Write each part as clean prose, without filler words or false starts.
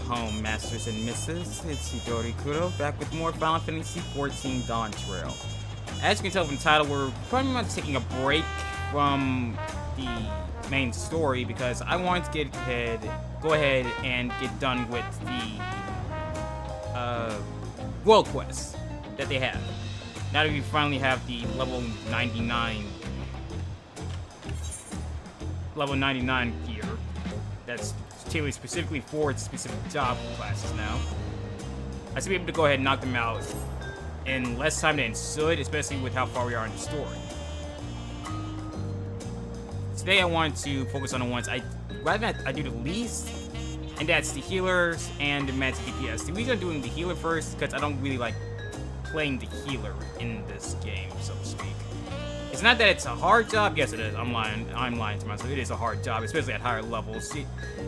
home, masters and misses. It's Hidori Kuro, back with more Final Fantasy XIV Dawn Trail. As you can tell from the title, we're pretty much taking a break from the main story because I wanted to go ahead and get done with the world quests that they have. Now that we finally have the level 99 gear that's tailored specifically for its specific job classes now, I should be able to go ahead and knock them out in less time than it should, especially with how far we are in the story. Today I want to focus on the ones I do the least, and that's the healers and the magic DPS. The reason I'm doing the healer first is because I don't really like playing the healer in this game, so to speak. It's not that it's a hard job. Yes, it is. I'm lying to myself. It is a hard job, especially at higher levels.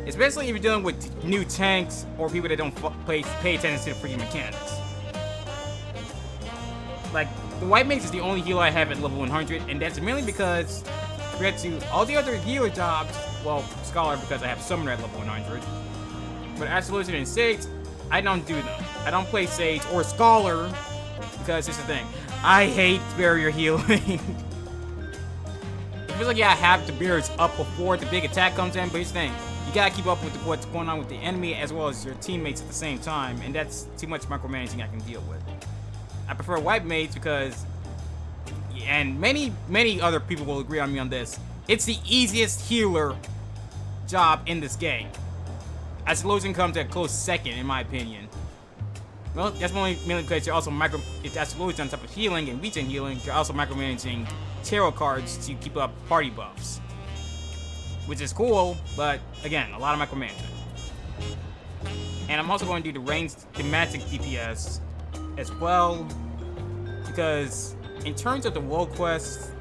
Especially if you're dealing with new tanks or people that don't pay attention to the freaking mechanics. Like, the White Mage is the only healer I have at level 100, and that's mainly because compared to all the other healer jobs, well, Scholar because I have Summoner at level 100, but Absolution and Sage, I don't do them. I don't play Sage or Scholar because here's the thing. I hate barrier healing. It feels like, yeah, I have the barriers up before the big attack comes in, but here's the thing. You gotta keep up with what's going on with the enemy as well as your teammates at the same time, and that's too much micromanaging I can deal with. I prefer White Mage because, and many other people will agree on me on this, it's the easiest healer job in this game. Absolution comes at a close second, in my opinion. Well, that's mainly because you're also if Absolution on top of healing and regen healing, you're also micromanaging tarot cards to keep up party buffs. Which is cool, but again, a lot of micromanaging. And I'm also going to do the magic DPS as well, because in terms of the world quest,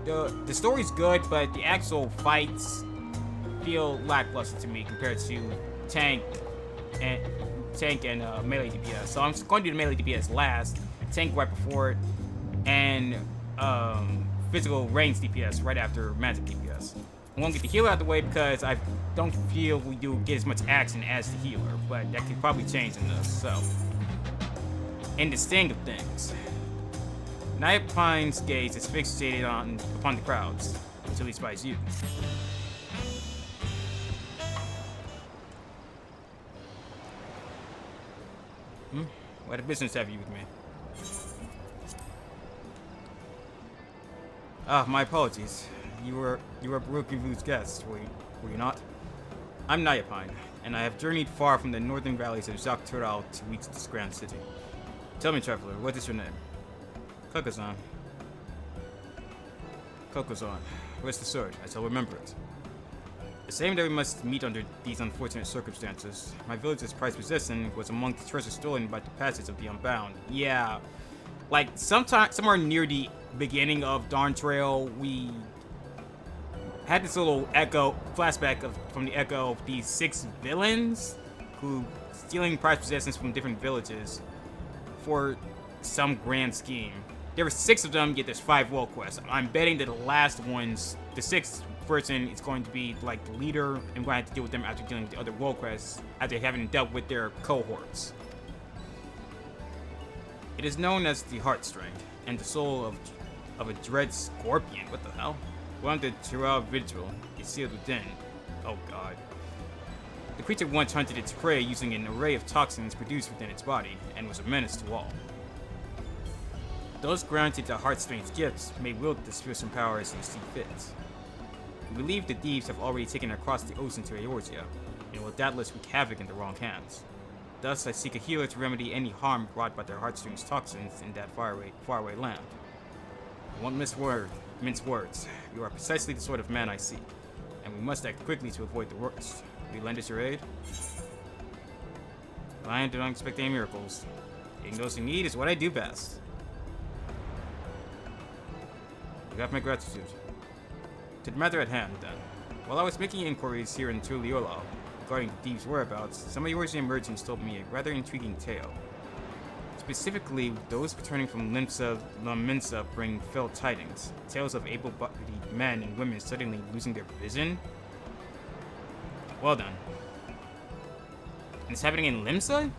the story's good, but the actual fights feel lackluster to me compared to tank and melee DPS. So I'm going to do the melee DPS last, tank right before it, and physical range DPS right after magic DPS. I won't get the healer out of the way because I don't feel we do get as much action as the healer, but that could probably change in this. So, in the sting of things, Knight Pine's gaze is fixated upon the crowds until he spies you. What business have you with me? My apologies. You were Baruch Vu's guest, were you not? I'm Nayapine, and I have journeyed far from the northern valleys of Jacques Tural to reach this grand city. Tell me, traveler, what is your name? Kokozan. Kokozan. Where's the sword? I shall remember it. The same day we must meet under these unfortunate circumstances. My village's prized possession was among the treasures stolen by the passage of the Unbound. Yeah, like somewhere near the beginning of Dawn Trail, we had this little flashback from the echo of these 6 villains who stealing prized possessions from different villages for some grand scheme. There were 6 of them, yet there's 5 world quests. I'm betting that the last ones, the 6th person is going to be like the leader, and we're going to have to deal with them after dealing with the other world quests, after having dealt with their cohorts. It is known as the Heartstring, and the soul of a dread scorpion. What the hell? One of the Tural Vigil is sealed within. Oh god. The creature once hunted its prey using an array of toxins produced within its body, and was a menace to all. Those granted the Heartstring's gifts may wield this fearsome power as they see fit. We believe the thieves have already taken across the ocean to Eorzea, and will doubtless wreak havoc in the wrong hands. Thus, I seek a healer to remedy any harm brought by their Heartstring's toxins in that faraway land. I won't mince words. You are precisely the sort of man I seek, and we must act quickly to avoid the worst. Will you lend us your aid? I do not expect any miracles. Getting those who need is what I do best. You have my gratitude. To the matter at hand, then. While I was making inquiries here in Tuliola regarding the thieves' whereabouts, some of yours merchants told me a rather intriguing tale. Specifically, those returning from La Minsa bring fell tidings. Tales of able-bodied men and women suddenly losing their vision. Well done. It's happening in Limsa? An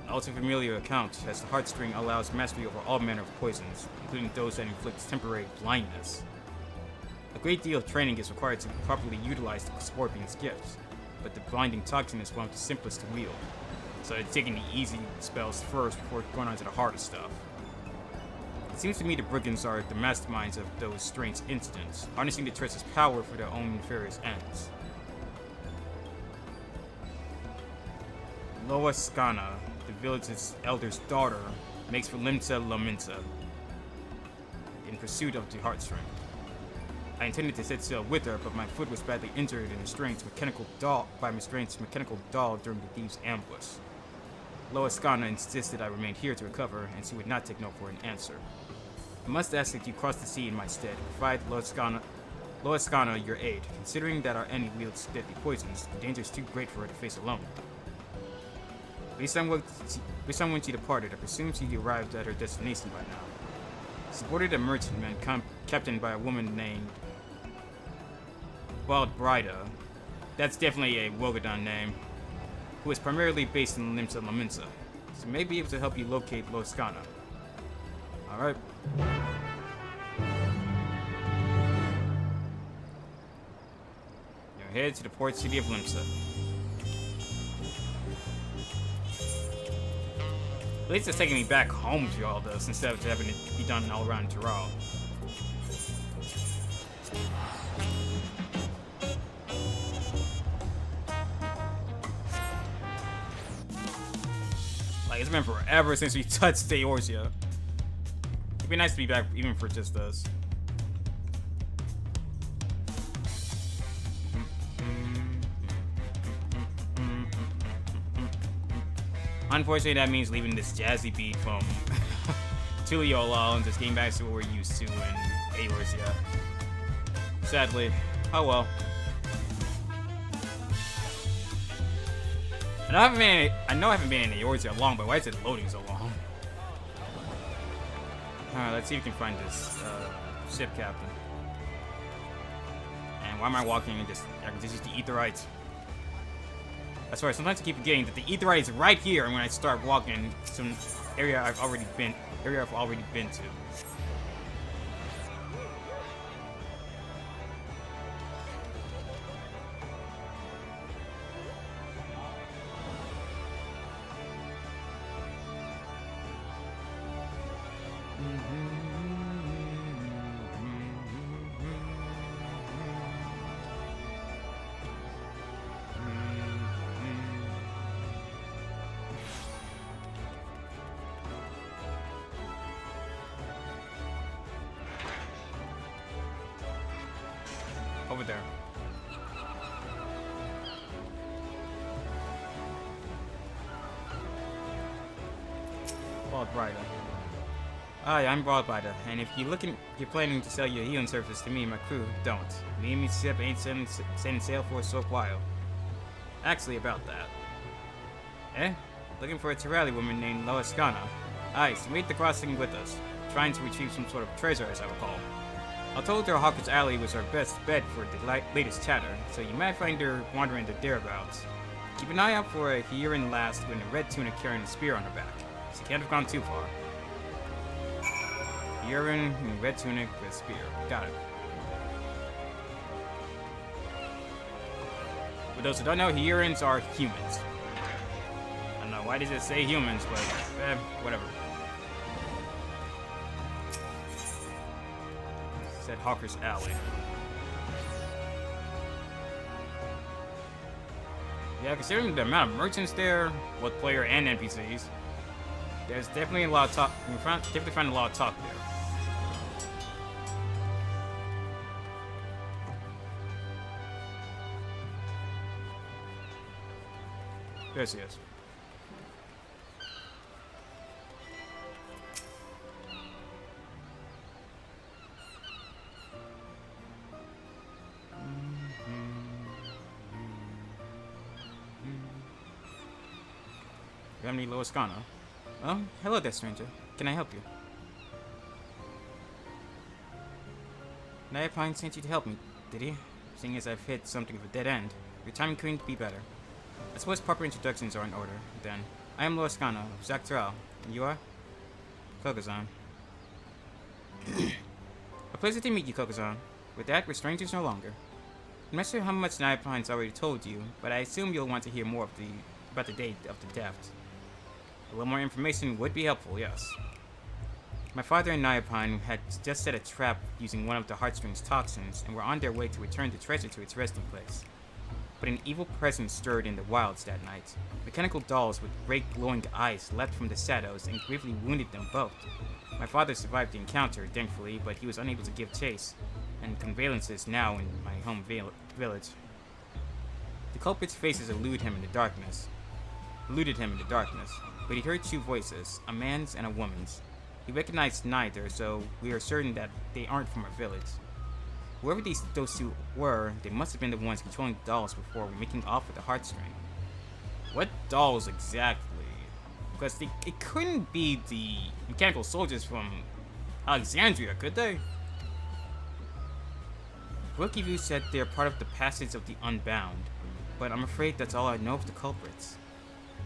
ultra-familiar account, as the heartstring allows mastery over all manner of poisons, including those that inflict temporary blindness. A great deal of training is required to properly utilize the Scorpion's gifts, but the blinding toxin is one of the simplest to wield, so they're taking the easy spells first before going on to the harder stuff. It seems to me the brigands are the masterminds of those strange incidents, harnessing the Tress's power for their own nefarious ends. Loa Skana, the village's elder's daughter, makes for Limsa Laminsa in pursuit of the heartstring. I intended to set sail with her, but my foot was badly injured in a strange mechanical doll during the thieves' ambush. Loa Skana insisted I remain here to recover, and she would not take no for an answer. I must ask that you cross the sea in my stead, and provide Loa Skana your aid, considering that our enemy wields deadly poisons. The danger is too great for her to face alone. Based on when she departed, I presume she arrived at her destination by now. She boarded a merchantman captained by a woman named Wildbrida. That's definitely a Wogadon name, who is primarily based in Limsa Laminsa. She may be able to help you locate Loskana. Alright. You're headed to the port city of Limsa. At least it's taking me back home to all this instead of having it be done all around Tyrol. Like, it's been forever since we touched Eorzea. It'd be nice to be back even for just this. Unfortunately, that means leaving this jazzy beat from Tuliyola and just getting back to what we're used to in Eorzea. Sadly. Oh well. And I know I haven't been in Eorzea long, but why is it loading so long? Alright, let's see if we can find this ship captain. And why am I walking and I can just use the Aetheryte? That's right, sometimes I keep forgetting that the Aetheryte is right here, and when I start walking, some area I've already been to. Over there. Wildbrida. Hi, I'm Wildbrida, and if you're planning to sell your healing service to me and my crew, don't. Me and me ship ain't setting sail for a short while. Actually, about that. Eh? Looking for a Tirali woman named Loaskana. Aye, she made the crossing with us, trying to retrieve some sort of treasure, as I recall. I told her Hawker's Alley was our best bet for the latest chatter, so you might find her wandering the thereabouts. Keep an eye out for a Hieran last in a red tunic carrying a spear on her back. She can't have gone too far. Hieran in red tunic with spear. Got it. For those who don't know, Hierans are humans. I don't know why does it say humans, but whatever. Said Hawker's Alley. Yeah, considering the amount of merchants there, both player and NPCs, there's definitely a lot of talk. You definitely find a lot of talk there. There she is. You have any Loaskana? Oh, hello there, stranger. Can I help you? Nayapine sent you to help me, did he? Seeing as I've hit something of a dead end. Your timing couldn't be better. I suppose proper introductions are in order, then. I am Lorskana of Zaktrel, and you are? Kokozan. A pleasure to meet you, Kokozan. With that, we're strangers no longer. I'm not sure how much Nyapine's already told you, but I assume you'll want to hear more about the date of the theft. A little more information would be helpful, yes. My father and Nyapine had just set a trap using one of the heartstrings toxins and were on their way to return the treasure to its resting place. But an evil presence stirred in the wilds that night. Mechanical dolls with great glowing eyes leapt from the shadows and gravely wounded them both. My father survived the encounter, thankfully, but he was unable to give chase, and conveyances now in my home village. The culprit's faces eluded him in the darkness, but he heard two voices, a man's and a woman's. He recognized neither, so we are certain that they aren't from our village. Whoever those two were, they must have been the ones controlling the dolls before making off with the heartstring. What dolls exactly? Because it couldn't be the mechanical soldiers from Alexandria, could they? Rookie View said they're part of the Passage of the Unbound, but I'm afraid that's all I know of the culprits.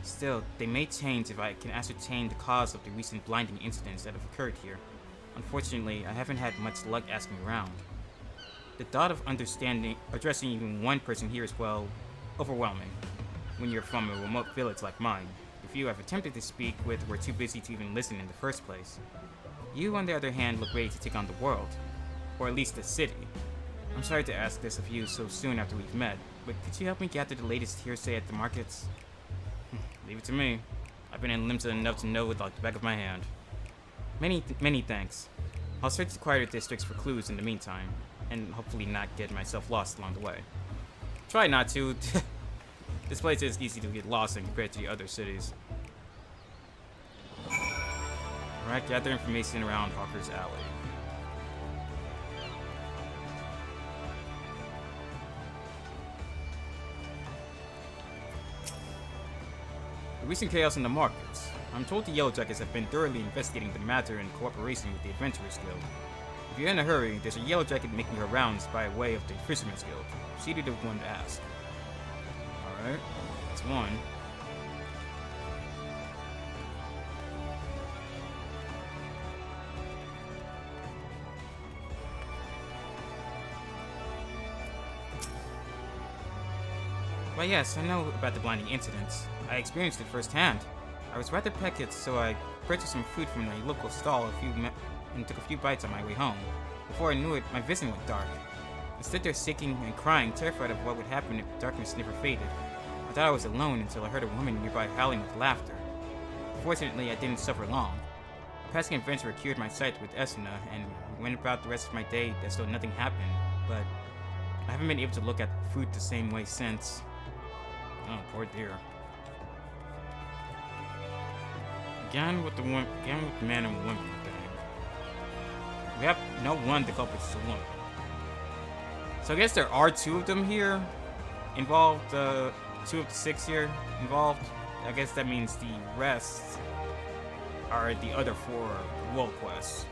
Still, they may change if I can ascertain the cause of the recent blinding incidents that have occurred here. Unfortunately, I haven't had much luck asking around. The thought of addressing even one person here is, well, overwhelming, when you're from a remote village like mine. The few I've attempted to speak with were too busy to even listen in the first place. You, on the other hand, look ready to take on the world, or at least the city. I'm sorry to ask this of you so soon after we've met, but could you help me gather the latest hearsay at the markets? Leave it to me. I've been in Limsa enough to know it like the back of my hand. Many thanks. I'll search the quieter districts for clues in the meantime, and hopefully not get myself lost along the way. Try not to. This place is easy to get lost in compared to the other cities. Alright, gather information around Hawker's Alley. The recent chaos in the markets. I'm told the Yellow Jackets have been thoroughly investigating the matter in cooperation with the Adventurers Guild. If you're in a hurry, there's a Yellow Jacket making her rounds by way of the Fisherman's Guild. She'd be the one to ask. Alright, that's one. Why yes, I know about the blinding incidents. I experienced it firsthand. I was rather pecked, so I purchased some food from a local stall and took a few bites on my way home. Before I knew it, my vision went dark. I stood there shaking and crying, terrified of what would happen if the darkness never faded. I thought I was alone until I heard a woman nearby howling with laughter. Fortunately, I didn't suffer long. A passing adventurer cured my sight with Esuna, and went about the rest of my day as though nothing happened, but I haven't been able to look at food the same way since. Oh, poor dear. Again with the man and woman thing. We have no one the culprit is a woman. So I guess there are two of them here involved, 2 of the 6 here involved. I guess that means the rest are the other 4 world quests.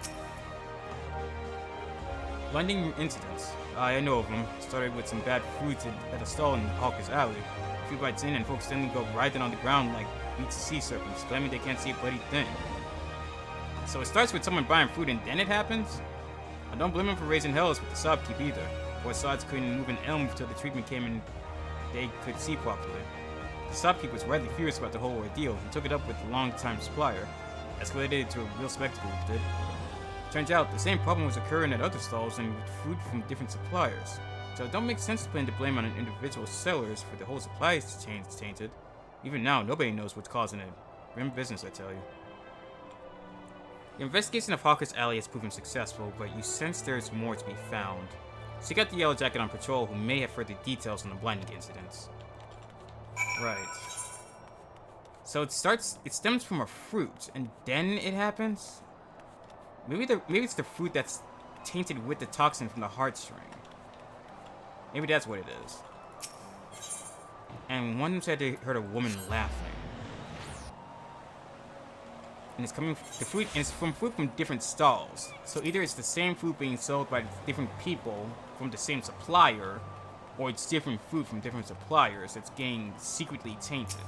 Blinding incidents. I know of them. Started with some bad fruits at a stall in Hawker's Alley. A few bites in and folks suddenly go writhing on the ground like beats sea serpents, claiming they can't see a bloody thing. So it starts with someone buying food and then it happens? I don't blame him for raising hells with the shopkeep either. Poor sods couldn't move an elm until the treatment came and they could see properly. The shopkeep was rightly furious about the whole ordeal and took it up with the long-time supplier. Escalated it to a real spectacle, it did. Turns out, the same problem was occurring at other stalls and with food from different suppliers. So it don't make sense to put the blame on an individual sellers for the whole supply chain tainted. Even now, nobody knows what's causing it. Grim business, I tell you. The investigation of Hawker's Alley has proven successful, but you sense there's more to be found. Seek out the Yellow Jacket on patrol who may have further details on the blinding incidents. Right. So it stems from a fruit, and then it happens? Maybe it's the fruit that's tainted with the toxin from the heartstring. Maybe that's what it is. And one said they heard a woman laughing. And it's from food from different stalls. So either it's the same food being sold by different people from the same supplier, or it's different food from different suppliers that's getting secretly tainted.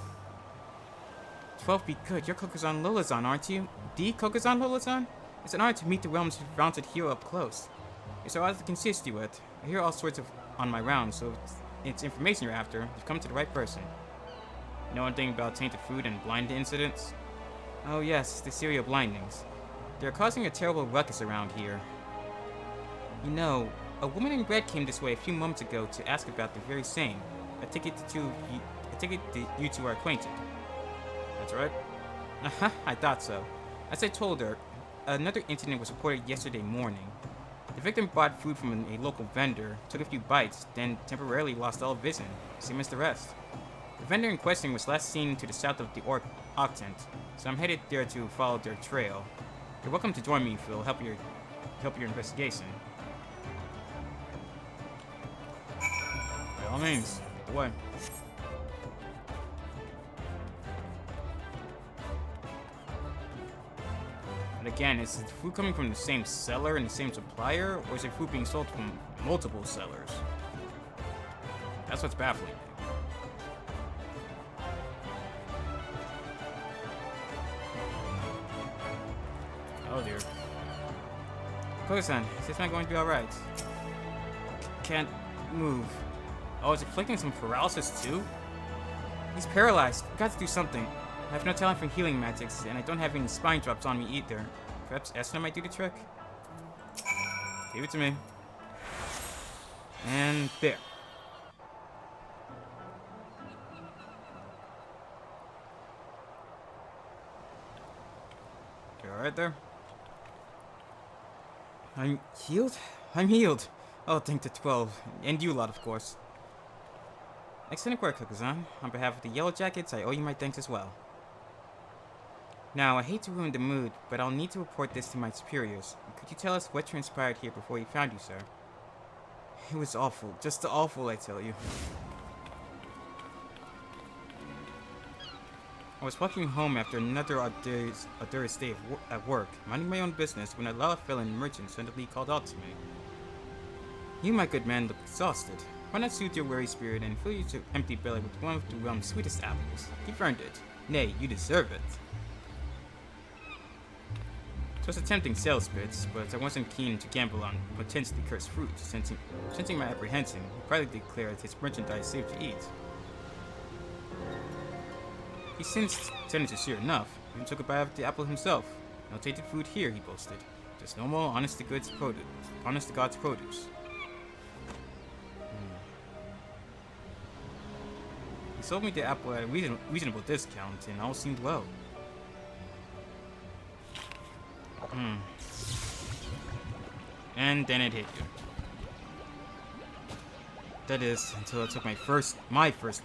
12 be good. You're Kokozan Lolazan, aren't you? The Kokozan Lolazan? It's an honor to meet the realm's vaunted hero up close. It's so hard to consist you with. I hear all sorts of on my rounds, so it's information you're after. You've come to the right person. Know anything about tainted food and blind incidents? Oh yes, the serial blindings. They're causing a terrible ruckus around here. You know, a woman in red came this way a few moments ago to ask about the very same. I take it you two are acquainted. That's right. I thought so. As I told her, another incident was reported yesterday morning. The victim bought food from a local vendor, took a few bites, then temporarily lost all vision, same as the rest. The vendor in question was last seen to the south of the Octant, so I'm headed there to follow their trail. You're welcome to join me if it'll help your investigation. By all means, the way. And again, is the food coming from the same seller and the same supplier, or is it food being sold from multiple sellers? That's what's baffling me. Oh dear. Koga-san, is this not going to be alright? Can't move. Oh, is it inflicting some paralysis too? He's paralyzed. I've got to do something. I have no talent for healing magics, and I don't have any spine drops on me either. Perhaps Esna might do the trick? Give it to me. And there. You alright there? I'm healed? I'm healed. Oh, thank the 12. And you lot, of course. Excellent work, Koga-san. On behalf of the Yellow Jackets, I owe you my thanks as well. Now, I hate to ruin the mood, but I'll need to report this to my superiors. Could you tell us what transpired here before we found you, sir? It was awful. Just awful, I tell you. I was walking home after another arduous day at work, minding my own business, when a Lalafellin merchant suddenly called out to me. You, my good man, look exhausted. Why not soothe your weary spirit and fill your empty belly with one of the realm's sweetest apples? You've earned it. Nay, you deserve it. It was a tempting sales pitch, but I wasn't keen to gamble on potentially cursed fruit. Sensing my apprehension, he proudly declared his merchandise safe to eat. He sounded sincere enough, and took a bite of the apple himself. No tainted food here, he boasted. Just normal, honest to God's produce. He sold me the apple at a reasonable discount, and all seemed well. And then it hit you. That is, until I took my first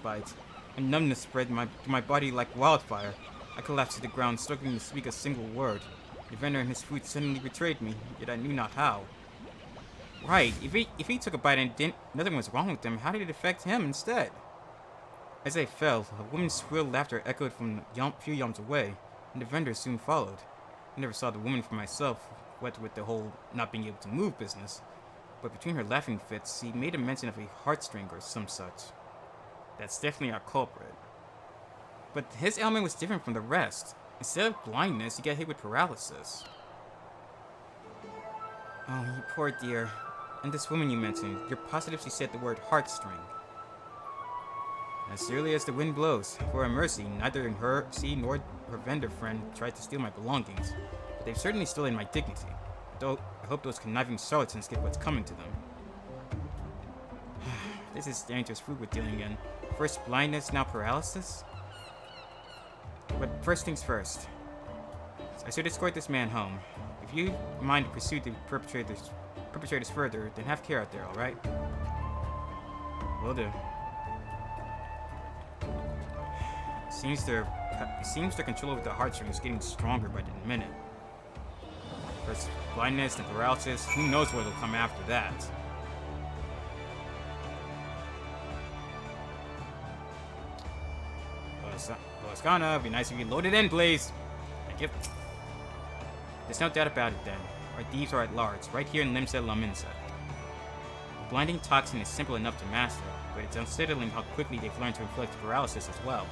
bite. A numbness spread through my body like wildfire. I collapsed to the ground, struggling to speak a single word. The vendor and his food suddenly betrayed me, yet I knew not how. Right, if he took a bite and nothing was wrong with him, how did it affect him instead? As I fell, a woman's shrill laughter echoed from a few yalms away, and the vendor soon followed. I never saw the woman for myself, what with the whole not being able to move business, but between her laughing fits, she made a mention of a heartstring or some such. That's definitely our culprit. But his ailment was different from the rest. Instead of blindness, he got hit with paralysis. Oh, you poor dear. And this woman you mentioned, you're positive she said the word heartstring. As surely as the wind blows, for a mercy, neither she nor her vendor friend tried to steal my belongings, but they've certainly stolen my dignity. Though I hope those conniving charlatans get what's coming to them. This is dangerous food we're dealing in. First blindness, now paralysis? But first things first. I should escort this man home. If you mind to pursue the perpetrators further, then have care out there, alright? Will do. It seems their control over the heartstring is getting stronger by the minute. First blindness, then paralysis. Who knows what'll come after that? Boskana, it'd be nice if you loaded in, please. Thank you. There's no doubt about it then. Our thieves are at large, right here in Limsa Laminsa. Blinding toxin is simple enough to master, but it's unsettling how quickly they've learned to inflict paralysis as well.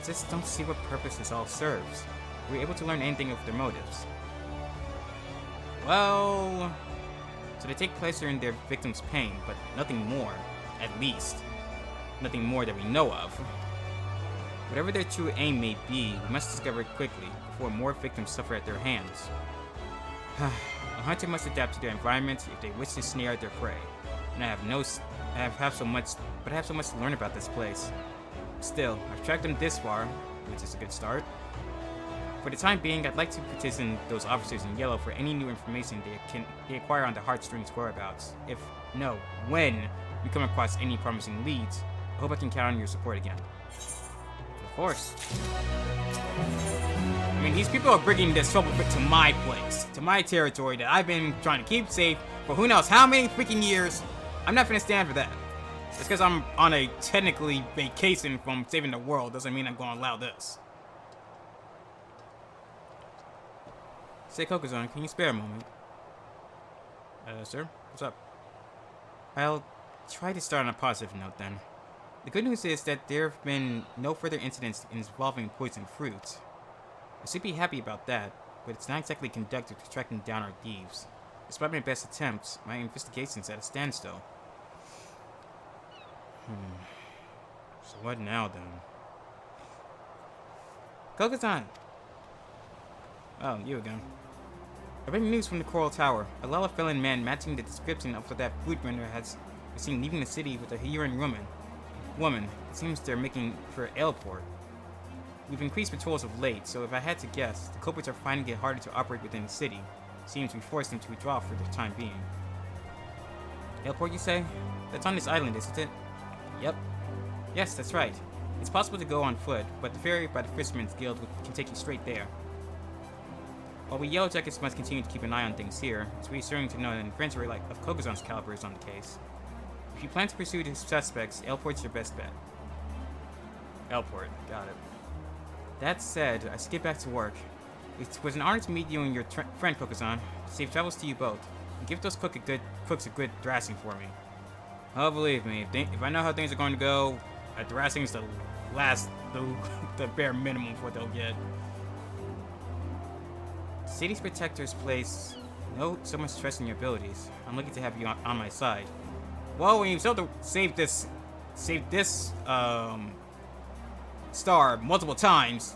I just don't see what purpose this all serves. Were we able to learn anything of their motives? Well... So they take pleasure in their victims' pain, but nothing more, at least. Nothing more that we know of. Whatever their true aim may be, we must discover it quickly, before more victims suffer at their hands. A hunter must adapt to their environment if they wish to snare their prey. And I have so much to learn about this place. Still, I've tracked them this far, which is a good start. For the time being, I'd like to petition those officers in yellow for any new information they acquire on the Heartstrings whereabouts. When we come across any promising leads, I hope I can count on your support again. Of course. I mean, these people are bringing this trouble to my place, to my territory that I've been trying to keep safe for who knows how many freaking years. I'm not gonna stand for that. Just because I'm on a technically vacation from saving the world doesn't mean I'm gonna allow this. Say, Kokozan, can you spare a moment? Sir? What's up? I'll try to start on a positive note then. The good news is that there have been no further incidents involving poisoned fruits. I should be happy about that, but it's not exactly conducive to tracking down our thieves. Despite my best attempts, my investigation's at a standstill. So what now then? Kokozan! Oh, you again. I bring news from the Coral Tower. A Lalafellan man matching the description of what that fruit vendor has been seen leaving the city with a Huron woman. It seems they're making for Airport. We've increased patrols of late, so if I had to guess, the culprits are finding it harder to operate within the city. Seems we forced them to withdraw for the time being. Airport, you say? That's on this island, isn't it? Yep. Yes, that's right. It's possible to go on foot, but the ferry by the Fisherman's Guild can take you straight there. While we Yellow Jackets must continue to keep an eye on things here, it's reassuring to know that an adventurer like of Kokozan's caliber is on the case. If you plan to pursue the suspects, Airport's your best bet. Airport, got it. That said, I should get back to work. It was an honor to meet you and your friend Kokozan. Safe travels to you both. And give those cooks a good thrashing for me. Oh, believe me, if I know how things are going to go, a thrashing is the bare minimum of what they'll get. City's protectors place so much trust in your abilities. I'm lucky to have you on my side. Well, when you still have to save this star multiple times,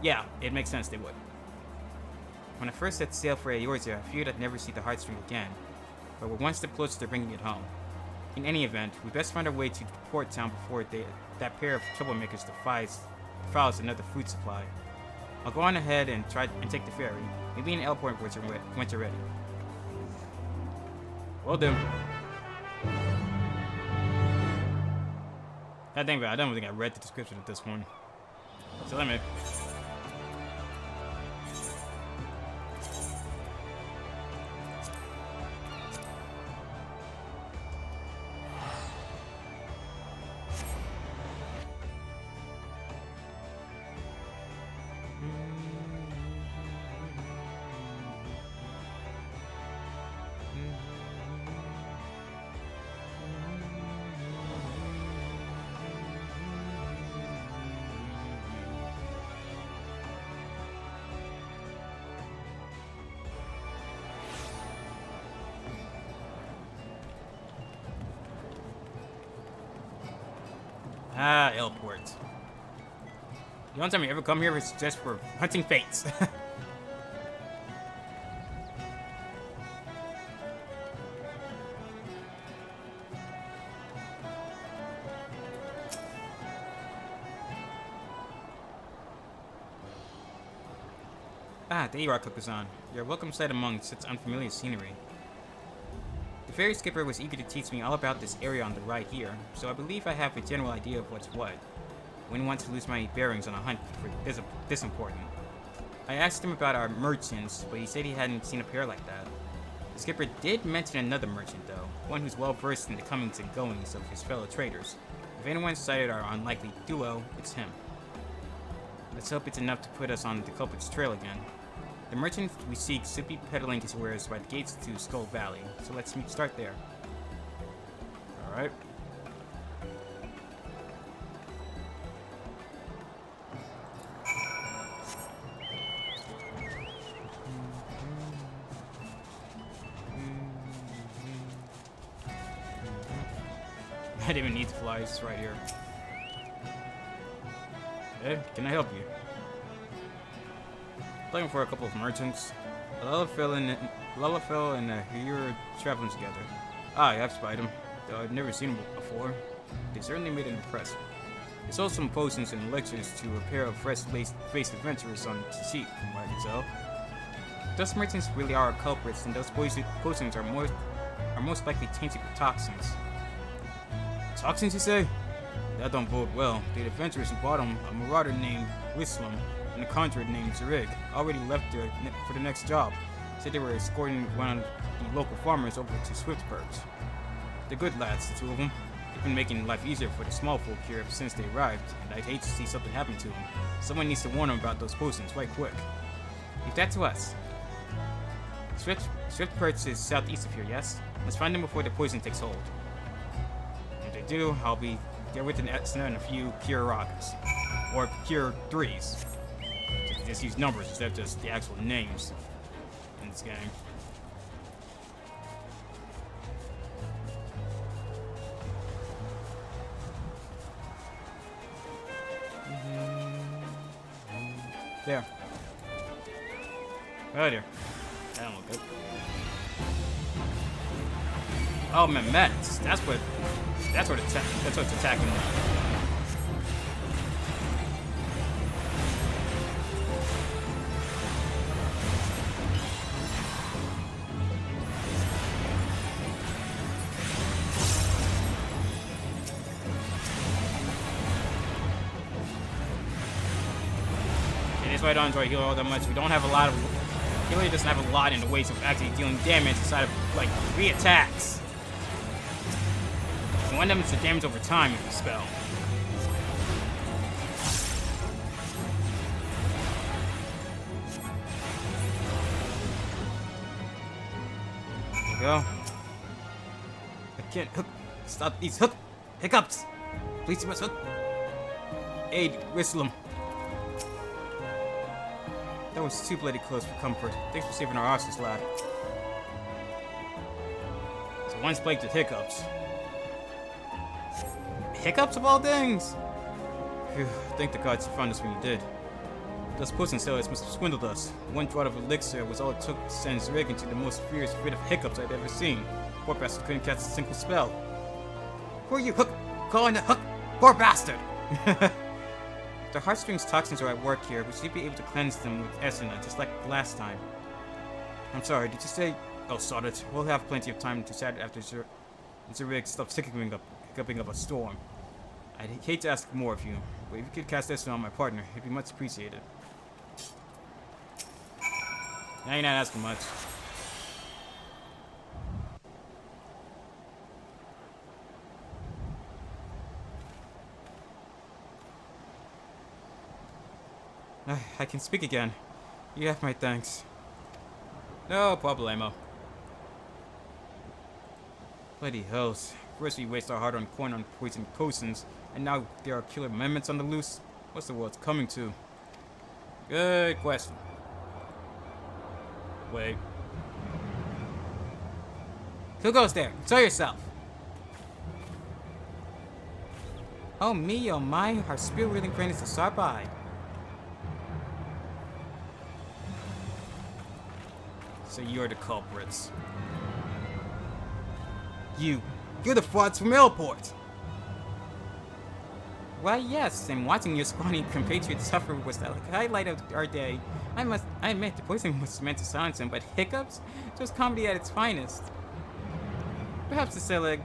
yeah, it makes sense they would. When I first set sail for Eorzea, I feared I'd never see the Heartstring again, but we're one step closer to bringing it home. In any event, we best find our way to Port Town before that pair of troublemakers defiles another food supply. I'll go on ahead and try and take the ferry. Maybe an Airport winter ready. Well done. I don't even think I read the description of this one. So let me. Ah, Airport. The only time you ever come here is just for hunting fates. Ah, there you are, Kokozan. You're a welcome sight among such unfamiliar scenery. The ferry skipper was eager to teach me all about this area on the right here, so I believe I have a general idea of what's what. I wouldn't want to lose my bearings on a hunt for this important. I asked him about our merchants, but he said he hadn't seen a pair like that. The skipper did mention another merchant, though, one who's well versed in the comings and goings of his fellow traders. If anyone sighted our unlikely duo, it's him. Let's hope it's enough to put us on the culprit's trail again. The merchant we seek should be peddling his wares by the gates to Skull Valley, so let's start there. Alright. I didn't even need to fly, it's right here. Hey, can I help you? Looking for a couple of merchants. Lalafell and you're traveling together. Ah, I've spied them, though I've never seen them before. They certainly made an impression. They sold some potions and elixirs to a pair of fresh-faced adventurers on the sheet, from what I can tell. Those merchants really are culprits, and those potions are most likely tainted with toxins. Toxins, you say? That don't bode well. The adventurers who bought them, a marauder named Wislam and a conjurer named Zerig, already left there for the next job. Said they were escorting one of the local farmers over to Swiftpurge. They're good lads, the two of them. They've been making life easier for the small folk here ever since they arrived, and I'd hate to see something happen to them. Someone needs to warn them about those potions right quick. Leave that to us. Swiftpurge is southeast of here, yes? Let's find them before the poison takes hold. If they do, I'll be there with an Etsna and a few Cure Rockets. Or Cure 3s. Just use numbers instead of just the actual names in this game. There. Right here. That don't look good. Oh, man, Mets. That's what's attacking me. That's why I don't enjoy healer all that much. We don't have a lot of... Healer doesn't have a lot in the ways of actually dealing damage inside of, like, 3 attacks. And one of them is the damage over time of the spell. There we go. I can't hook. Stop these hiccups. Please, you must hook. Aid, Wislam. That was too bloody close for comfort. Thanks for saving our asses, lad. So one's plagued with hiccups. Hiccups of all things! Phew, thank the gods you found us when you did. Those potion sellers must have swindled us. One draught of elixir was all it took to send Zerig into the most furious fit of hiccups I'd ever seen. Poor bastard couldn't cast a single spell. Who are you, calling the poor bastard! The heartstrings toxins are at work here. We should be able to cleanse them with Essenna, just like last time. I'm sorry, did you say... Oh, sod it. We'll have plenty of time to chat after Zerig stops hiccuping up a storm. I'd hate to ask more of you, but if you could cast Essenna on my partner, it'd be much appreciated. Now you're not asking much. I can speak again. You have my thanks. No problemo. Bloody hells. First we waste our hard-earned coin on poisoned potions, and now there are killer amendments on the loose? What's the world coming to? Good question. Wait. Who goes there? Show yourself! Oh me, oh my, our spirit-wielding friend is a sharp eye. So you're the culprits. You're the frauds from Airport! Why yes, and watching your scrawny compatriot suffer was the highlight of our day. I admit the poison was meant to silence him, but hiccups? It was comedy at its finest. Perhaps the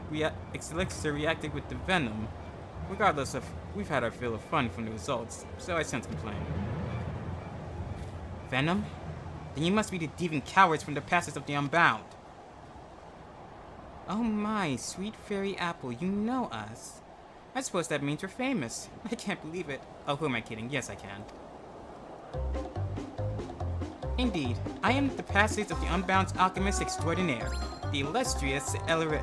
elixir reacted with the venom. Regardless of, we've had our fill of fun from the results, so I shan't complain. Venom? Then you must be the thieving cowards from the passes of the Unbound. Oh my, sweet fairy apple, you know us. I suppose that means you're famous. I can't believe it. Oh, who am I kidding? Yes, I can. Indeed, I am the passage of the Unbound's alchemist extraordinaire, the illustrious Eliret,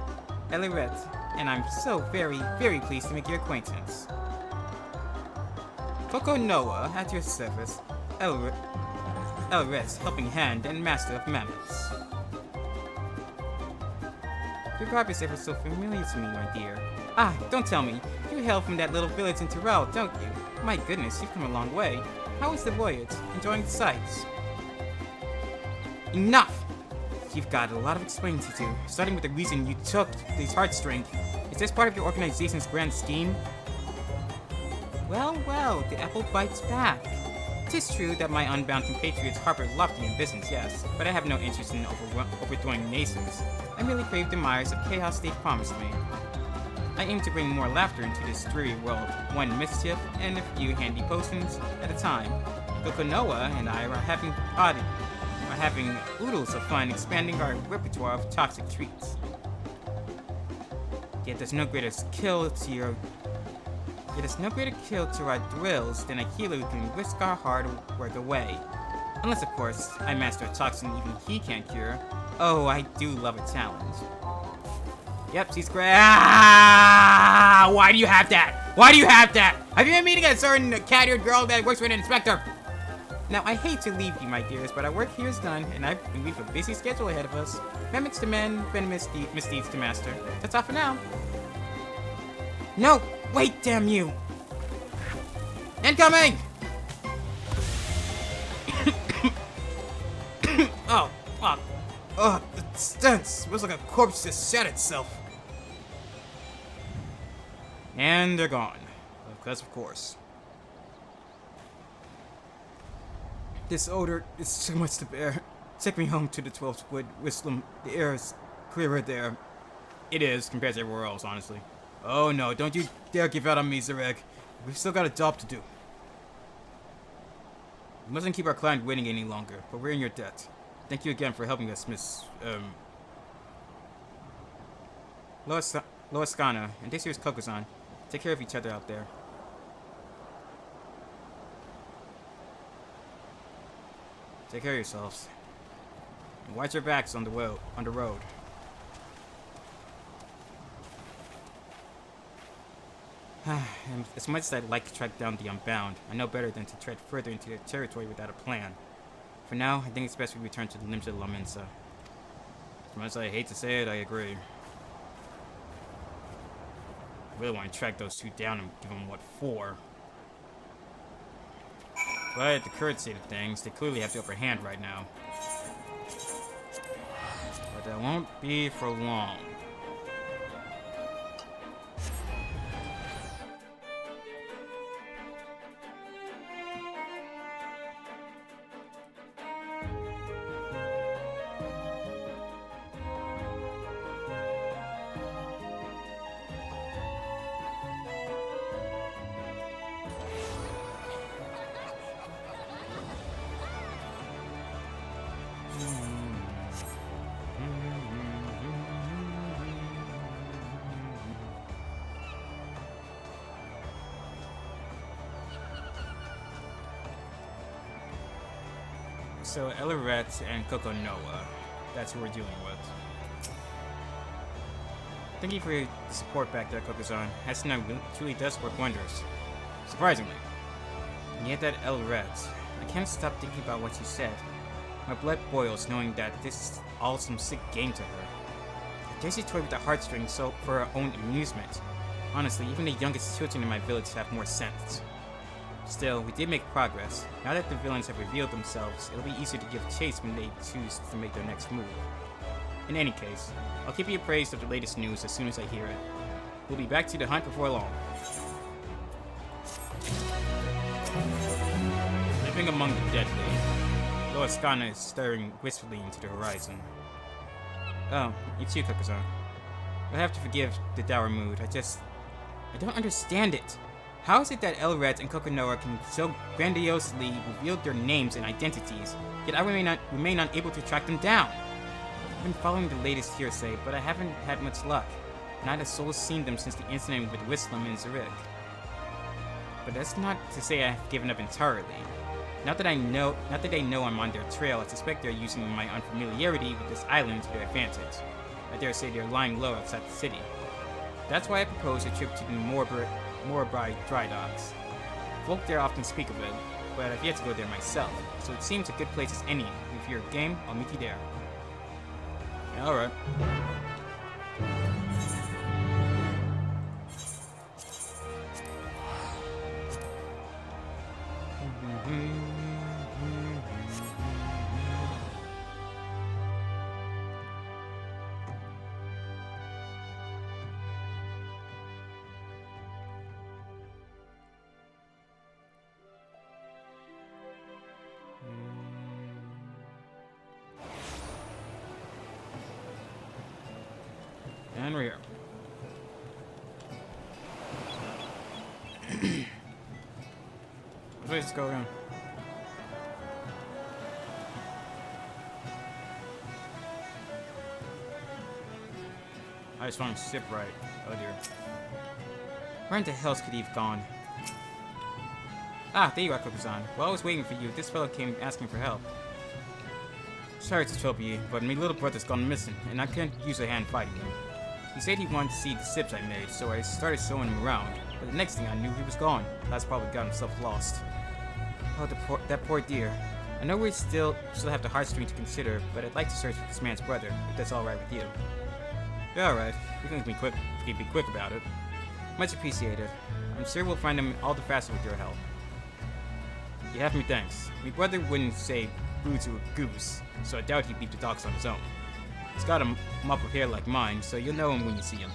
and I'm so very, very pleased to make your acquaintance. Coco Noah, at your service, Elret's helping hand and master of mammoths. Your garb is ever so familiar to me, my dear. Ah, don't tell me. You hail from that little village in Tyrell, don't you? My goodness, you've come a long way. How was the voyage? Enjoying the sights? Enough! You've got a lot of explaining to do, starting with the reason you took this heartstring. Is this part of your organization's grand scheme? Well, well, the apple bites back. 'Tis true that my unbound compatriots harbor lofty ambitions, yes, but I have no interest in overthrowing nations. I merely crave the mires of chaos they've promised me. I aim to bring more laughter into this dreary world, one mischief and a few handy potions at a time. Coco Noah and I are having oodles of fun expanding our repertoire of toxic treats. Yet there's no greater kill to our thrills than a healer who can whisk our hard work away. Unless, of course, I master a toxin even he can't cure. Oh, I do love a challenge. Yep, she's great. Ah! Why do you have that? Why do you have that? Have you been meeting a certain cat-eared girl that works for an inspector? Now, I hate to leave you, my dears, but our work here is done, and we have a busy schedule ahead of us. Mimics to men, venomous misdeeds to master. That's all for now. No! Wait, damn you! Incoming! It stinks. It was like a corpse just shat itself. And they're gone. Because of course. This odor is too much to bear. Take me home to the 12th Wood, Whistlam. The air is clearer there. It is, compared to everywhere else, honestly. Oh no, don't you dare give out on me, Zereg. We've still got a job to do. We mustn't keep our client waiting any longer, but we're in your debt. Thank you again for helping us, Miss, Loiskana, and this here's Kokozan. Take care of each other out there. Take care of yourselves. And watch your backs on the road. And as much as I'd like to track down the Unbound, I know better than to tread further into their territory without a plan. For now, I think it's best we return to the limbs of La Mensa. As much as I hate to say it, I agree. I really want to track those two down and give them what for. But at the current state of things, they clearly have the upper hand right now. But that won't be for long. So Ellerette and Coco Noah, that's who we're dealing with. Thank you for your support back there, Kokozan. Hassan truly does work wonders. Surprisingly. And yet that Ellerette, I can't stop thinking about what you said. My blood boils knowing that this is all some sick game to her. I guess she toyed with the heartstrings so for her own amusement. Honestly, even the youngest children in my village have more sense. Still, we did make progress. Now that the villains have revealed themselves, it'll be easier to give chase when they choose to make their next move. In any case, I'll keep you appraised of the latest news as soon as I hear it. We'll be back to the hunt before long. Living among the deadly, Loiskana is staring wistfully into the horizon. Oh, you too, Kokozan. You'll have to forgive the dour mood. I don't understand it. How is it that Elred and Coco Noah can so grandiosely reveal their names and identities, yet I remain unable to track them down? I've been following the latest hearsay, but I haven't had much luck. Not a soul seen them since the incident with Whistlam and Zurich. But that's not to say I've given up entirely. Not that they know I'm on their trail, I suspect they're using my unfamiliarity with this island to their advantage. I dare say they're lying low outside the city. That's why I proposed a trip to the Moorby dry docks. Folk there often speak of it, but I've yet to go there myself, so it seems a good place as any. If you're game, I'll meet you there. Yeah, alright. And we're here. Let's go around. I just want to sip right. Oh dear. Where in the hell's could he have gone? Ah, there you are, KuroZan. While I was waiting for you, this fellow came asking for help. Sorry to trouble you, but my little brother's gone missing, and I can't use a hand fighting him. He said he wanted to see the sips I made, so I started showing him around. But the next thing I knew, he was gone. That's probably got himself lost. Oh, that poor dear. I know we still have the heartstring to consider, but I'd like to search for this man's brother, if that's alright with you. Yeah, alright. You can be quick about it. Much appreciated. I'm sure we'll find him all the faster with your help. You have me thanks. My brother wouldn't say boo to a goose, so I doubt he'd leave the docks on his own. He's got a mop of hair like mine, so you'll know him when you see him.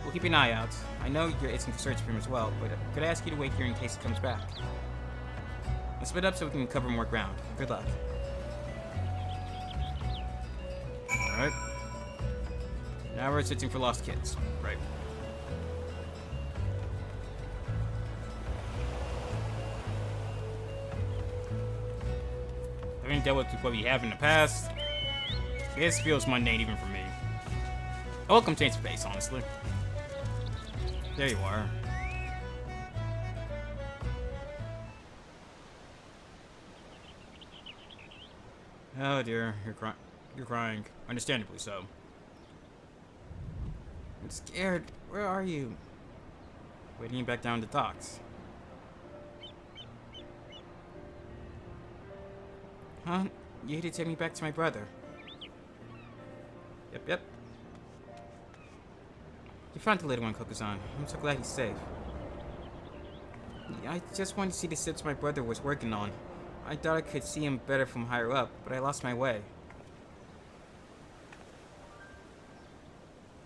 We'll keep an eye out. I know you're itching to search for him as well, but could I ask you to wait here in case he comes back? Let's split up so we can cover more ground. Good luck. Alright. Now we're searching for lost kids. Right. Having dealt with what we have in the past, this feels mundane even for me. I welcome change of pace, honestly. There you are. Oh dear, you're crying. Understandably so. I'm scared. Where are you? Waiting back down the docks. Huh? You had to take me back to my brother. Yep. You found the little one, KuroZan. I'm so glad he's safe. I just wanted to see the sips my brother was working on. I thought I could see him better from higher up, but I lost my way.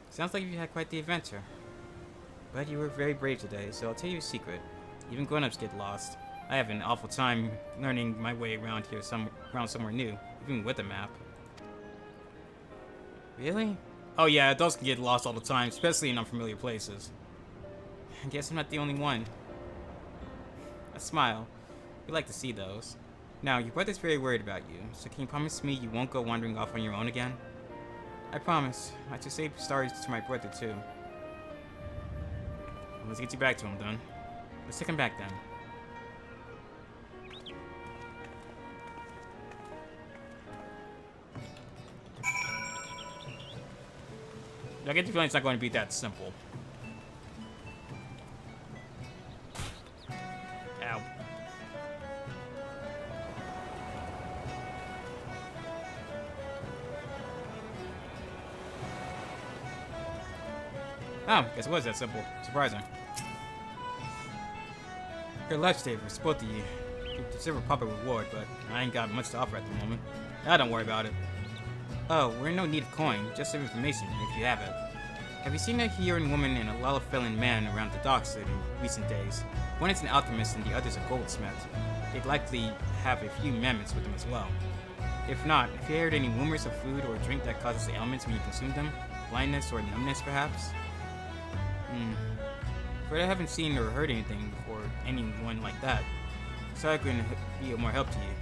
Sounds like you had quite the adventure. But you were very brave today, so I'll tell you a secret. Even grown-ups get lost. I have an awful time learning my way around here, around somewhere new, even with a map. Really? Oh yeah, adults can get lost all the time, especially in unfamiliar places. I guess I'm not the only one. A smile. We like to see those. Now, your brother's very worried about you, so can you promise me you won't go wandering off on your own again? I promise. I should say sorry to my brother too. Well, let's get you back to him then. Let's take him back then. I get the feeling it's not going to be that simple. Ow. Oh, guess it was that simple. Surprising. Your lifesavers, both of you. You deserve a proper reward, but I ain't got much to offer at the moment. Now don't worry about it. Oh, we're in no need of coin, just some information, if you have it. Have you seen a hearing woman and a Lalafellin man around the docks in recent days? One is an alchemist and the other's a goldsmith. They'd likely have a few mammoths with them as well. If not, have you heard any rumors of food or drink that causes ailments when you consume them? Blindness or numbness, perhaps? But I haven't seen or heard anything before anyone like that, so I couldn't be of more help to you.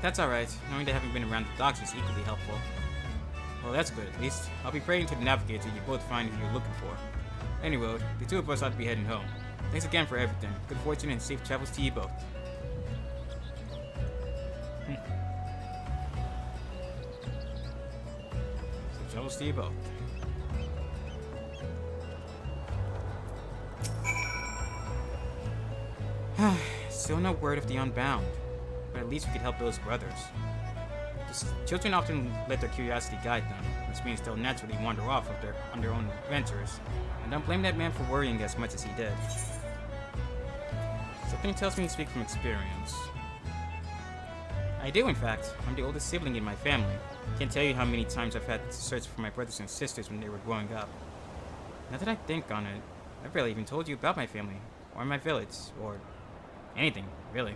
That's alright, knowing they haven't been around the docks is equally helpful. Well, that's good at least. I'll be praying to the navigator you both find who you're looking for. Anyway, the two of us ought to be heading home. Thanks again for everything. Good fortune and safe travels to you both. Safe travels to you both. Still no word of the Unbound, but at least we could help those brothers. Children often let their curiosity guide them, which means they'll naturally wander off on their own adventures, and don't blame that man for worrying as much as he did. Something tells me to speak from experience. I do, in fact. I'm the oldest sibling in my family. Can't tell you how many times I've had to search for my brothers and sisters when they were growing up. Now that I think on it, I barely even told you about my family, or my village, or anything, really.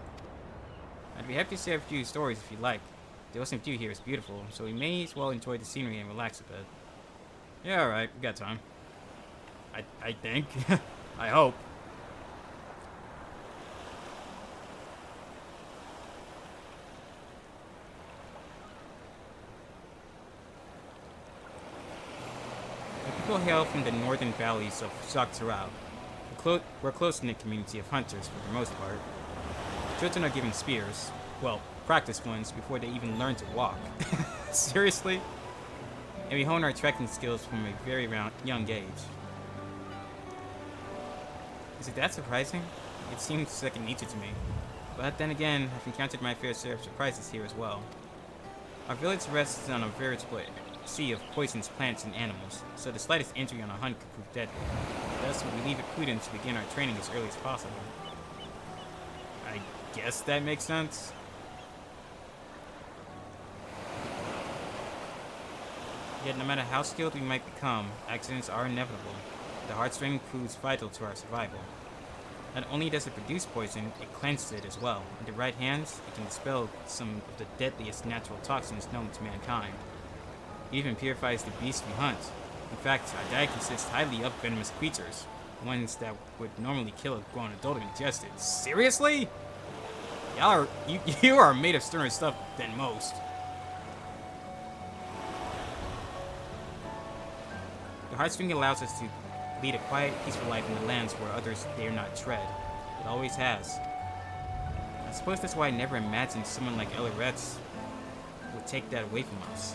I'd be happy to share a few stories if you like. The ocean view here is beautiful, so we may as well enjoy the scenery and relax a bit. Yeah, alright, we got time. I think. I hope. The people hail from the northern valleys of Saktarao. We're a close-knit community of hunters for the most part. Children are given spears. Well, practice ones before they even learn to walk. Seriously? And we hone our trekking skills from a very young age. Is it that surprising? It seems second nature to me. But then again, I've encountered my fair share of surprises here as well. Our village rests on a veritable sea of poisonous plants and animals, so the slightest injury on a hunt could prove deadly. Thus, we leave it prudent to begin our training as early as possible. I guess that makes sense. Yet no matter how skilled we might become, accidents are inevitable. The heartstring proves vital to our survival. Not only does it produce poison, it cleanses it as well. In the right hands, it can dispel some of the deadliest natural toxins known to mankind. It even purifies the beasts we hunt. In fact, our diet consists highly of venomous creatures, ones that would normally kill a grown adult if ingested. Seriously? You are made of sterner stuff than most. The heartstring allows us to lead a quiet, peaceful life in the lands where others dare not tread. It always has. I suppose that's why I never imagined someone like Elaretz would take that away from us.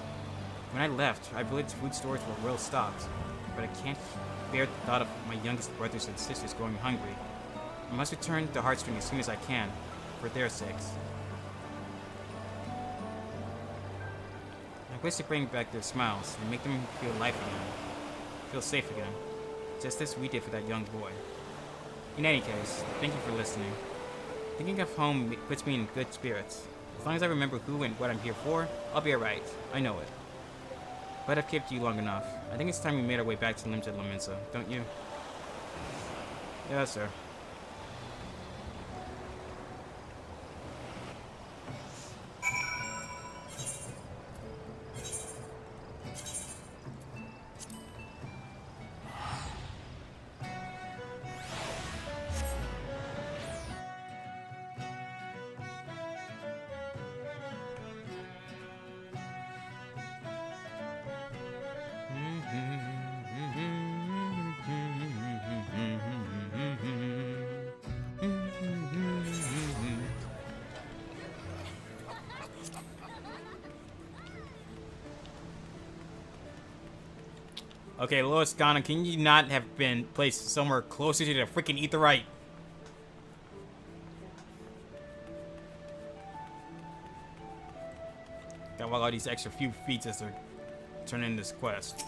When I left, our village food stores were well stocked, but I can't bear the thought of my youngest brothers and sisters going hungry. I must return the heartstring as soon as I can, for their sakes. I wish to bring back their smiles and make them feel life again, feel safe again, just as we did for that young boy. In any case, thank you for listening. Thinking of home puts me in good spirits. As long as I remember who and what I'm here for, I'll be alright. I know it. But I've kept you long enough. I think it's time we made our way back to Limsa Lamensa, don't you? Yes, sir. Okay, Lois Ghana, can you not have been placed somewhere closer to the freaking Aetheryte? Gotta walk all these extra few feet just to turn in this quest.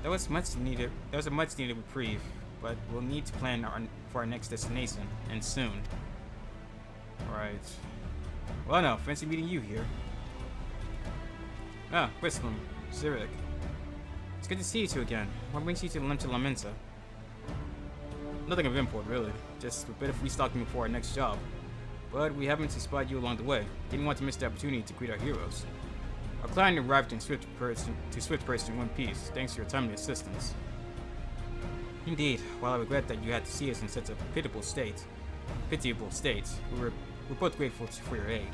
That was a much needed reprieve, but we'll need to plan for our next destination, and soon. Right. Well, no, fancy meeting you here. Ah, Brislam, Zurich. It's good to see you two again. What brings you to Limsa Lamensa? Nothing of import, really. Just a bit of restocking before our next job. But we happened to spot you along the way. Didn't want to miss the opportunity to greet our heroes. Our client arrived in Swift Person in one piece, thanks to your timely assistance. Indeed, while I regret that you had to see us in such a pitiable state, we're both grateful for your aid.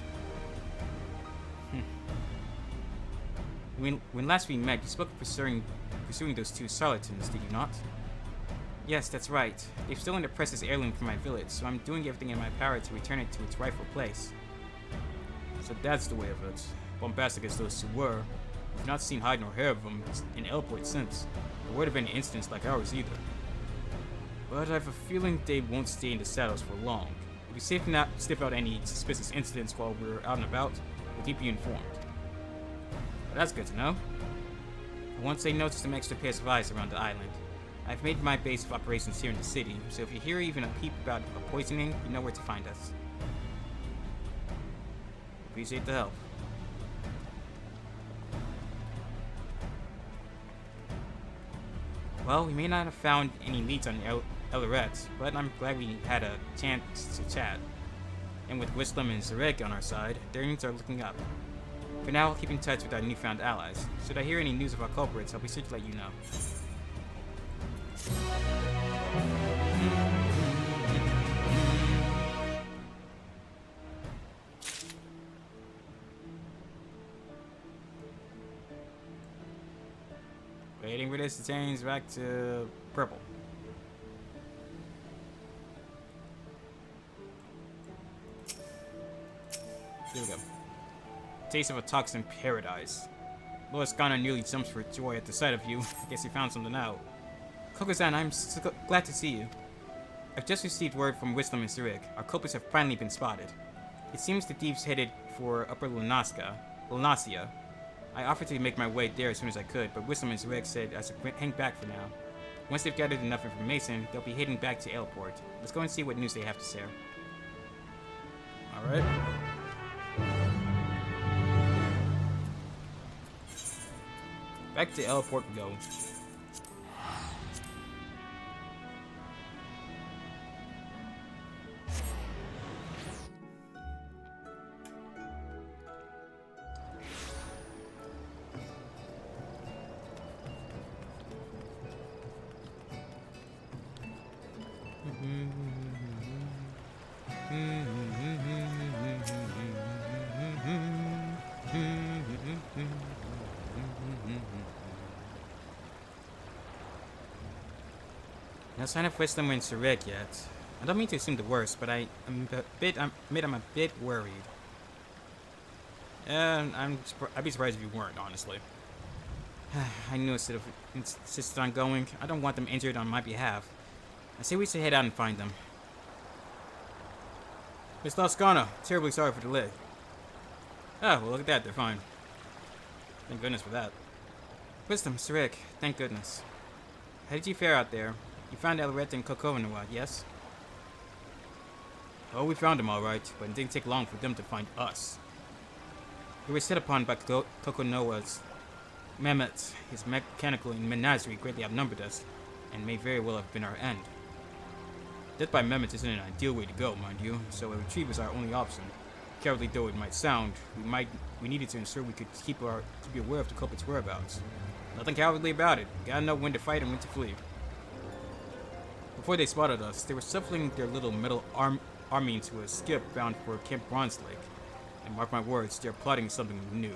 When last we met, you spoke of pursuing those two charlatans, did you not? Yes, that's right. They've stolen the precious heirloom from my village, so I'm doing everything in my power to return it to its rightful place. So that's the way of it. Bombastic as those two were, I've not seen hide nor hair of them in Airport since, or word of any incidents like ours either. But I have a feeling they won't stay in the saddles for long. If we sniff out any suspicious incidents while we're out and about, we'll keep you informed. But that's good to know. Once they notice some extra pairs of eyes around the island. I've made my base of operations here in the city, so if you hear even a peep about a poisoning, you know where to find us. Appreciate the help. Well, we may not have found any leads on Ellerette, but I'm glad we had a chance to chat. And with Wislam and Zarek on our side, things are looking up. For now, I'll keep in touch with our newfound allies. Should I hear any news of our culprits, I'll be sure to let you know. Waiting for this to change back to purple. There we go. Taste of a toxin paradise. Lois Ghana nearly jumps for joy at the sight of you. I guess you found something out. Kokozan, I'm so glad to see you. I've just received word from Wisdom and Sirik. Our culprits have finally been spotted. It seems the thieves headed for Upper Lunasia. I offered to make my way there as soon as I could, but Wisdom and Sirik said I should hang back for now. Once they've gathered enough information, they'll be heading back to Airport. Let's go and see what news they have to share. Alright. Back to Airport we go. No sign of Wisdom and Sarek yet. I don't mean to assume the worst, but I'm a bit worried. I'd be surprised if you weren't, honestly. I knew instead of insisted on going. I don't want them injured on my behalf. I say we should head out and find them. Miss Lascana, terribly sorry for the delay. Oh, well look at that, they're fine. Thank goodness for that. Wisdom, Sarek, thank goodness. How did you fare out there? You found Ellerette and Kokonoa, yes? Oh, we found them alright, but it didn't take long for them to find us. We were set upon by Kokonoa's Mehmet. His mechanical and menagerie greatly outnumbered us, and may very well have been our end. Death by Mehmet isn't an ideal way to go, mind you, so a retreat was our only option. Cowardly though it might sound, we needed to ensure we could to be aware of the culprit's whereabouts. Nothing cowardly about it. Gotta know when to fight and when to flee. Before they spotted us, they were shuffling their little metal army into a skip bound for Camp Bronze Lake. And mark my words, they're plotting something new.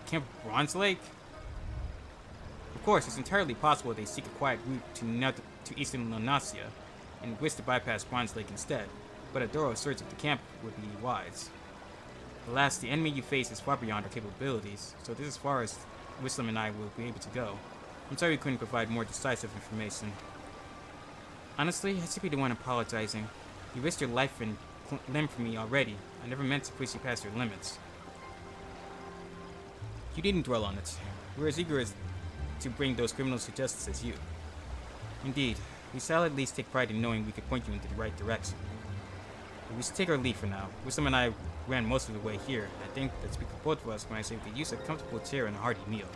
Camp Bronze Lake? Of course, it's entirely possible they seek a quiet route to eastern Lunasia, and wish to bypass Bronze Lake instead, but a thorough search of the camp would be wise. Alas, the enemy you face is far beyond our capabilities, so this is as far as Wislam and I will be able to go. I'm sorry we couldn't provide more decisive information. Honestly, I should be the one apologizing. You risked your life and limb for me already. I never meant to push you past your limits. You needn't dwell on it. We're as eager to bring those criminals to justice as you. Indeed, we shall at least take pride in knowing we could point you into the right direction. But we should take our leave for now. Wisdom and I ran most of the way here. I think that speaks for both of us when I say we could use a comfortable chair and a hearty meal.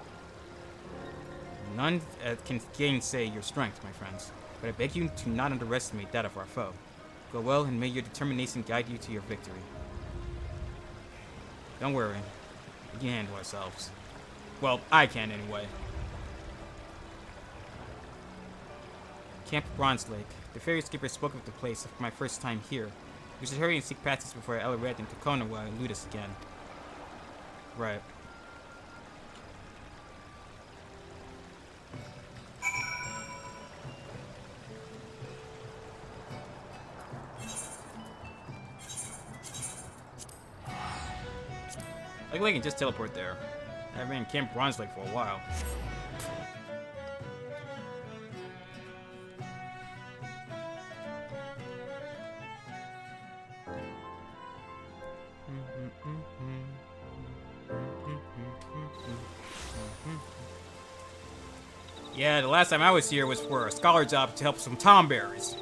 None can gainsay your strength, my friends, but I beg you to not underestimate that of our foe. Go well, and may your determination guide you to your victory. Don't worry. We can handle ourselves. Well, I can anyway. Camp Bronze Lake. The ferry skipper spoke of the place my first time here. We should hurry and seek passage before Ellerette and Kokonoa elude us again. Right. I can just teleport there. I've been in Camp Brunswick for a while. Yeah, the last time I was here was for a scholar job to help some tomberries.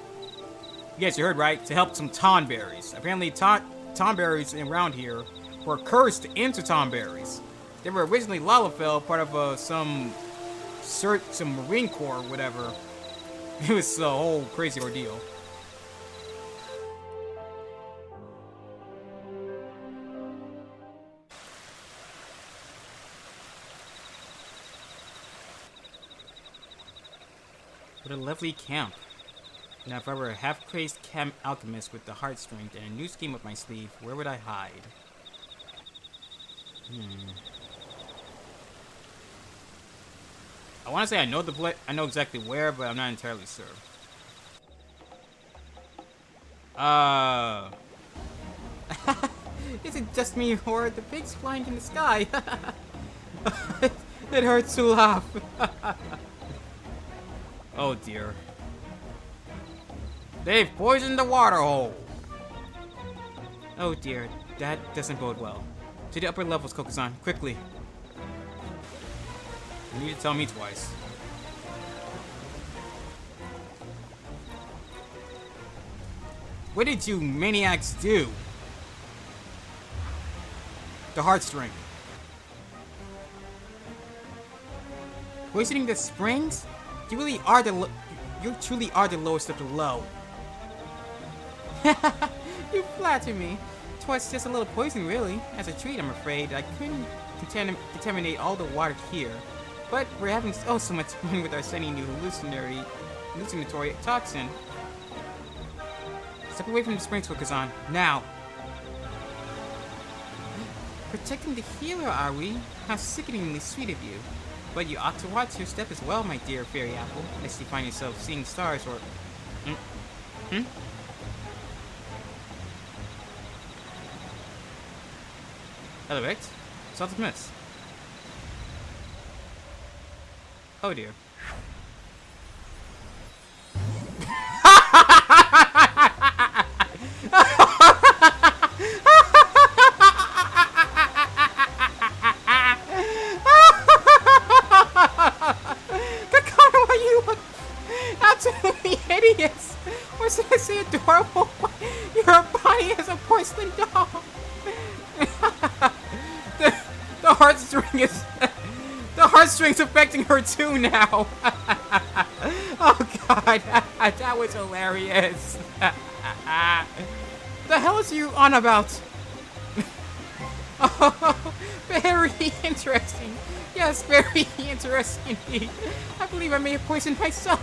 Yes, you heard right, to help some tomberries. Apparently, tomberries around here were cursed into tomberries. They were originally Lalafell, part of some Marine Corps or whatever. It was a whole crazy ordeal. What a lovely camp. Now, if I were a half-crazed camp alchemist with the heartstrings and a new scheme up my sleeve, where would I hide? I want to say I know exactly where, but I'm not entirely sure. Is it just me or the pigs flying in the sky? It hurts to laugh. Oh dear. They've poisoned the water hole. Oh dear, that doesn't bode well. To the upper levels, Kokusan, quickly. You need to tell me twice. What did you maniacs do? The heartstring. Poisoning the springs? You truly are the lowest of the low. You flatter me. Twas just a little poison, really. As a treat, I'm afraid. I couldn't contaminate all the water here. But we're having so much fun with our sunny new hallucinatory toxin. Step away from the springs, Kokusan. Now! Protecting the healer, are we? How sickeningly sweet of you. But you ought to watch your step as well, my dear fairy apple, lest you find yourself seeing stars or... Hello, Rick. Salted Miss. Oh dear. Absolutely hideous! Or should I say adorable? Your body is a porcelain doll! The heartstring's affecting her too now! Oh god, that was hilarious! The hell is you on about? Oh, very interesting. Yes, very interesting indeed. I believe I may have poisoned myself.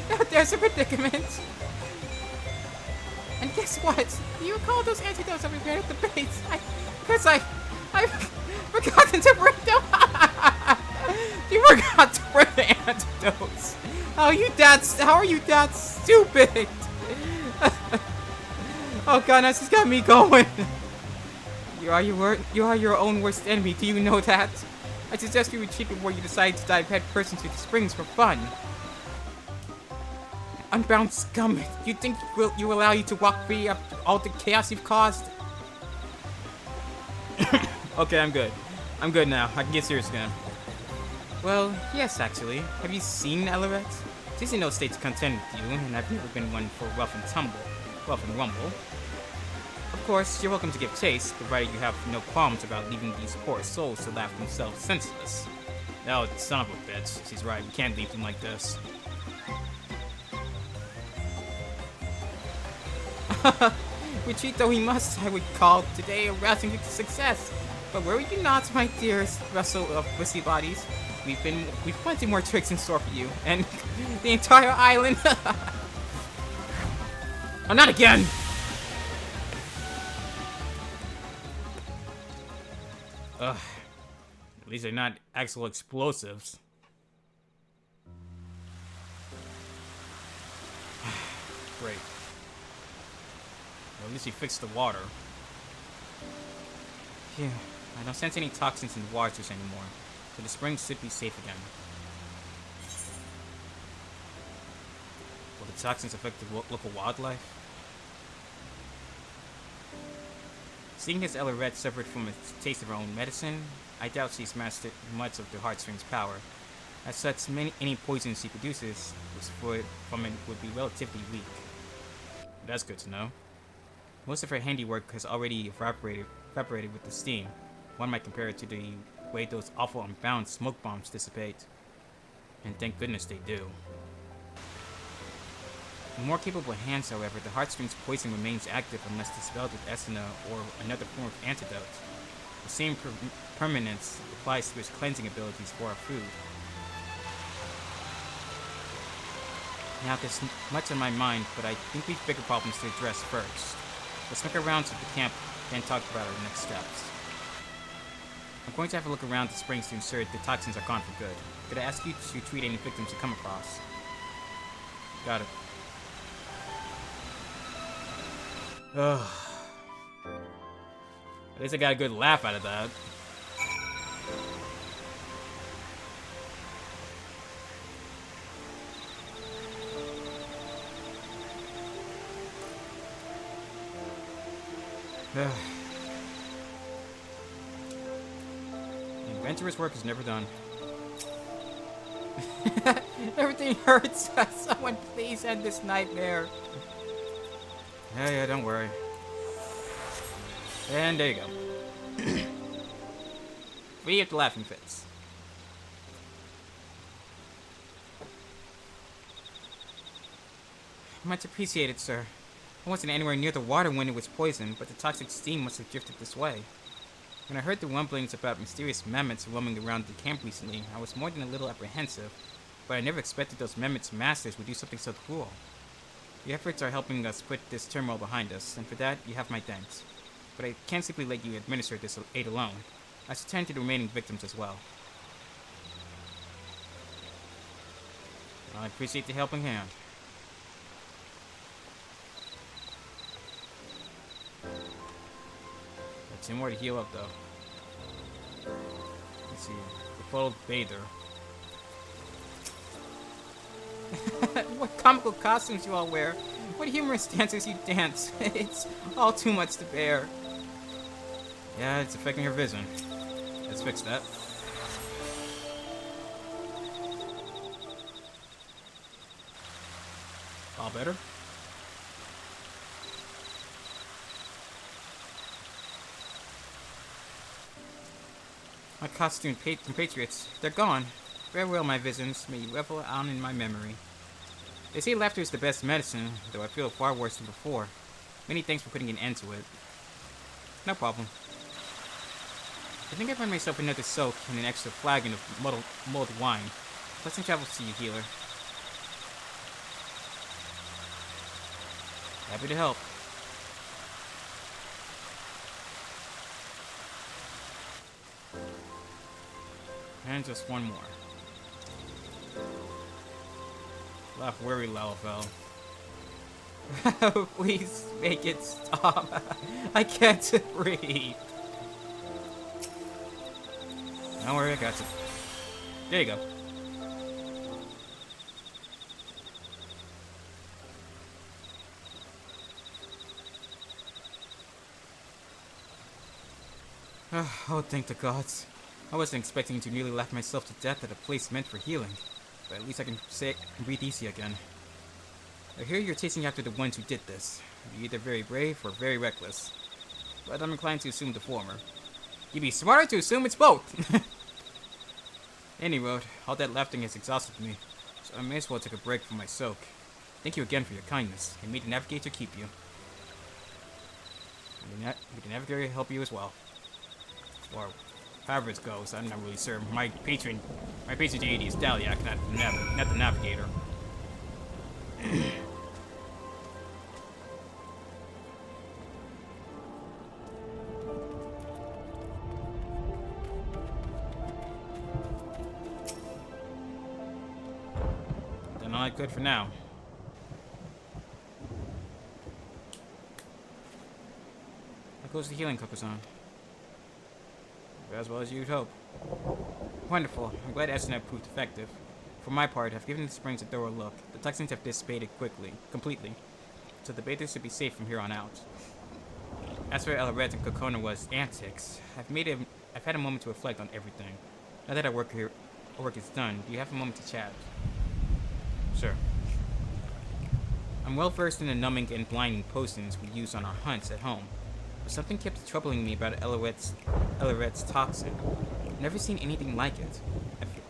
Now there's a predicament. And guess what? Do you recall those antidotes I prepared at the base? I've forgotten to bring them. You forgot to bring the antidotes. How are you that stupid? Oh god, now she's got me going. You are your own worst enemy. Do you know that? I suggest you retreat before you decide to dive headfirst into the springs for fun. Unbound scum. You think you will allow you to walk free after all the chaos you've caused? Okay, I'm good. I'm good now. I can get serious again. Well, yes, actually. Have you seen Eleret? She's in no state to contend with you, and I've never been one for rough and rumble. Of course, you're welcome to give chase, provided you have no qualms about leaving these poor souls to laugh themselves senseless. Oh, son of a bitch. She's right. We can't leave them like this. Retreat though we must, I would call today a rousing success. But worry you not, my dearest vessel of pussy bodies. We've plenty more tricks in store for you, and the entire island. Oh, not again! Ugh. At least they're not actual explosives. Great. Well, at least he fixed the water. Yeah. I don't sense any toxins in the waters anymore, so the spring should be safe again. Will the toxins affect the local wildlife? Seeing as Ellerette suffered from a taste of her own medicine, I doubt she's mastered much of the heartstring's power. As such, any poison she produces from it would be relatively weak. That's good to know. Most of her handiwork has already evaporated with the steam. One might compare it to the way those awful unbound smoke bombs dissipate. And thank goodness they do. In more capable hands, however, the heartstring's poison remains active unless dispelled with Esena or another form of antidote. The same permanence applies to its cleansing abilities for our food. Now, there's much on my mind, but I think we've bigger problems to address first. Let's make our rounds of the camp, then talk about our next steps. I'm going to have a look around the springs to ensure the toxins are gone for good. Could I ask you to treat any victims you come across? Got it. Ugh. At least I got a good laugh out of that. The inventor's work is never done. Everything hurts. Someone please end this nightmare. Yeah, don't worry. And there you go. Free of the laughing fits. Much appreciated, sir. I wasn't anywhere near the water when it was poisoned, but the toxic steam must have drifted this way. When I heard the rumblings about mysterious mammoths roaming around the camp recently, I was more than a little apprehensive, but I never expected those mammoths' masters would do something so cruel. Your efforts are helping us put this turmoil behind us, and for that, you have my thanks. But I can't simply let you administer this aid alone. I should tend to the remaining victims as well. I appreciate the helping hand. Two more to heal up, though. Let's see. The full bather. What comical costumes you all wear. What humorous dances you dance. It's all too much to bear. Yeah, it's affecting her vision. Let's fix that. All better? My costumed compatriots, they're gone. Farewell, my visions. May you revel on in my memory. They say laughter is the best medicine, though I feel far worse than before. Many thanks for putting an end to it. No problem. I think I find myself another soak and an extra flagon of mulled wine. Pleasant travels to you, healer. Happy to help. And just one more. Laugh worry, Lalafell. Please make it stop. I can't breathe. Don't worry, I got you. There you go. Oh, thank the gods. I wasn't expecting to nearly laugh myself to death at a place meant for healing, but at least I can breathe easy again. I hear you're chasing after the ones who did this. You're either very brave or very reckless, but I'm inclined to assume the former. You'd be smarter to assume it's both! Anyway, all that laughing has exhausted me, so I may as well take a break from my soak. Thank you again for your kindness, and may the Navigator keep you. And may the Navigator help you as well. Or however it goes, I'm not really sure. My patron deity is Daliak, not the Navigator. Then all good for now. How goes the healing, Kokuzan? as well as you'd hope. Wonderful. I'm glad Astronaut proved effective. For my part, I've given the springs a thorough look. The toxins have dissipated completely, so the bathers should be safe from here on out. As for Elred's and Kokonawa's antics, I've had a moment to reflect on everything. Now that our work is done, do you have a moment to chat? Sure. I'm well versed in the numbing and blinding potions we use on our hunts at home, but something kept troubling me about Elred's toxin. I've never seen anything like it.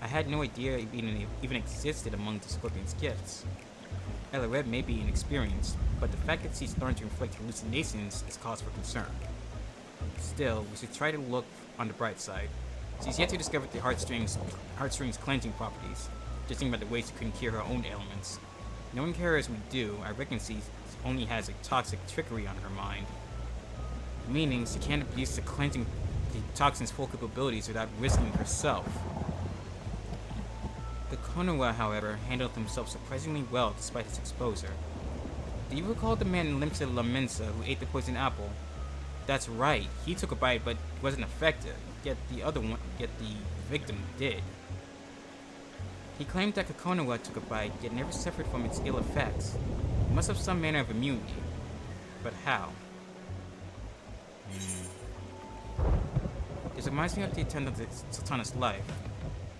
I had no idea it even existed among the Scorpion's gifts. Elred may be inexperienced, but the fact that she's starting to inflict hallucinations is cause for concern. Still, we should try to look on the bright side. She's yet to discover the heartstrings cleansing properties, judging by the way she can cure her own ailments. Knowing her as we do, I reckon she only has a toxic trickery on her mind. Meaning, she can't abuse the toxin's full capabilities without risking herself. The Konoha, however, handled himself surprisingly well despite his exposure. Do you recall the man in Limsa La Mensa who ate the poison apple? That's right, he took a bite but wasn't effective, yet the victim did. He claimed that Konoha took a bite yet never suffered from its ill effects. He must have some manner of immunity. But how? This reminds me of the attendant of Sultana's life.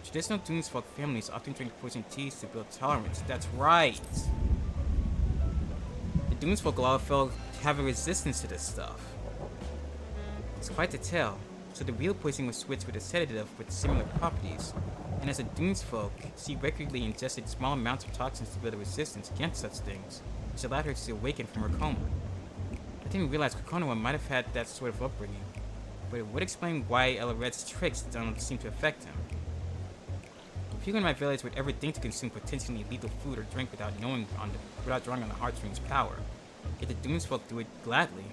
Traditional Dunesfolk families often drink poison teas to build tolerance. That's right! The Dunesfolk all have a resistance to this stuff. It's quite a tale. So the real poison was switched with a sedative with similar properties. And as a Dunesfolk, she regularly ingested small amounts of toxins to build a resistance against such things, which allowed her to awaken from her coma. I didn't realize Kokonoha might have had that sort of upbringing, but it would explain why Elred's tricks don't seem to affect him. Few in my village would ever think to consume potentially lethal food or drink without drawing on the heartstrings' power. Yet the Dunesfolk do it gladly.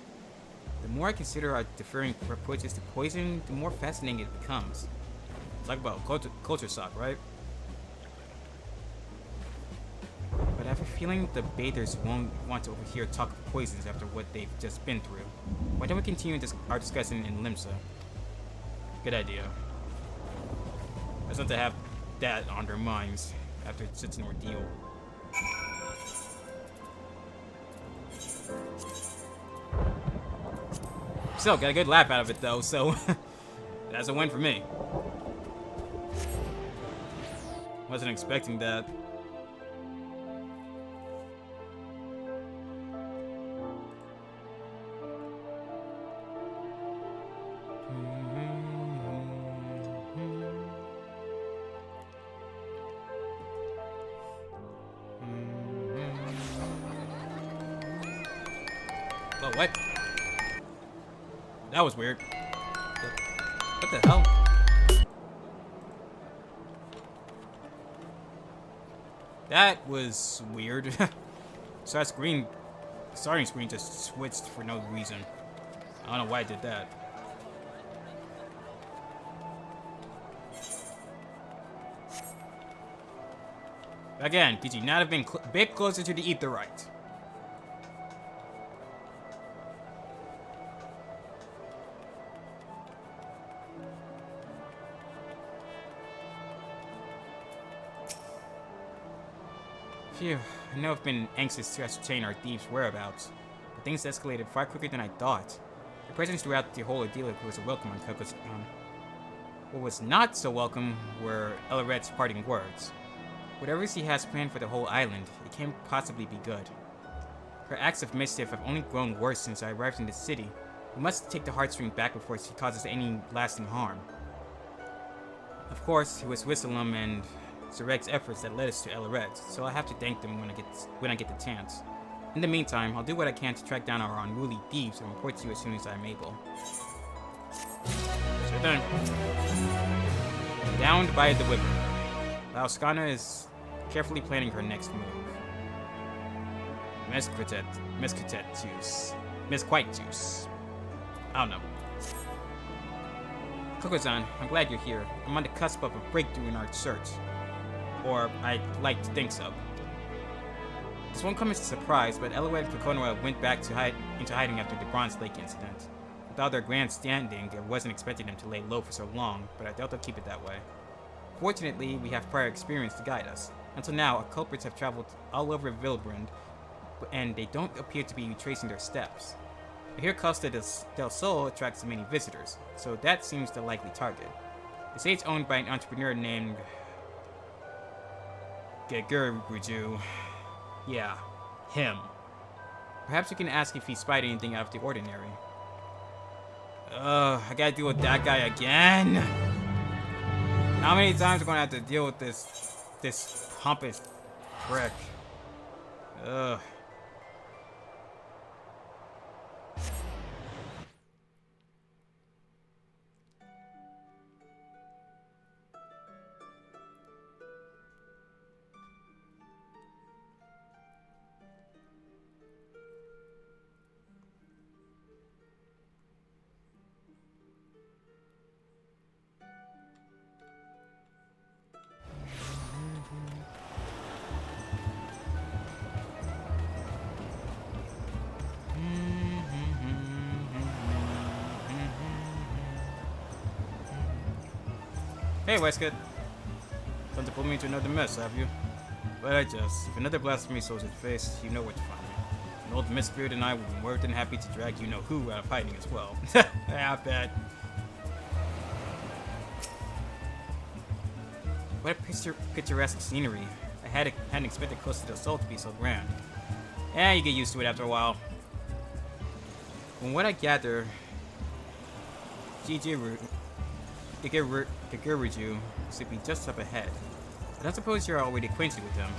The more I consider our differing approaches to poison, the more fascinating it becomes. Talk about culture shock, right? But I have a feeling the bathers won't want to overhear talk of poisons after what they've just been through. Why don't we continue our discussion in Limsa? Good idea. That's not to have that on their minds after such an ordeal. Still, got a good laugh out of it though, so that's a win for me. Wasn't expecting that. Oh, what? That was weird. What the hell? That was weird. So that starting screen just switched for no reason. I don't know why I did that. Again, did you not have been a bit closer to the etherite? Phew, I know I've been anxious to ascertain our thieves' whereabouts, but things escalated far quicker than I thought. Their presence throughout the whole ordeal was a welcome on Koko's. What was not so welcome were Elred's parting words. Whatever she has planned for the whole island, it can't possibly be good. Her acts of mischief have only grown worse since I arrived in the city. We must take the heartstring back before she causes any lasting harm. Of course, it was Wissalam and Zarek's efforts that led us to Elred, so I'll have to thank them when I get the chance. In the meantime, I'll do what I can to track down our unruly thieves and report to you as soon as I'm able. So done. Downed by the Wyvern. Laoskana is carefully planning her next move. Mesquite juice. I don't know. Kokozan, I'm glad you're here. I'm on the cusp of a breakthrough in our search. Or I'd like to think so. This won't come as a surprise, but Elred and Kokonoha went back into hiding after the Bronze Lake incident. With all their grandstanding, I wasn't expecting them to lay low for so long, but I doubt they'll keep it that way. Fortunately, we have prior experience to guide us. Until now, our culprits have traveled all over Vilbrand, and they don't appear to be retracing their steps. I hear Costa del Sol attracts many visitors, so that seems the likely target. They say it's owned by an entrepreneur named Geguruju. Yeah, him. Perhaps you can ask if he spied anything out of the ordinary. I gotta deal with that guy again. How many times am I gonna have to deal with this pompous prick? Ugh. Hey, Westcott. Time to pull me into another mess, have you? But if another blasphemy shows its face, you know where to find me. An old misspirit and I will be more than happy to drag you know who out of hiding as well. Yeah, I bet. What a picturesque scenery. I hadn't expected Costa del Sol to be so grand. Yeah, you get used to it after a while. From what I gather, Geguruju should be just up ahead. But I suppose you're already acquainted with him.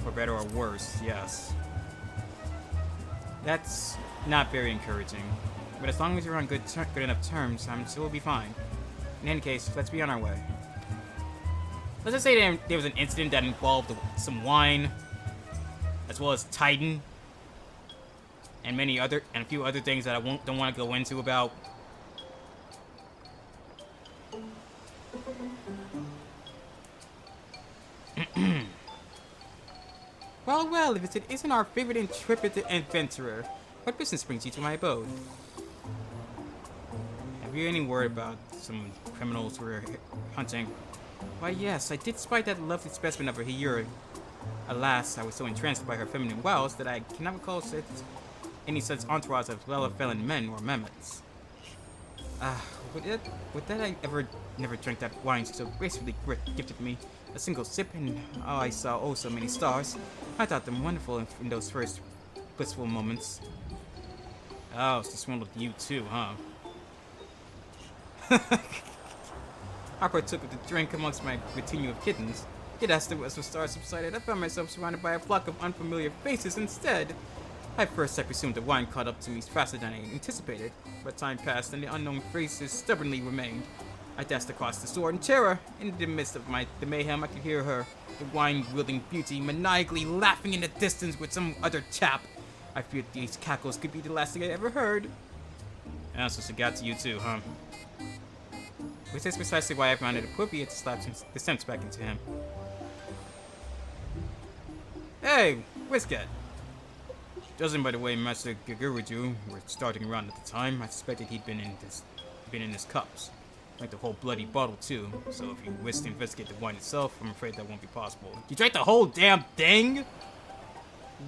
For better or worse, yes. That's not very encouraging. But as long as you're on good enough terms, I'm sure we'll be fine. In any case, let's be on our way. Let's just say there was an incident that involved some wine, as well as Titan, and a few other things that I don't want to go into about. Well, if it isn't our favorite intrepid adventurer, what business brings you to my abode? Have you any word about some criminals who are hunting? Why, yes, I did spy that lovely specimen of a Hiyuri. Alas, I was so entranced by her feminine wiles that I cannot recall any such entourage of well-felon men or Mehmets. Would that I never drank that wine she so gracefully gifted me. A single sip, and I saw so many stars. I thought them wonderful in those first blissful moments. Oh, she swindled you too, huh? I partook of the drink amongst my retinue of kittens. Yet as the rest of stars subsided, I found myself surrounded by a flock of unfamiliar faces instead. At first, I presumed the wine caught up to me faster than I anticipated, but time passed and the unknown faces stubbornly remained. I dashed across the store in terror. In the midst of the mayhem, I could hear her, the wine-wielding beauty, maniacally laughing in the distance with some other chap. I feared these cackles could be the last thing I ever heard. Ah, so she got to you too, huh? Which is precisely why I found it appropriate to slap the sense back into him. Hey, Whisket! Judging by the way Master Geguruju were starting around at the time, I suspected he'd been in his cups. Like the whole bloody bottle too, so if you wish to investigate the wine itself, I'm afraid that won't be possible. You drank the whole damn thing?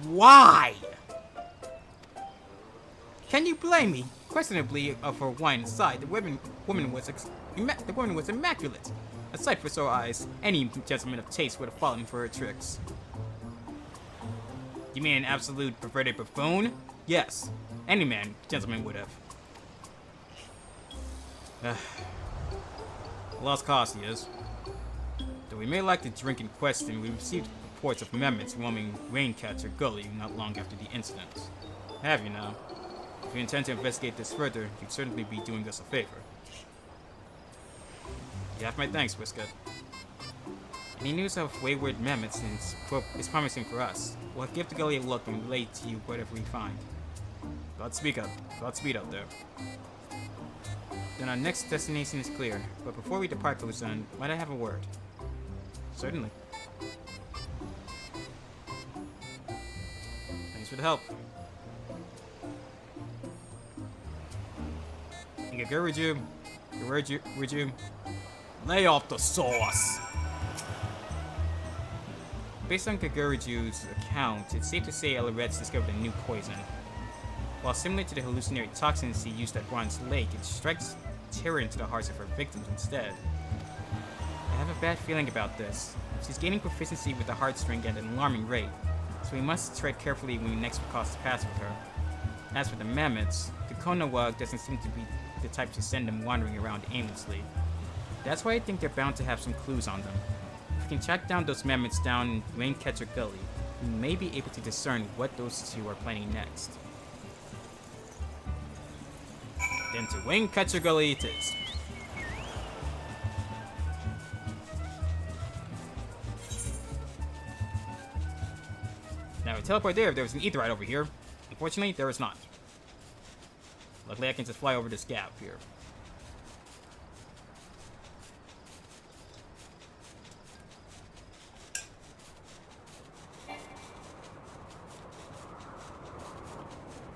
Why? Can you blame me? Questionably, of her wine aside, the woman was immaculate. A sight for sore eyes. Any gentleman of taste would have fallen for her tricks. You mean an absolute perverted buffoon? Yes, any gentleman would have. Lost cause he is. Though we may like the drink in question, we received reports of Mehmets roaming Raincatcher Gully not long after the incident. Have you now? If you intend to investigate this further, you'd certainly be doing us a favor. You have my thanks, Whisket. Any news of wayward Mehmets is promising for us. We'll give the gully a look and relay to you whatever we find. Godspeed out there. Then our next destination is clear, but before we depart, Luzon, might I have a word? Certainly. Thanks for the help. KuroZeraphimVT, lay off the sauce. Based on KuroZeraphimVT's account, it's safe to say Elred's discovered a new poison. While similar to the hallucinatory toxins he used at Bronze Lake, it strikes terror into the hearts of her victims instead. I have a bad feeling about this. She's gaining proficiency with the heartstring at an alarming rate, so we must tread carefully when we next cross paths with her. As for the mammoths, the Konawag doesn't seem to be the type to send them wandering around aimlessly. That's why I think they're bound to have some clues on them. If we can track down those mammoths down Wayne-Catcher Gully, we may be able to discern what those two are planning next. Then to Wayne-Catcher Gully it is. Now, I would teleport there if there was an aetheryte over here. Unfortunately, there is not. Luckily, I can just fly over this gap here.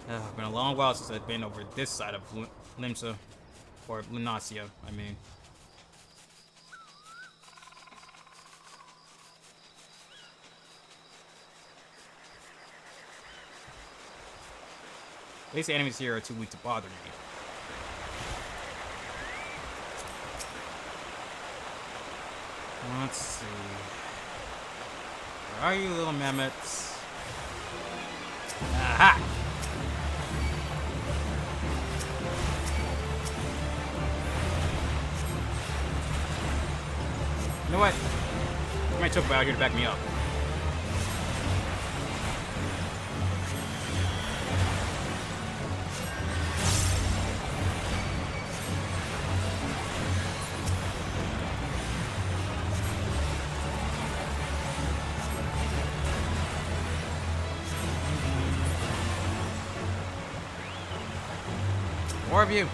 It's been a long while since I've been over this side of Limsa. Or Lunasia, I mean. At least the enemies here are too weak to bother me. Let's see. Where are you, little mammoths? Aha! You know what? I might choke out here to back me up. More of you.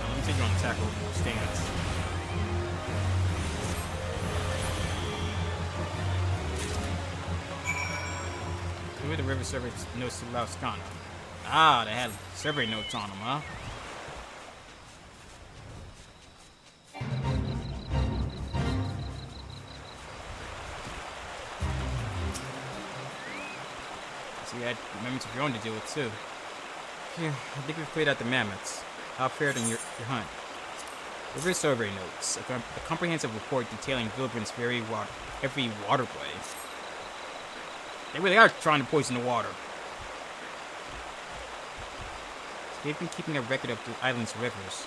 Let me take you on the tackle stance. Who are the river server notes to Lauscana? Ah, they had survey notes on them, huh? So you had mammoths of your own to deal with, too. Phew, I think we've cleared out the mammoths. How fared on your hunt? River survey notes. A comprehensive report detailing Vilbrin's every waterway. They really are trying to poison the water. They've been keeping a record of the island's rivers.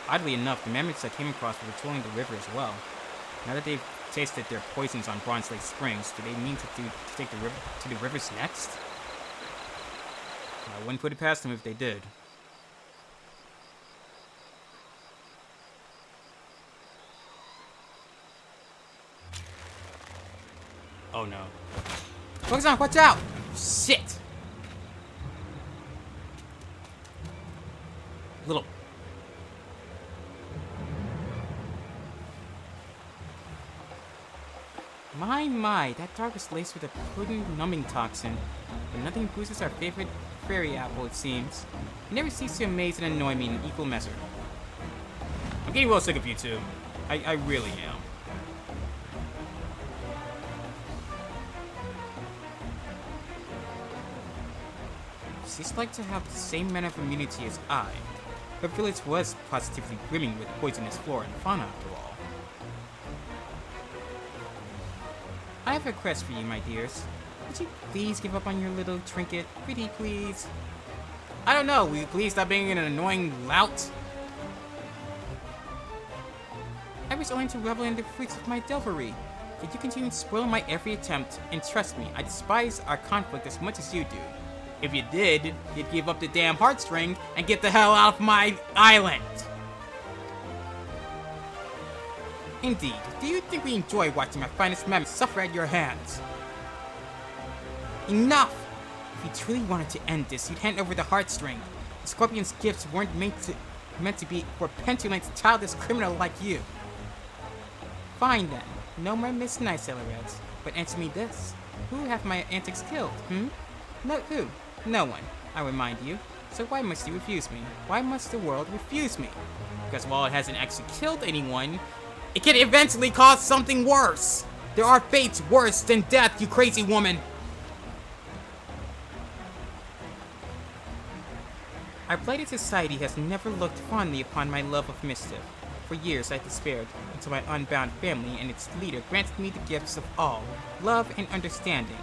Oddly enough, the mammoths I came across were patrolling the river as well. Now that they've tasted their poisons on Bronze Lake Springs, do they mean to take the river to the rivers next? I wouldn't put it past them if they did. Oh no. Focus on, watch out! Shit! Little. My, that dark is laced with a potent numbing toxin. But nothing boosts our favorite fairy apple, it seems. It never ceases to amaze and annoy me in equal measure. I'm getting well sick of you two. I really am. She's like to have the same manner of immunity as I. Her village was positively brimming with poisonous flora and fauna after all. I have a request for you, my dears. Would you please give up on your little trinket? Pretty please. I don't know, will you please stop being an annoying lout? I was only to revel in the fruits of my devilry. Yet you continue spoiling my every attempt, and trust me, I despise our conflict as much as you do. If you did, you'd give up the damn heartstring and get the hell out of my island! Indeed, do you think we enjoy watching my finest mammoth suffer at your hands? Enough! If you truly wanted to end this, you'd hand over the heartstring. The Scorpion's gifts weren't meant to be for petulant, childish criminal like you. Fine then. No more Miss Nice, Ellerette. But answer me this. Who have my antics killed, No, who? No one, I remind you. So why must you refuse me? Why must the world refuse me? Because while it hasn't actually killed anyone, it can eventually cause something worse. There are fates worse than death, you crazy woman. Our blighted society has never looked fondly upon my love of mischief. For years I despaired, until my unbound family and its leader granted me the gifts of all, love and understanding.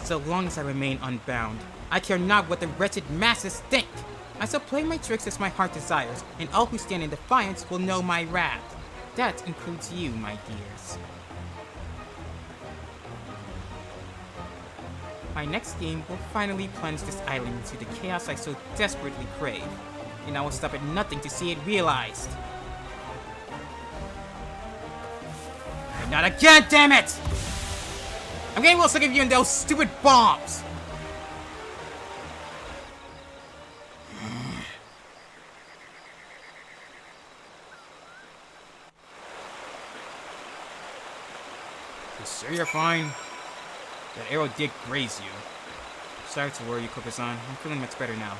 So long as I remain unbound, I care not what the wretched masses think. I shall play my tricks as my heart desires, and all who stand in defiance will know my wrath. That includes you, my dears. My next game will finally plunge this island into the chaos I so desperately crave, and I will stop at nothing to see it realized. Not again, damn it! I'm getting a little sick of you and those stupid bombs! You sure you're fine? That arrow did graze you. Sorry to worry you, Kurosan. I'm feeling much better now.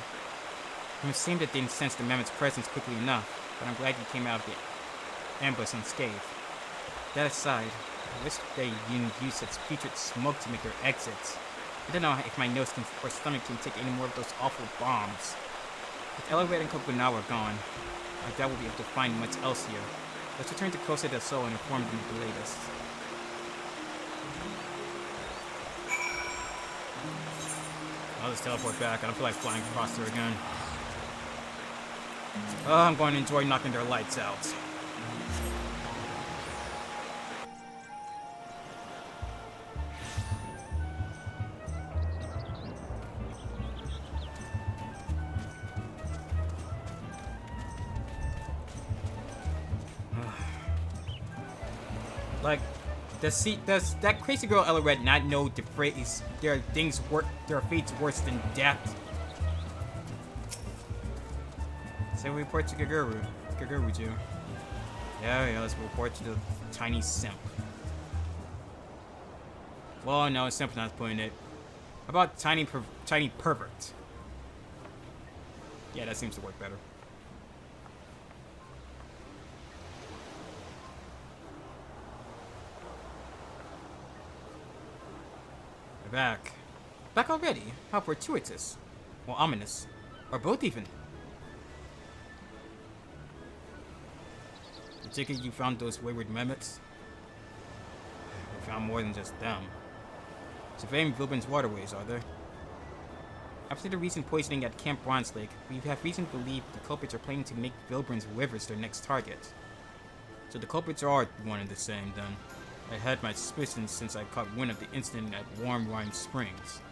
It seemed that didn't sense the mammoth's presence quickly enough, but I'm glad you came out of the ambush unscathed. That aside, I wish they didn't use such putrid smoke to make their exits. I don't know if my nose or stomach can take any more of those awful bombs. With Ellerette and Kokunawa gone, I doubt we'll be able to find much else here. Let's return to Kosa del Sol and inform them of the latest. I'll just teleport back. I don't feel like flying across there again. Oh, I'm going to enjoy knocking their lights out. Like, does that crazy girl Ellerette not know the phrase, there are fates worse than death? So we report to Guguruju. Yeah, let's report to the tiny simp. Well, no, simp's not putting it. How about tiny pervert? Yeah, that seems to work better. Back. Back already? How fortuitous. Or ominous. Or both even. I take it you found those wayward mammoths? We found more than just them. Surveying Vilburn's waterways, are there? After the recent poisoning at Camp Bronze Lake, we have reason to believe the culprits are planning to make Vilburn's rivers their next target. So the culprits are one and the same, then. I had my suspicions since I caught wind of the incident at Warm Rime Springs.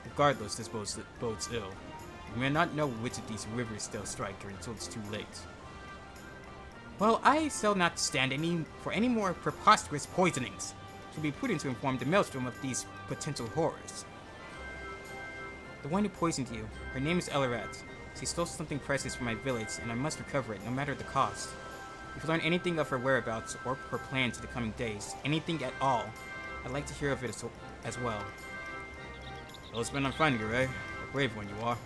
Regardless, this bodes ill. We may not know which of these rivers they'll strike until it's too late. Well, I shall not stand for any more preposterous poisonings. It will be prudent to inform the Maelstrom of these potential horrors. The one who poisoned you, her name is Ellerette. She stole something precious from my village, and I must recover it, no matter the cost. If you learn anything of her whereabouts or her plans in the coming days, anything at all, I'd like to hear of it as well. Well, it's been on fun, eh? A brave one you are.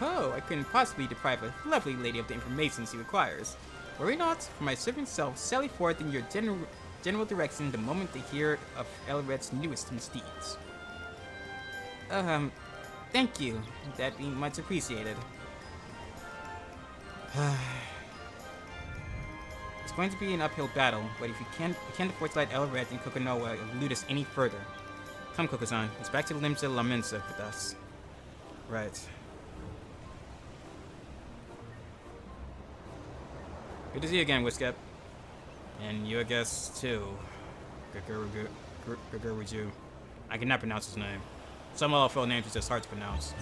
Oh, I couldn't possibly deprive a lovely lady of the information she requires. Worry not, for my servant self sally forth in your general direction the moment they hear of Ellerette's newest misdeeds. Thank you. That'd be much appreciated. It's going to be an uphill battle, but if we can't afford to let Ellerette and Kokunawa elude us any further. Come, Kokusan, it's back to Limsa La Mensa with us. Right. Good to see you again, Whiskep. And you, I guess, too. Guguruju. I cannot pronounce his name. Some LFL names are just hard to pronounce.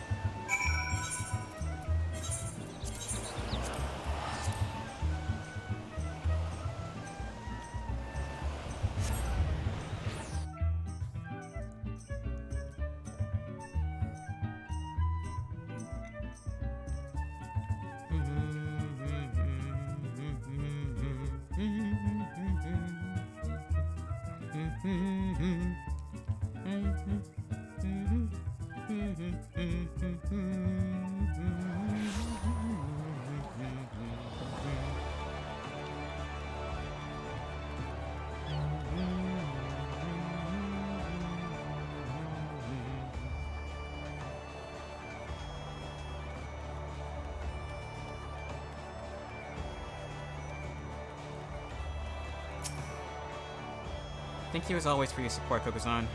Thank you as always for your support, Kokozan.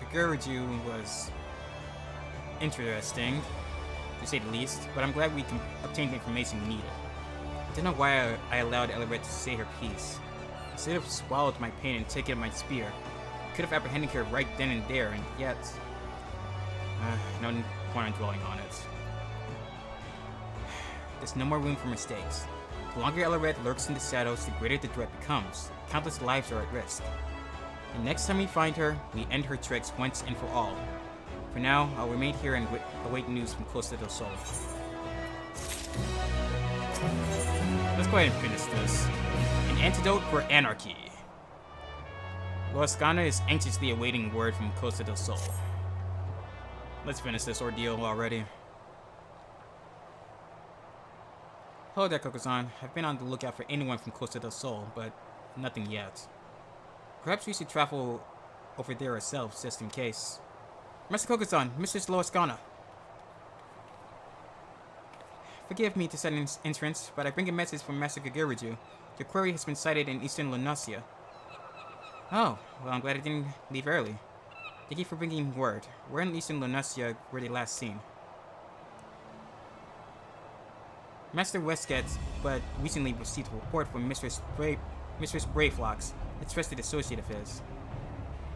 Kaguraju was interesting, to say the least, but I'm glad we obtained the information we needed. I don't know why I allowed Eleret to say her piece. Instead of swallowed my pain and taken my spear, I could have apprehended her right then and there, and yet... no point in dwelling on it. There's no more room for mistakes. The longer Eleret lurks in the shadows, the greater the threat becomes. Countless lives are at risk. The next time we find her, we end her tricks once and for all. For now, I'll remain here and await news from Costa del Sol. Let's go ahead and finish this. An antidote for anarchy. Lorascana is anxiously awaiting word from Costa del Sol. Let's finish this ordeal already. Hello there, Kokozan. I've been on the lookout for anyone from Costa del Sol, but nothing yet. Perhaps we should travel over there ourselves, just in case. Master Kokozan, Mistress Lorascana. Forgive me to sudden entrance, but I bring a message from Master Kaguraju. The quarry has been sighted in eastern Lunasia. Oh, well, I'm glad I didn't leave early. Thank you for bringing word. Where in eastern Lunasia were they last seen? Master Westgate, but recently received a report from Mistress Brayflox, a trusted associate of his.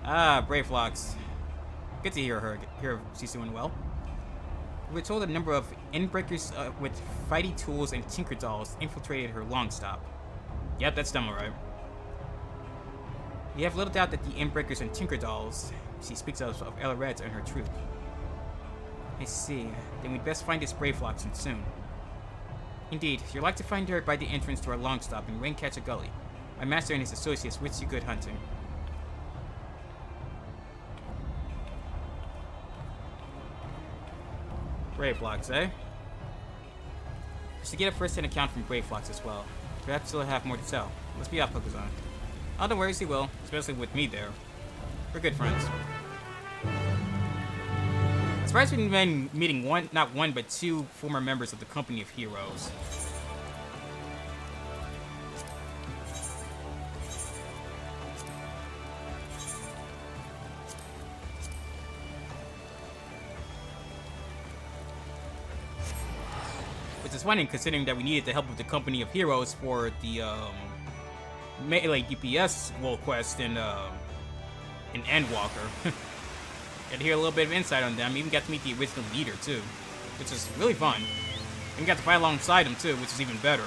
Ah, Brayflox. Good to hear she's doing well. We were told a number of Endbreakers with fighty tools and tinker dolls infiltrated her long stop. Yep, that's dumb, alright. We have little doubt that the Endbreakers and tinker dolls, she speaks of Eleret and her troop. I see. Then we'd best find this Brayflox and soon. Indeed, you're like to find her by the entrance to our long stop in Raincatcher Gully. My master and his associates wish you good hunting. Brayflox, eh? I should get a first-hand account from Brayflox as well. Perhaps he'll have more to tell. Let's be off, Kokozan. Oh, don't worry, he will. Especially with me there. We're good friends. As far as we've been meeting not one, but two former members of the Company of Heroes. Which is funny, considering that we needed the help of the Company of Heroes for the melee DPS world quest in Endwalker. Got to hear a little bit of insight on them. Even got to meet the original leader too, which is really fun. And got to fight alongside him too, which is even better.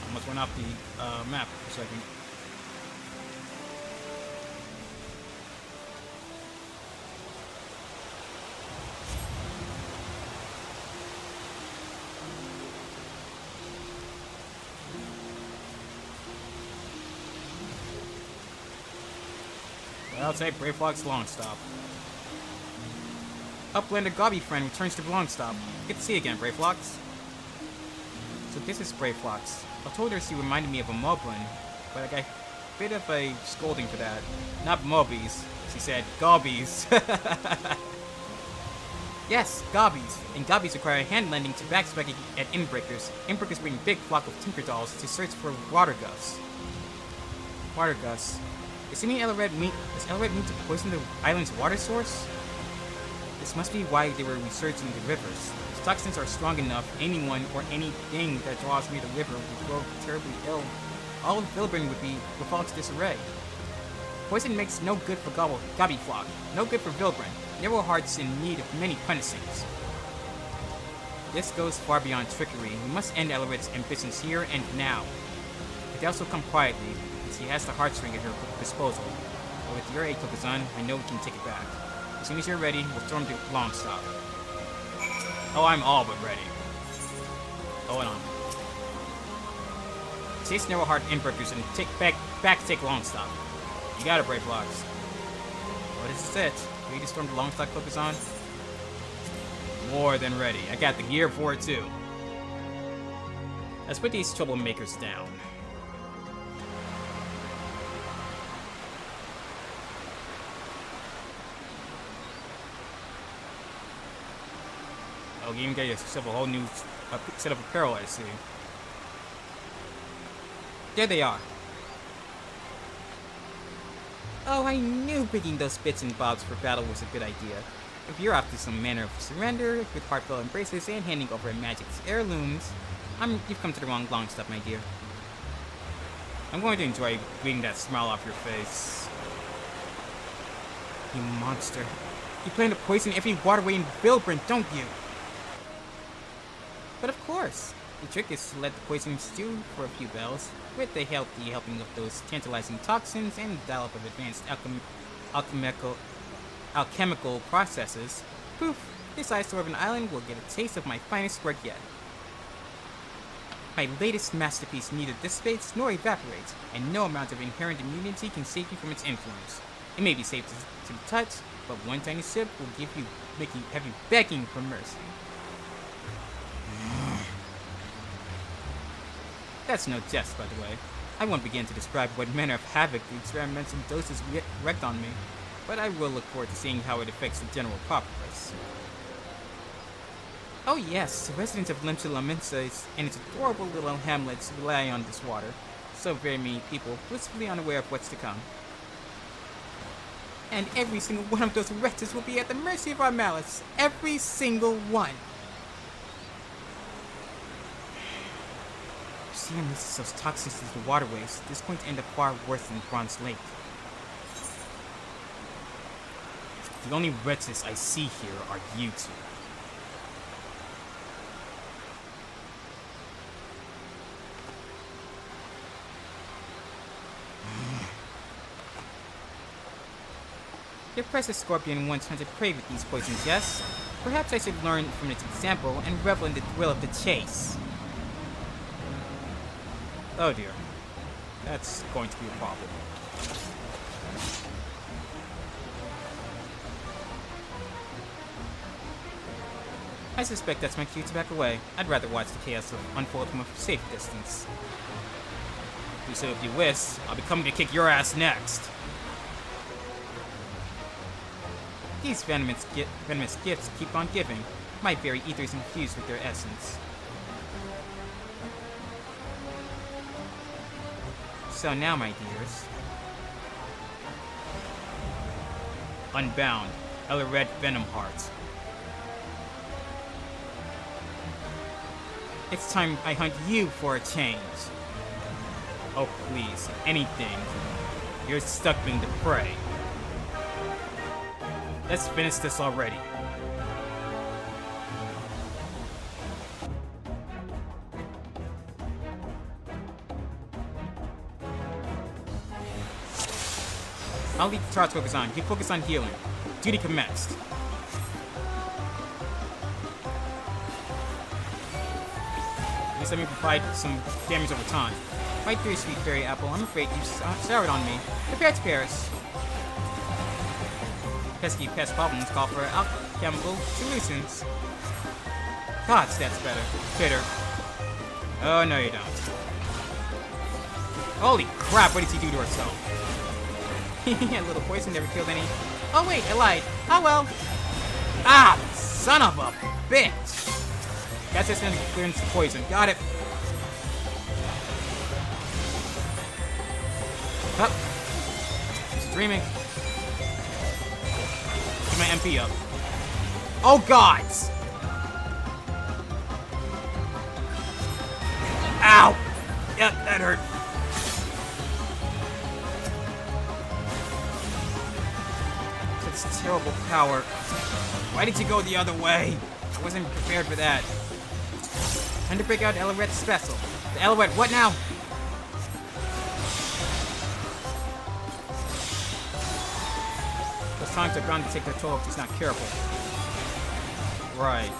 Almost went off the map for a second. Well, I'll take Brayflox Longstop. Uplander Gobby friend returns to Longstop. Good to see you again, Brayflox. So this is Brayflox. I told her she reminded me of a moblin, but I got a bit of a scolding for that. Not mobbies. She said gobbies. Yes, gobbies. And gobbies require hand lending to backspecking at Endbreakers. Endbreakers bring a big flock of tinker dolls to search for water gusts. Water gusts. Assuming Eleret mean to poison the island's water source? This must be why they were resurging the rivers. If toxins are strong enough, anyone or anything that draws near the river would grow terribly ill. All of Vilbrin would fall into disarray. Poison makes no good for Gobbyflock, no good for Vilbrin. Narrowheart's in need of many punishings. This goes far beyond trickery. We must end Eleret's ambitions here and now. But they also come quietly. She has the heartstring at her disposal. But with your aid, Kokozan, I know we can take it back. As soon as you're ready, we'll storm the Longstop. Oh, I'm all but ready. Hold on. Chase Narrowheart Endbreakers and take Longstop. You got it, Brayflox. What is this? Ready to storm the Longstop, Kokozan? More than ready. I got the gear for it too. Let's put these troublemakers down. Oh, you even get yourself a whole new set of apparel, I see. There they are. Oh, I knew picking those bits and bobs for battle was a good idea. If you're up to some manner of surrender, with heartfelt embraces and handing over magic's heirlooms, you've come to the wrong long step, my dear. I'm going to enjoy reading that smile off your face. You monster. You plan to poison every waterway in Vilbrant, don't you? But of course. The trick is to let the poison stew for a few bells, with the healthy helping of those tantalizing toxins and a dollop of advanced alchemical processes. Poof! This eyesore of an island will get a taste of my finest work yet. My latest masterpiece neither dissipates nor evaporates, and no amount of inherent immunity can save you from its influence. It may be safe to the touch, but one tiny sip will have you begging for mercy. That's no jest, by the way. I won't begin to describe what manner of havoc the experimental doses wreaked on me, but I will look forward to seeing how it affects the general populace. Oh yes, the residents of Limsa and its adorable little hamlets rely on this water. So very many people, blissfully unaware of what's to come. And every single one of those wretches will be at the mercy of our malice. Every single one. If CM releases those toxins into the waterways, this is going to end up far worse than Bronze Lake. The only wretches I see here are you two. Your precious scorpion once hunted prey with these poisons, yes? Perhaps I should learn from its example and revel in the thrill of the chase. Oh dear. That's going to be a problem. I suspect that's my cue to back away. I'd rather watch the chaos unfold from a safe distance. So if you wish, I'll be coming to kick your ass next. These venomous gifts keep on giving. My very ether is infused with their essence. So now, my dears. Unbound, Red Venomheart. It's time I hunt you for a change. Oh please, anything. You're stuck being the prey. Let's finish this already. I'll leave the charge focus on. You focus on healing. Duty commenced. At least let me provide some damage over time. My dear sweet fairy apple, I'm afraid you've soured on me. Prepare to perish. Pesky pest problems call for alchemical solutions. Gods, that's better. Bitter. Oh, no you don't. Holy crap, what did she do to herself? A little poison never killed any. Oh wait, I lied. Oh well. Ah, son of a bitch. That's just gonna clearance the poison. Got it. Up. She's dreaming. Get my MP up. Oh gods! Ow! Yep, that hurt. That's terrible power. Why did you go the other way? I wasn't prepared for that. Time to break out Elret's special. The Elret, what now? Those times are bound to take their toll if he's not careful. Right.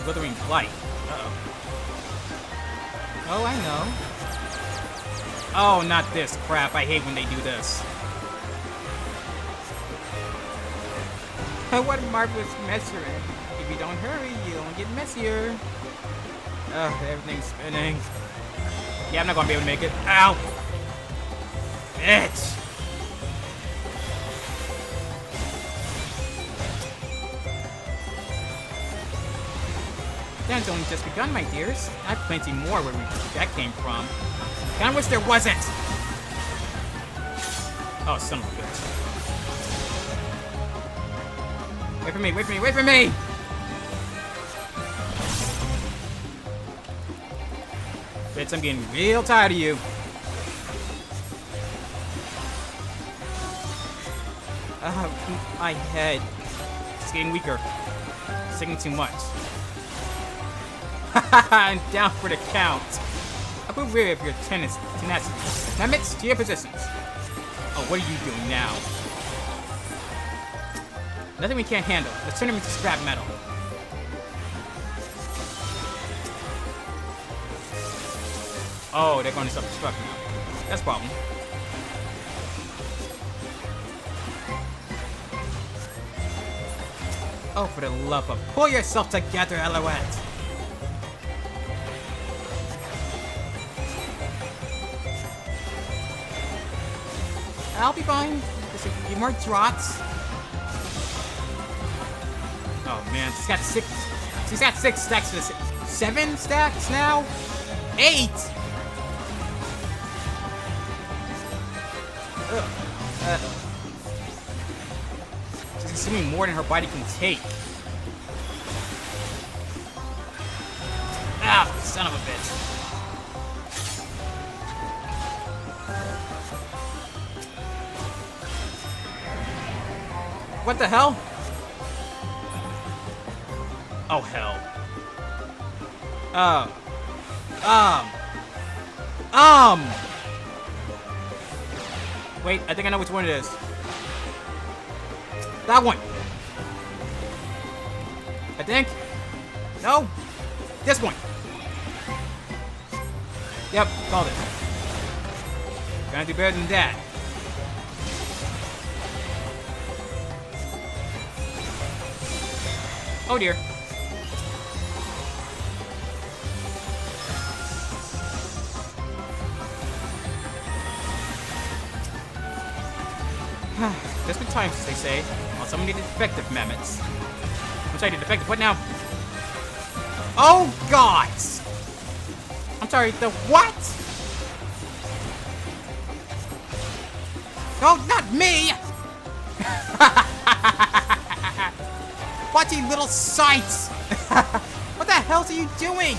Withering Blight. Uh-oh. Oh, I know. Oh, not this crap. I hate when they do this. What a marvelous mess you're in. If you don't hurry, you'll get messier. Ugh, everything's spinning. Yeah, I'm not gonna be able to make it. Ow! Bitch! countdown's only just begun, my dears. I have plenty more where that came from. Kinda wish there wasn't! Oh, son of a bitch. Wait for me, wait for me, wait for me! Bitch, I'm getting real tired of you. My head. It's getting weaker. It's taking too much. I'm down for the count. I prove weary of your tenacity. Mehmet, to your positions. Oh, what are you doing now? Nothing we can't handle. Let's turn him into scrap metal. Oh, they're going to self-destruct now. That's a problem. Oh, for the love of... Pull yourself together, Alouette! I'll be fine. Just a few more drops. Oh, man. She's got 6 stacks to this. 7 stacks now? 8! She's consuming more than her body can take. Ah, son of a bitch. What the hell? Oh, hell. Wait, I think I know which one it is. That one. I think. No. This one. Yep, called it. Gonna do better than that. Oh dear. There's been times, as they say, while someone needed defective Mehmets. I'm sorry, defective what now? Oh, God! I'm sorry, the what? No, not me! Watching little sights! What the hell are you doing?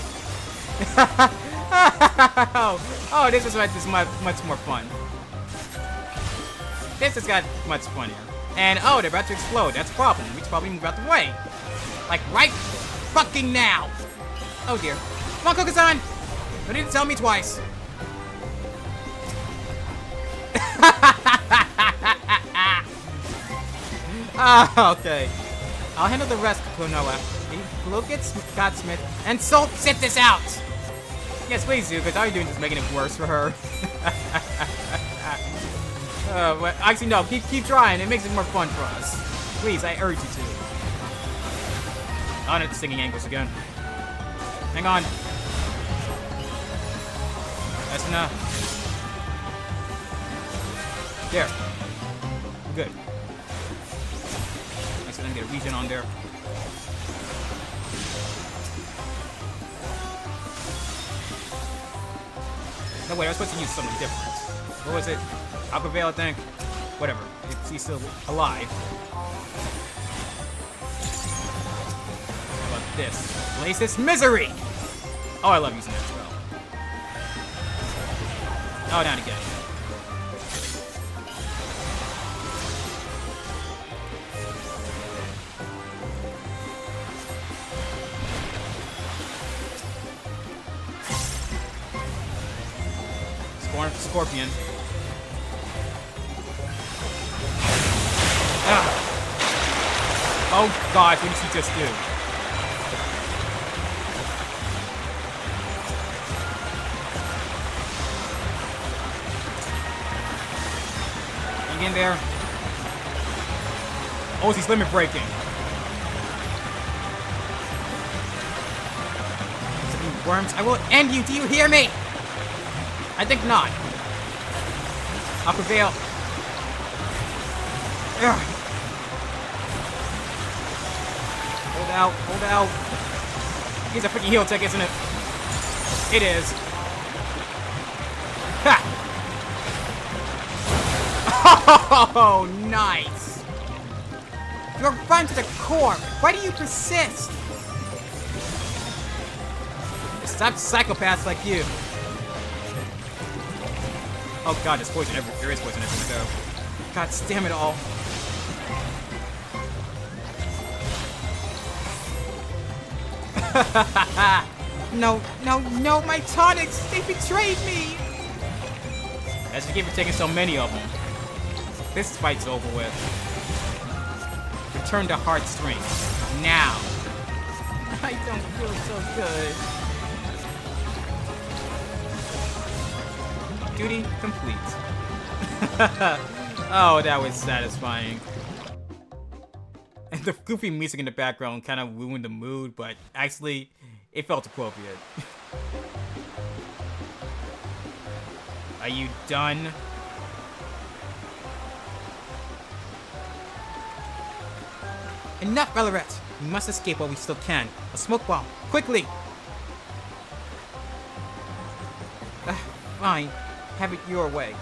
Oh, this is much more fun. This has got much funnier. And oh, they're about to explode. That's a problem. We should probably move out the way. Like right fucking now. Oh dear. Come on, Kuko-san! Don't need to tell me twice. Okay. I'll handle the rest, Konoha. Look at Godsmith and sit this out! Yes, please do, because all you're doing is just making it worse for her. But actually, no, keep trying. It makes it more fun for us. Please, I urge you to. Oh, no, the singing angles again. Hang on. That's enough. There. Good. Nice, then get a regen on there. No, wait, I was supposed to use something different. What was it? Aquaveil, I think. Whatever. He's still alive. How about this? Blaze this misery! Oh, I love using that spell. Oh, down again. Scorpion. Ah. Oh God, what did she just do? Hang in there. Oh, he's limit breaking. Worms, I will end you. Do you hear me? I think not. Aquaveil. Hold out, hold out. He's a freaking heal tech, isn't it? It is. Ha! Oh, nice. You're run to the core. Why do you persist? Stop psychopaths like you. Oh god, there's poison everywhere. There is poison everywhere, though. God damn it all. No, no, no, my tonics! They betrayed me! As you keep taking so many of them. This fight's over with. Return to heartstrings. Now. I don't feel so good. Duty complete. Oh, that was satisfying. And the goofy music in the background kind of ruined the mood, but actually, it felt appropriate. Are you done? Enough, Ellerette! We must escape while we still can. A smoke bomb, quickly! Fine. Have it your way.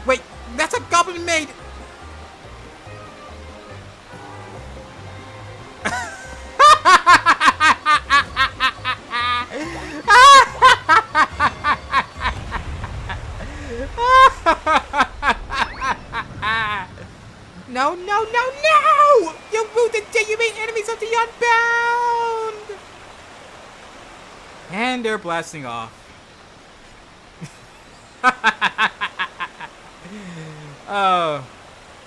Wait, that's a goblin maid! No, no, no, no! You wounded genuine enemies of the Unbound! And they're blasting off.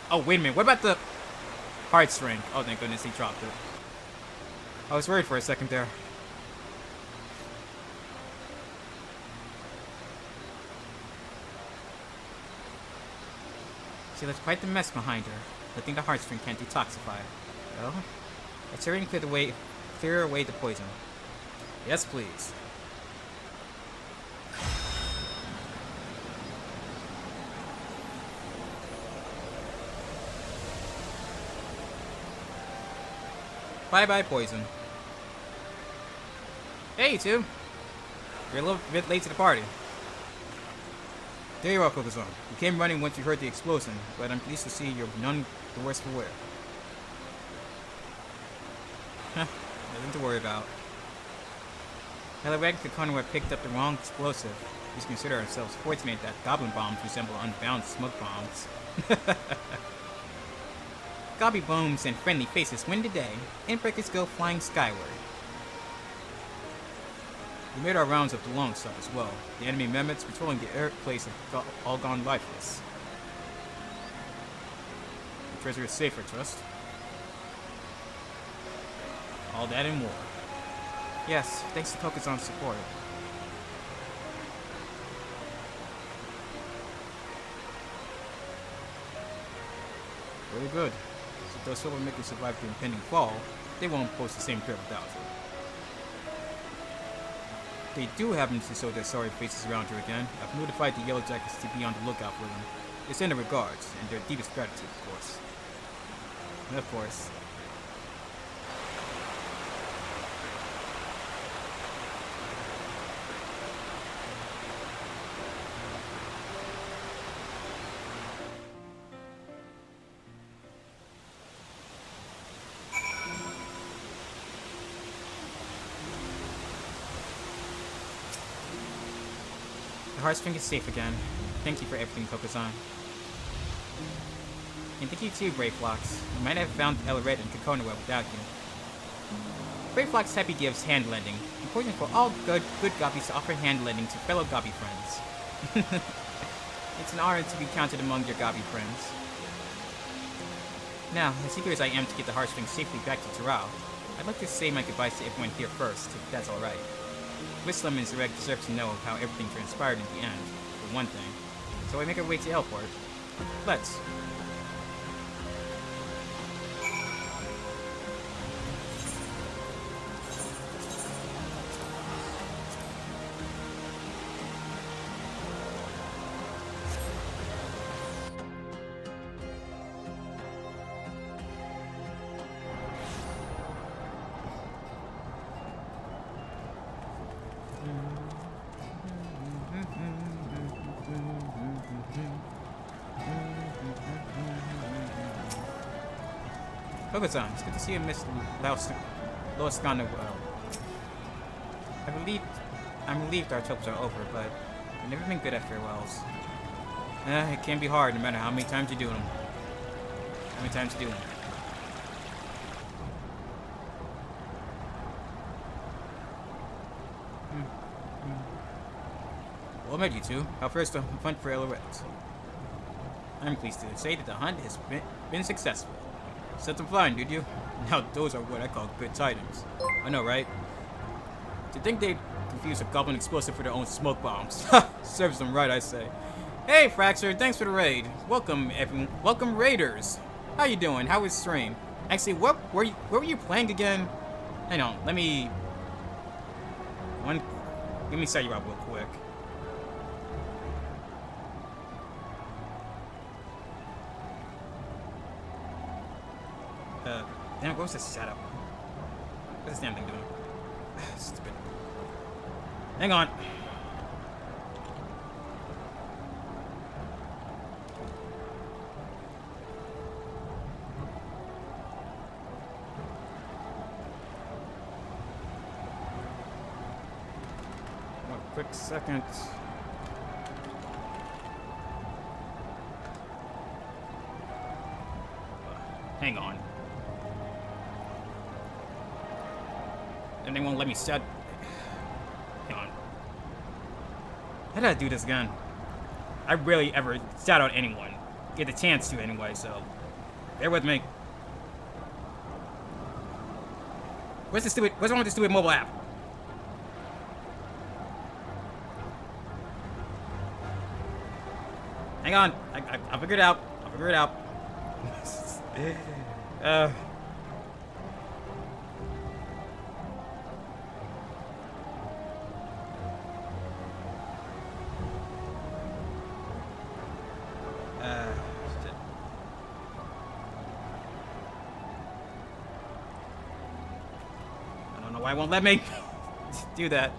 Oh, wait a minute. What about the heartstring? Oh, thank goodness he dropped it. I was worried for a second there. She left quite the mess behind her. Good thing the heartstring can't detoxify. Well, let's hurry and clear away the poison. Yes, please. Bye-bye, poison. Hey, you two. You're a little bit late to the party. There you are, KuroZeraphim. You came running once you heard the explosion, but I'm pleased to see you're none the worse for wear. Nothing to worry about. Ellerette and KuroZeraphim picked up the wrong explosive. We should consider ourselves fortunate that goblin bombs resemble unbound smoke bombs. Gobby bones and friendly faces win the day, and breakers go flying skyward. We made our rounds of the long stuff as well. The enemy mammoths patrolling the air place have all gone lifeless. The treasure is safe, I trust. All that and more. Yes, thanks to KuroZeraphim's support. Very good. If those troublemakers survive the impending fall, they won't post the same threat without her. They do happen to show their sorry faces around her again. I've notified the Yellow Jackets to be on the lookout for them. They send their regards, and their deepest gratitude, of course. And of course. The heartstring is safe again. Thank you for everything, KuroZeraphim. And thank you too, Brayflox. You might have found Ellerette and KuroZeraphim without you. Brayflox happy gives hand-lending. Important for all good gobbies to offer hand-lending to fellow gobby friends. It's an honor to be counted among your gobby friends. Now, as eager as I am to get the heartstring safely back to Terral, I'd like to say my goodbyes to everyone here first, if that's alright. Wislam and Zarek deserve to know how everything transpired in the end, for one thing. So I make our way to Elport. Let's. Koga-san, it's good to see you, Miss Loscano. I'm relieved our trips are over, but I've never been good at farewells. It can be hard no matter how many times you do them. How many times you do them. Well met, you two. How fares the hunt for Lorette? I'm pleased to say that the hunt has been successful. Set them flying, did you? Now those are what I call good tidings. I know, right? To think they'd confuse a goblin explosive for their own smoke bombs. Serves them right, I say. Hey, Fraxer, thanks for the raid. Welcome, everyone. Welcome, raiders. How you doing? How was stream? Actually, what were you playing again? Hang on, let me set you up real quick. Damn, what was this setup? What's this damn thing doing? Stupid. Hang on. One quick second. Hang on. And they won't let me set. Hang on. How did I do this again? I rarely ever sat on anyone. Get the chance to anyway, so bear with me. What's wrong with this stupid mobile app? Hang on. I'll figure it out. I'll figure it out. Shit. I don't know why it won't let me do that.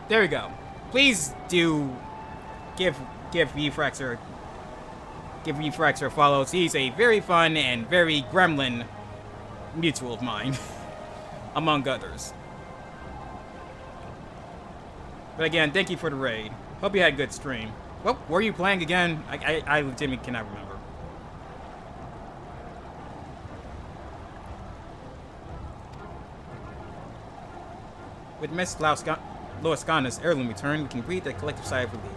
There we go. Please do give Refraxer a follow. He's a very fun and very gremlin mutual of mine, among others. But again, thank you for the raid. Hope you had a good stream. What were you playing again? I legitimately cannot remember. With Miss Loascana's heirloom return, we can breathe a collective sigh of relief.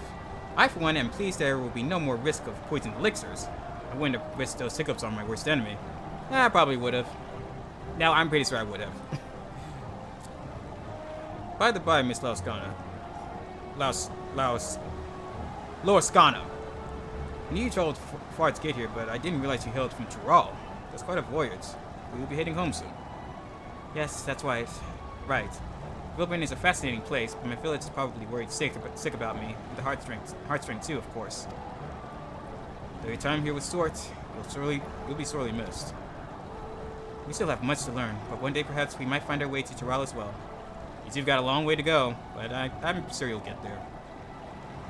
I, for one, am pleased there will be no more risk of poisoned elixirs. I wouldn't have risked those hiccups on my worst enemy. I probably would have. Now, I'm pretty sure I would have. By the by, Miss Loascana. Loascana. I knew you traveled far to get here, but I didn't realize you hailed from Tyrol. That's quite a voyage. We will be heading home soon. Yes, that's right. Right. Vilbin is a fascinating place, but my village is probably worried sick about me, and the heartstring too, of course. Though your time here was short, you'll be sorely missed. We still have much to learn, but one day perhaps we might find our way to Tyrol as well. You two've got a long way to go, but I'm sure you'll get there.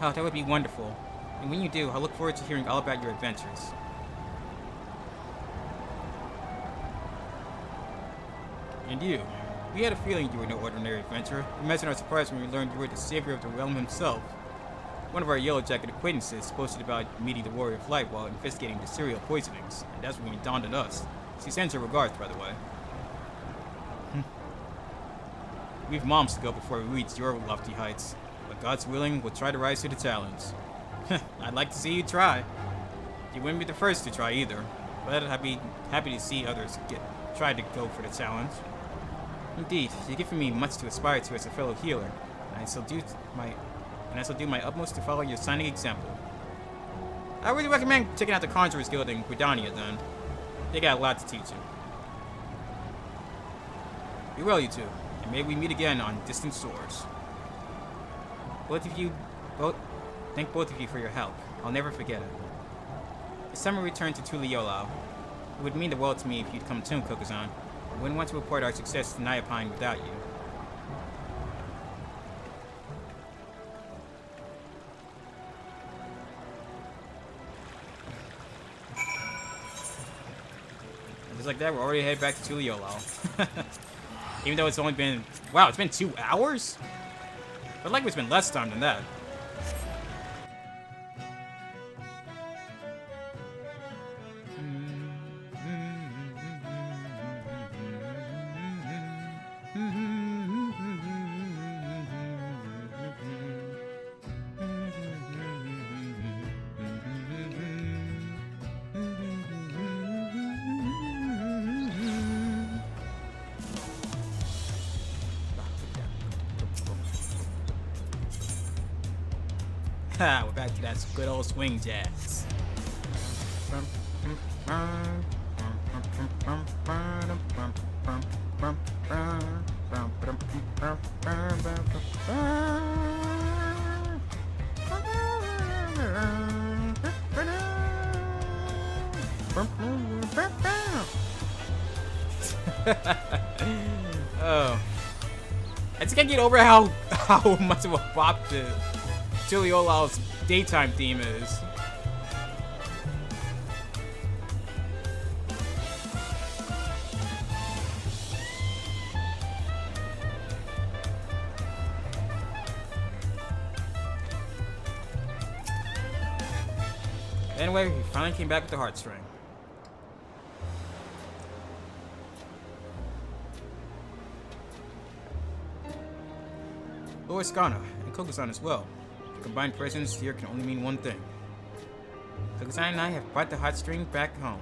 Oh, that would be wonderful. And when you do, I'll look forward to hearing all about your adventures. And you? We had a feeling you were no ordinary adventurer. Imagine our surprise when we learned you were the savior of the realm himself. One of our Yellow Jacket acquaintances posted about meeting the Warrior of Light while investigating the cereal poisonings, and that's when it dawned on us. She sends her regards, by the way. We've moms to go before we reach your lofty heights, but God's willing, we'll try to rise to the challenge. I'd like to see you try. You wouldn't be the first to try either, but I'd be happy to see others try to go for the challenge. Indeed, you've given me much to aspire to as a fellow healer, and I shall do my utmost to follow your shining example. I really recommend checking out the Conjurers Guild in Gridania then. They got a lot to teach you. Be well, you two, and may we meet again on distant shores. Thank both of you for your help. I'll never forget it. It's time we return to Tuliyola. It would mean the world to me if you'd come too, Kokozan. I wouldn't want to report our success to Nyapine without you. Just like that, we're already headed back to Tuliyola. Even though it's only been... Wow, it's been 2 hours? But like it's been less time than that. We're back to that good old swing jazz. Oh, I just can't get over how much of a bop the Tuliola's daytime theme is. Anyway, he finally came back with the heartstring. Lord Skana and Kokozan as well. Combined presence here can only mean one thing. Kokozan and I have brought the heartstring back home.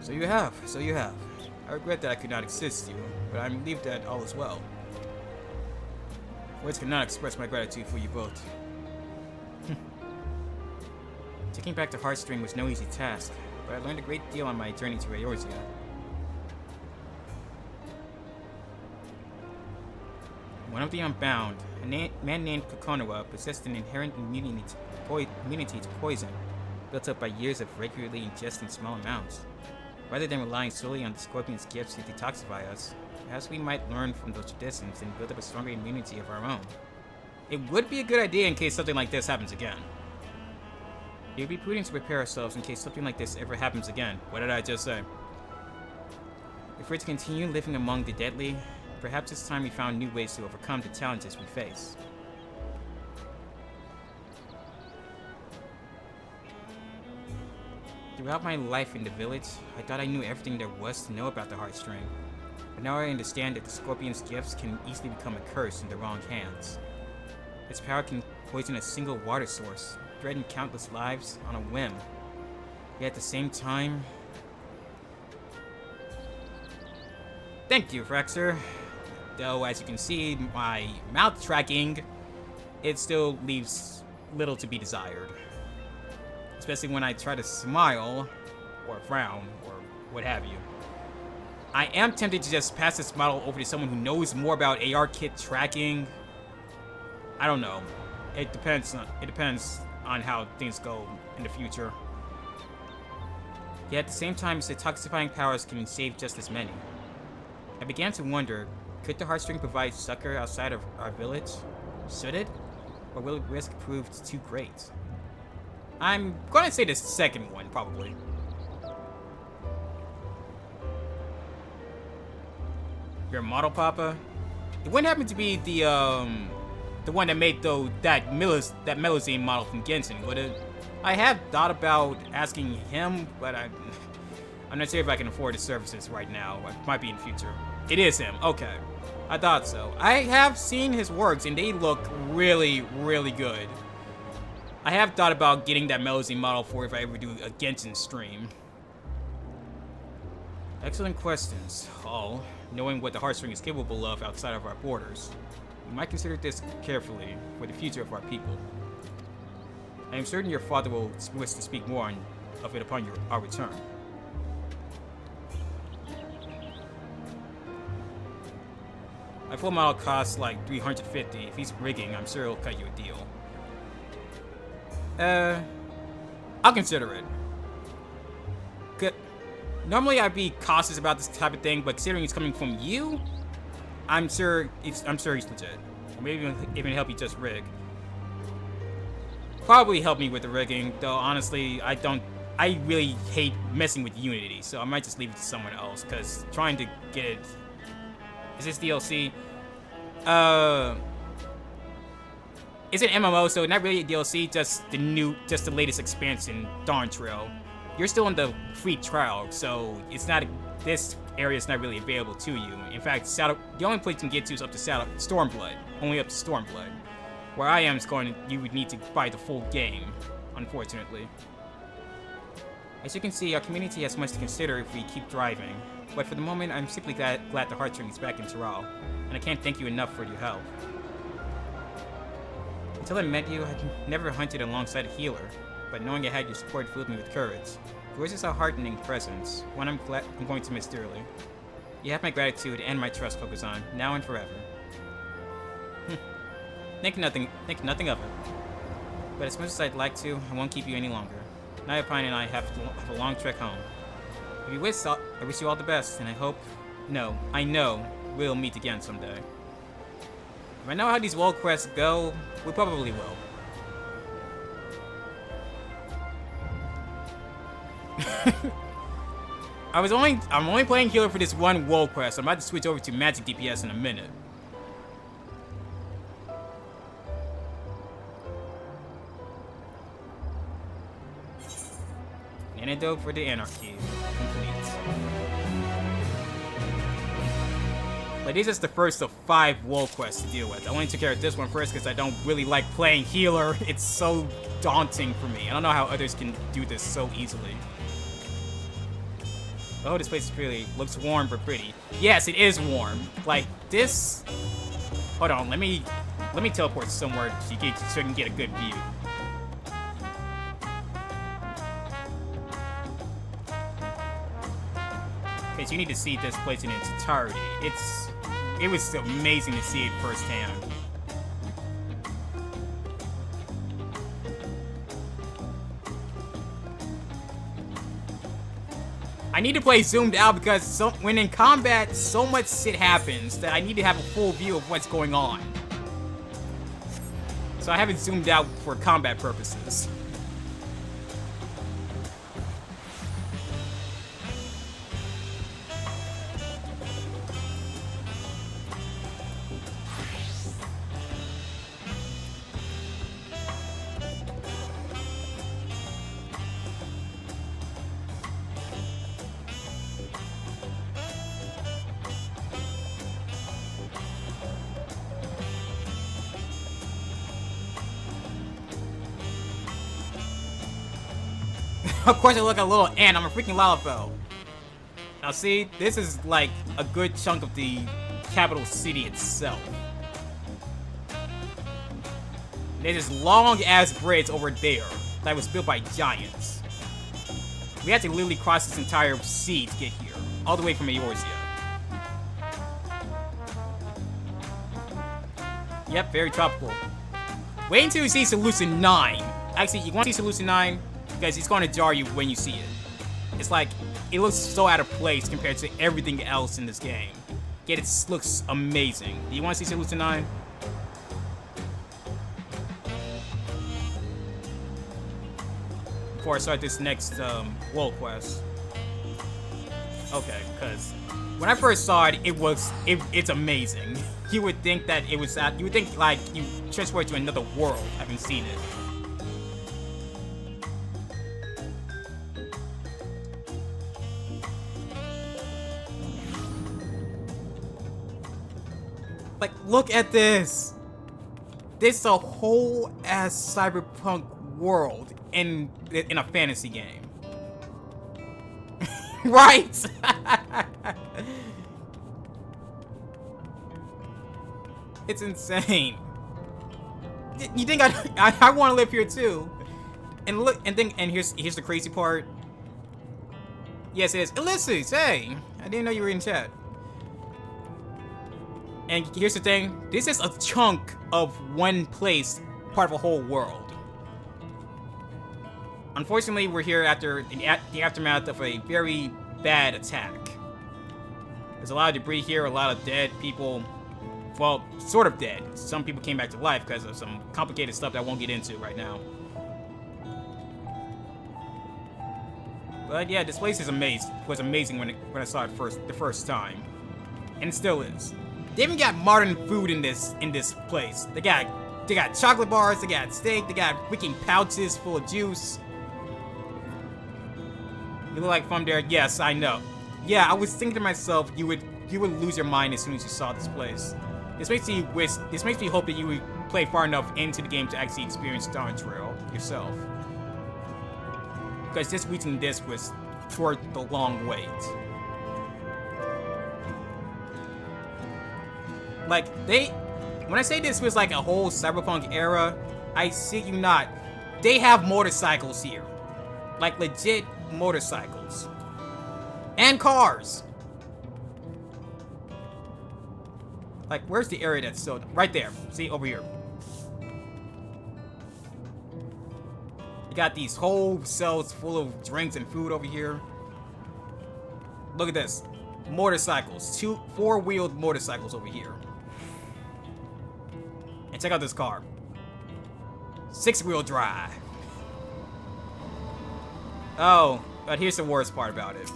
So you have. I regret that I could not assist you, but I'm relieved that all is well. Words cannot express my gratitude for you both. Taking back the heartstring was no easy task, but I learned a great deal on my journey to Eorzea. One of the Unbound, a man named Kokonoa, possessed an inherent immunity to poison, built up by years of regularly ingesting small amounts. Rather than relying solely on the scorpion's gifts to detoxify us, perhaps we might learn from those traditions and build up a stronger immunity of our own. It would be a good idea in case something like this happens again. It would be prudent to prepare ourselves in case something like this ever happens again. What did I just say? If we're to continue living among the deadly, perhaps it's time we found new ways to overcome the challenges we face. Throughout my life in the village, I thought I knew everything there was to know about the heartstring. But now I understand that the scorpion's gifts can easily become a curse in the wrong hands. Its power can poison a single water source, threaten countless lives on a whim. Yet at the same time... Thank you, Frexer. Though, as you can see, my mouth tracking, it still leaves little to be desired. Especially when I try to smile, or frown, or what have you. I am tempted to just pass this model over to someone who knows more about AR kit tracking. I don't know. It depends on how things go in the future. Yet at the same time, its detoxifying powers can save just as many. I began to wonder, could the heartstring provide succor outside of our village? Should it? Or will the risk prove too great? I'm gonna say the second one, probably. Your model, Papa? It wouldn't happen to be the one that made that Melazine model from Genshin, would it? I have thought about asking him, but I'm not sure if I can afford his services right now. It might be in the future. It is him. Okay. I thought so. I have seen his works, and they look really, really good. I have thought about getting that Melazine model for if I ever do a Genshin stream. Excellent questions, all. Knowing what the heartstring is capable of outside of our borders, we might consider this carefully for the future of our people. I am certain your father will wish to speak more of it upon our return. My full model costs like $350. If he's rigging, I'm sure he'll cut you a deal. I'll consider it. Good. Normally I'd be cautious about this type of thing, but considering it's coming from you, I'm sure he's legit. Or maybe even help you just rig. Probably help me with the rigging, though honestly, I really hate messing with Unity, so I might just leave it to someone else, because trying to get it... Is this DLC? It's an MMO, so not really a DLC, just the latest expansion, Dawn Trail. You're still in the free trial, so it's not... This area is not really available to you. In fact, the only place you can get to is up to Stormblood. Only up to Stormblood. Where I am, you would need to buy the full game, unfortunately. As you can see, our community has much to consider if we keep driving. But for the moment, I'm simply glad the Heartstring is back in Tyrol. And I can't thank you enough for your help. Until I met you, I'd never hunted alongside a healer. But knowing I had your support filled me with courage. Yours is a heartening presence, one I'm going to miss dearly. You have my gratitude and my trust, Kokozan, now and forever. Think nothing of it. But as much as I'd like to, I won't keep you any longer. Nayapine and I have a long trek home. If you wish, I wish you all the best, and I know we'll meet again someday. If I know how these world quests go, we probably will. I'm only playing healer for this one world quest. I'm about to switch over to magic DPS in a minute. Antidote for the Anarchy. Complete. Like, this is the first of 5 world quests to deal with. I only took care of this one first because I don't really like playing healer. It's so daunting for me. I don't know how others can do this so easily. Oh, this place is pretty. Looks warm but pretty. Yes, it is warm. Like, this... Hold on, let me teleport somewhere so you can get a good view. Because you need to see this place in its entirety. It was amazing to see it firsthand. I need to play zoomed out because when in combat, so much shit happens that I need to have a full view of what's going on. So I have it zoomed out for combat purposes. Of course I look like a little ant, I'm a freaking Lalafell. Now see, this is like a good chunk of the capital city itself. There's this long ass bridge over there that was built by giants. We had to literally cross this entire sea to get here, all the way from Eorzea. Yep, very tropical. Wait until you see Solution 9. Actually, you want to see Solution 9? Because it's going to jar you when you see it. It's like, it looks so out of place compared to everything else in this game. Yet it looks amazing. Do you want to see Solution 9? Before I start this next world quest. Okay, because when I first saw it, it's amazing. You would think that it was you would think like you transported to another world having seen it. Like, look at this! This is a whole ass cyberpunk world in a fantasy game. Right! It's insane. You think I want to live here too? And look, and here's the crazy part. Yes, it is. Ulysses, hey! I didn't know you were in chat. And here's the thing, this is a chunk of one place, part of a whole world. Unfortunately, we're here after the aftermath of a very bad attack. There's a lot of debris here, a lot of dead people. Well, sort of dead. Some people came back to life because of some complicated stuff that I won't get into right now. But yeah, this place is amazing. Was amazing when I saw it the first time, and it still is. They even got modern food in this place. They got chocolate bars, they got steak, they got freaking pouches full of juice. You look like from there. Yes, I know. Yeah, I was thinking to myself, you would lose your mind as soon as you saw this place. This makes me hope that you would play far enough into the game to actually experience Dawn Trail yourself. Because just reaching this was worth the long wait. Like, when I say this was like a whole cyberpunk era, I see you not. They have motorcycles here. Like, legit motorcycles. And cars. Like, where's the area that's still... Right there. See, over here. You got these whole cells full of drinks and food over here. Look at this. Motorcycles. 4-wheeled motorcycles over here. And check out this car. 6-wheel drive. Oh, but here's the worst part about it.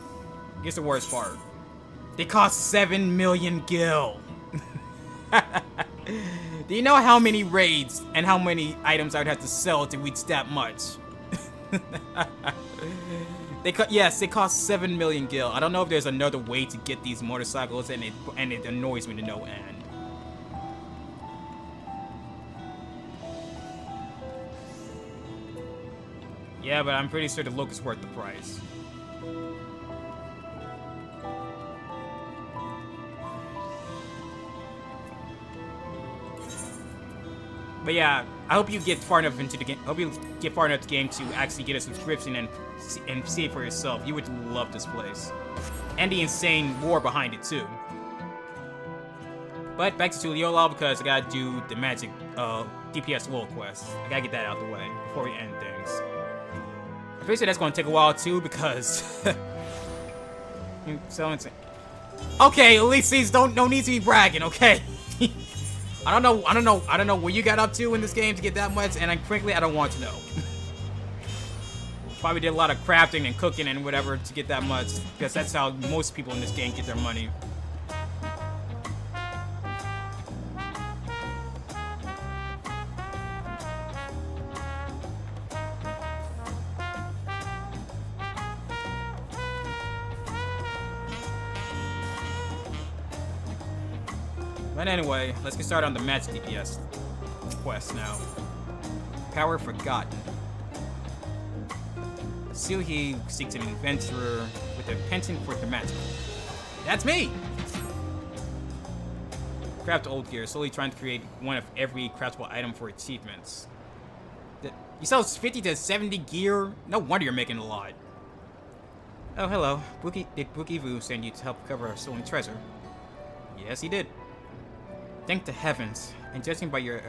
Here's the worst part. They cost 7 million gil. Do you know how many raids and how many items I would have to sell to reach that much? Yes, they cost 7 million gil. I don't know if there's another way to get these motorcycles, and it annoys me to no end. Yeah, but I'm pretty sure the look is worth the price. But yeah, I hope you get far enough into the game. I hope you get far enough to the game to actually get a subscription and see it for yourself. You would love this place, and the insane lore behind it too. But back to Tuliyola because I gotta do the magic DPS world quest. I gotta get that out the way before we end things. I'm pretty sure that's gonna take a while too because so insane. Okay, at least these don't need to be bragging. Okay. I don't know what you got up to in this game to get that much, and frankly, I don't want to know. Probably did a lot of crafting and cooking and whatever to get that much, because that's how most people in this game get their money. But anyway, let's get started on the magic DPS quest now. Power Forgotten. Silhi seeks an adventurer with a penchant for the magic. That's me! Craft old gear, slowly trying to create one of every craftable item for achievements. You sell 50 to 70 gear? No wonder you're making a lot. Oh, hello. Did Bukivu send you to help cover our stolen treasure? Yes, he did. Thank the heavens, and judging by your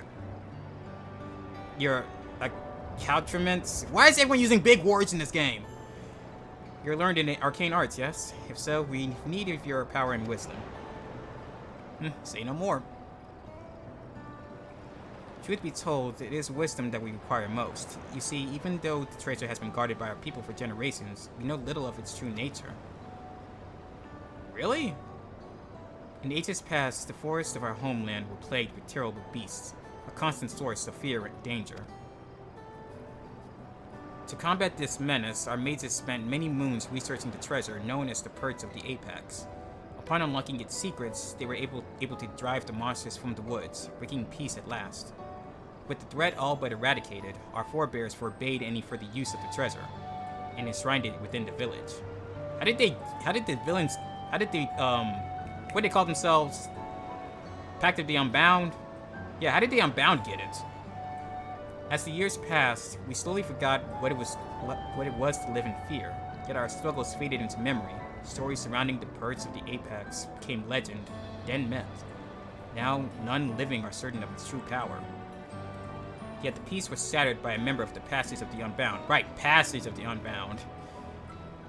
accoutrements. Why is everyone using big words in this game? You're learned in arcane arts, yes? If so, we need your power and wisdom. Say no more. Truth be told, it is wisdom that we require most. You see, even though the treasure has been guarded by our people for generations, we know little of its true nature. Really? In ages past, the forests of our homeland were plagued with terrible beasts, a constant source of fear and danger. To combat this menace, our mages spent many moons researching the treasure known as the Perch of the Apex. Upon unlocking its secrets, they were able to drive the monsters from the woods, bringing peace at last. With the threat all but eradicated, our forebears forbade any further use of the treasure, and enshrined it within the village. How did what they call themselves? Pact of the Unbound? Yeah, how did the Unbound get it? As the years passed, we slowly forgot what it was to live in fear, yet our struggles faded into memory. Stories surrounding the Perch of the Apex became legend, then myth. Now, none living are certain of its true power. Yet the peace was shattered by a member of the Passage of the Unbound. Right, Passage of the Unbound.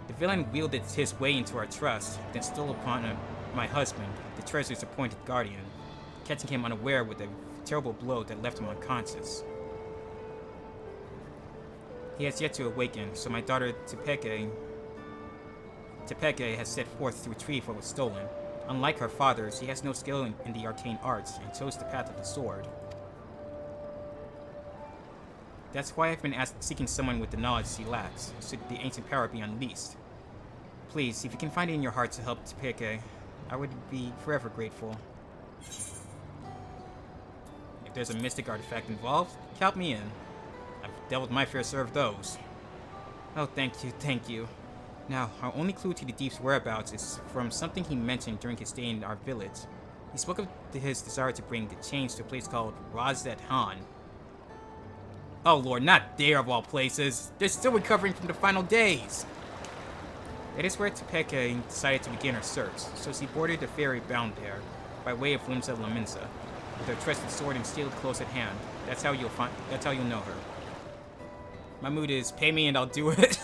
The villain wielded his way into our trust, then stole upon my husband, the treasure's appointed guardian, catching him unaware with a terrible blow that left him unconscious. He has yet to awaken, so my daughter Tepeke has set forth to retrieve what was stolen. Unlike her father, she has no skill in the arcane arts and chose the path of the sword. That's why I've been seeking someone with the knowledge she lacks, should the ancient power be unleashed. Please, if you can find it in your heart to help Tepeke, I would be forever grateful. If there's a mystic artifact involved, count me in. I've dealt with my fair share of those. Oh, thank you, thank you. Now, our only clue to the Thief's whereabouts is from something he mentioned during his stay in our village. He spoke of his desire to bring the chains to a place called KuroZeraphimVT. Oh lord, not there of all places. They're still recovering from the final days. That is where Tepeke decided to begin her search, so she boarded the ferry bound there, by way of Limsa Laminsa, with her trusted sword and shield close at hand. That's how you'll know her. My mood is pay me and I'll do it.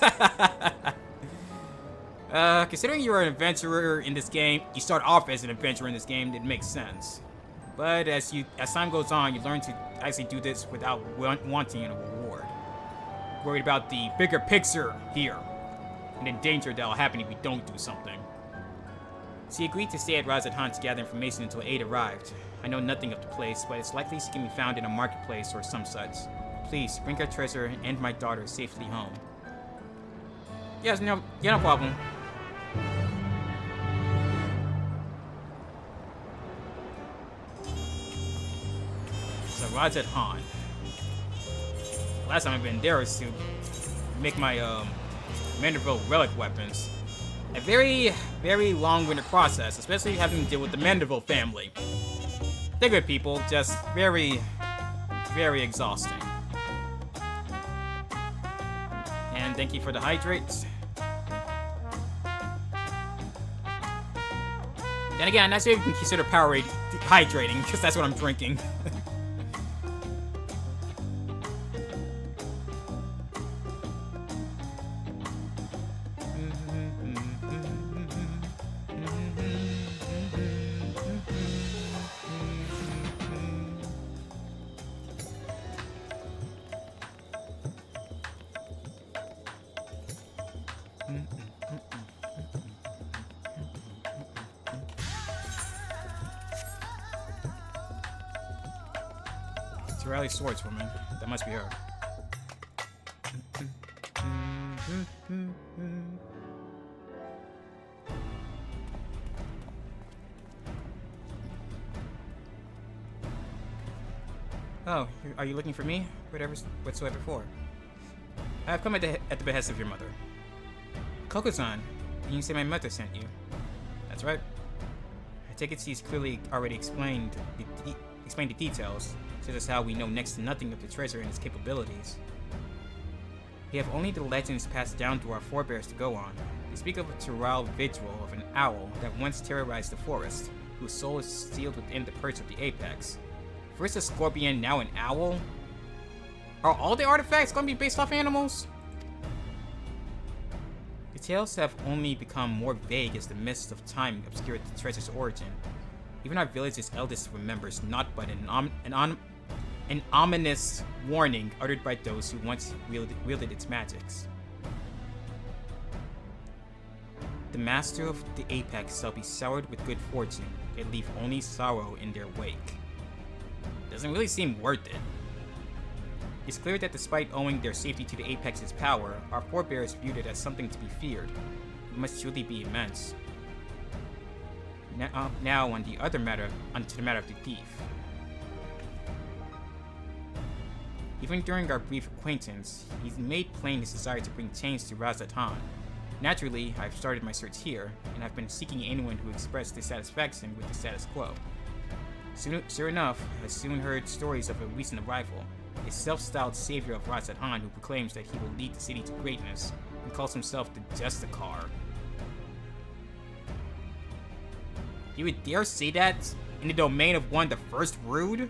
Considering you're an adventurer in this game, you start off as an adventurer in this game, it makes sense. But as time goes on, you learn to actually do this without wanting a reward. Worried about the bigger picture here, and the danger that'll happen if you don't do something. She agreed to stay at KuroZeraphimVT to gather information until aid arrived. I know nothing of the place, but it's likely she can be found in a marketplace or some such. Please, bring our treasure and my daughter safely home. Yes, no problem. So KuroZeraphimVT. Last time I've been there was to make my Manderville relic weapons. A very, very long-winded process, especially having to deal with the Manderville family. They're good people, just very, very exhausting. And thank you for the hydrates. Then again, I'm not sure if you can consider Powerade hydrating, because that's what I'm drinking. It's a rally swordswoman. That must be her. Oh, are you looking for me? Whatsoever for? I have come at the behest of your mother. Koko-san, and you say my mother sent you. That's right. I take it she's clearly already explained the details, such as how we know next to nothing of the treasure and its capabilities. We have only the legends passed down to our forebears to go on. They speak of a terral vigil of an owl that once terrorized the forest, whose soul is sealed within the perch of the apex. First a scorpion, now an owl? Are all the artifacts going to be based off animals? The tales have only become more vague as the mists of time obscured the treasure's origin. Even our village's eldest remembers not but an ominous warning uttered by those who once wielded its magics. The master of the apex shall be soured with good fortune, yet leave only sorrow in their wake. Doesn't really seem worth it. It's clear that despite owing their safety to the apex's power, our forebears viewed it as something to be feared. It must truly be immense. Now on to the matter of the thief. Even during our brief acquaintance, he's made plain his desire to bring change to KuroZeraphimVT. Naturally, I've started my search here, and I've been seeking anyone who expressed dissatisfaction with the status quo. Sure enough, I soon heard stories of a recent arrival, a self-styled savior of KuroZeraphimVT who proclaims that he will lead the city to greatness, and calls himself the Justicar. You would dare say that in the domain of one the first Rude?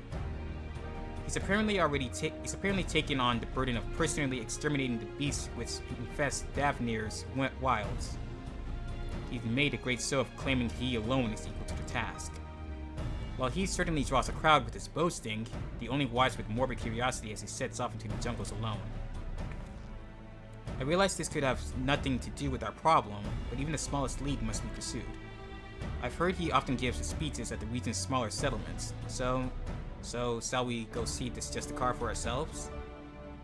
He's apparently taken on the burden of personally exterminating the beasts which infest Daphne's wilds. He's made a great show of claiming he alone is equal to the task. While he certainly draws a crowd with his boasting, he only watches with morbid curiosity as he sets off into the jungles alone. I realize this could have nothing to do with our problem, but even the smallest lead must be pursued. I've heard he often gives his speeches at the region's smaller settlements, so shall we go see this just a car for ourselves?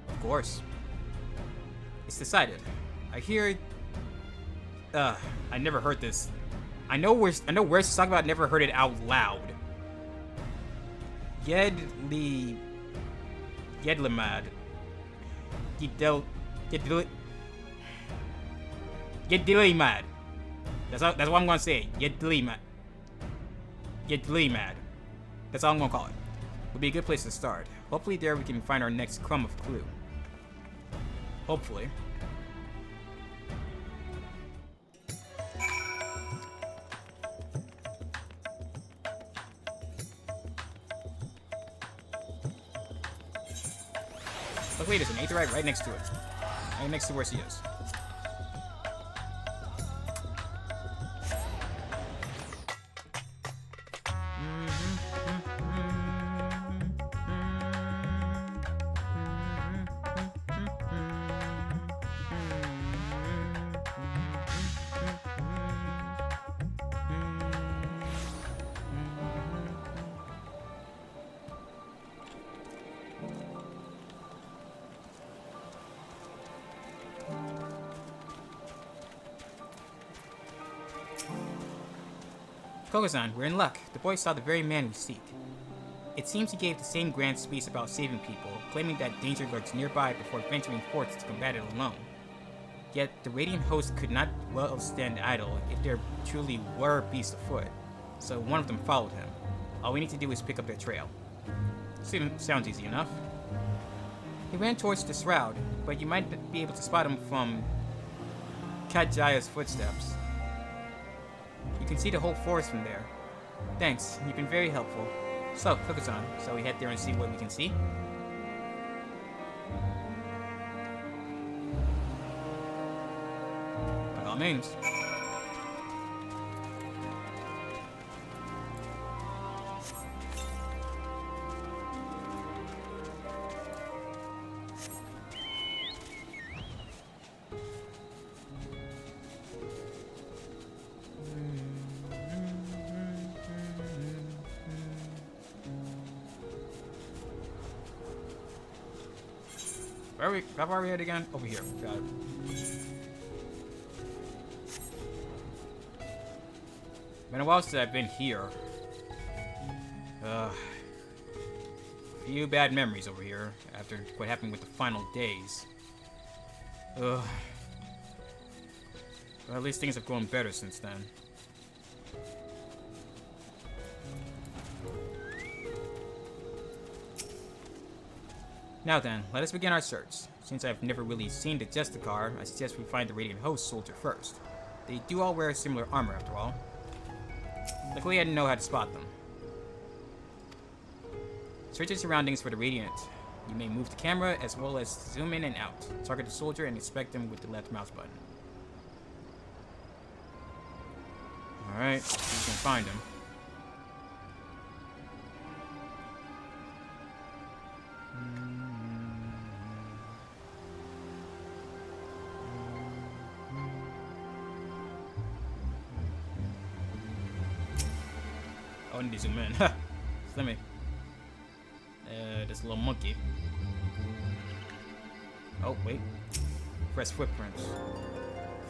Of course. It's decided. I hear... I never heard this. I know words to talk about, never heard it out loud. Yedlimad. Yedlimad. That's what I'm gonna say. Yedlimad. That's all I'm gonna call it. Would be a good place to start. Hopefully there we can find our next crumb of clue. Hopefully. Look, wait, there's an aetheryte right next to it. Right next to where she is. Koga-san, we're in luck. The boy saw the very man we seek. It seems he gave the same grand speech about saving people, claiming that danger lurks nearby before venturing forth to combat it alone. Yet, the Radiant host could not well stand idle if there truly were beasts afoot, so one of them followed him. All we need to do is pick up their trail. Sounds easy enough. He ran towards the shroud, but you might be able to spot him from Kajaya's footsteps. You can see the whole forest from there. Thanks, you've been very helpful. So, Koga-san, shall we head there and see what we can see? By all means. How far are we at again? Over here. Got it. Been a while since I've been here. Few bad memories over here after what happened with the final days. Well, at least things have gone better since then. Now then, let us begin our search. Since I've never really seen the Justicar, I suggest we find the Radiant Host soldier first. They do all wear similar armor after all. Luckily I know how to spot them. Search your surroundings for the Radiant. You may move the camera as well as zoom in and out. Target the soldier and inspect them with the left mouse button. Alright, see if we can find him. Oh, I need to zoom in. Let me. This little monkey. Oh, wait. Press footprints.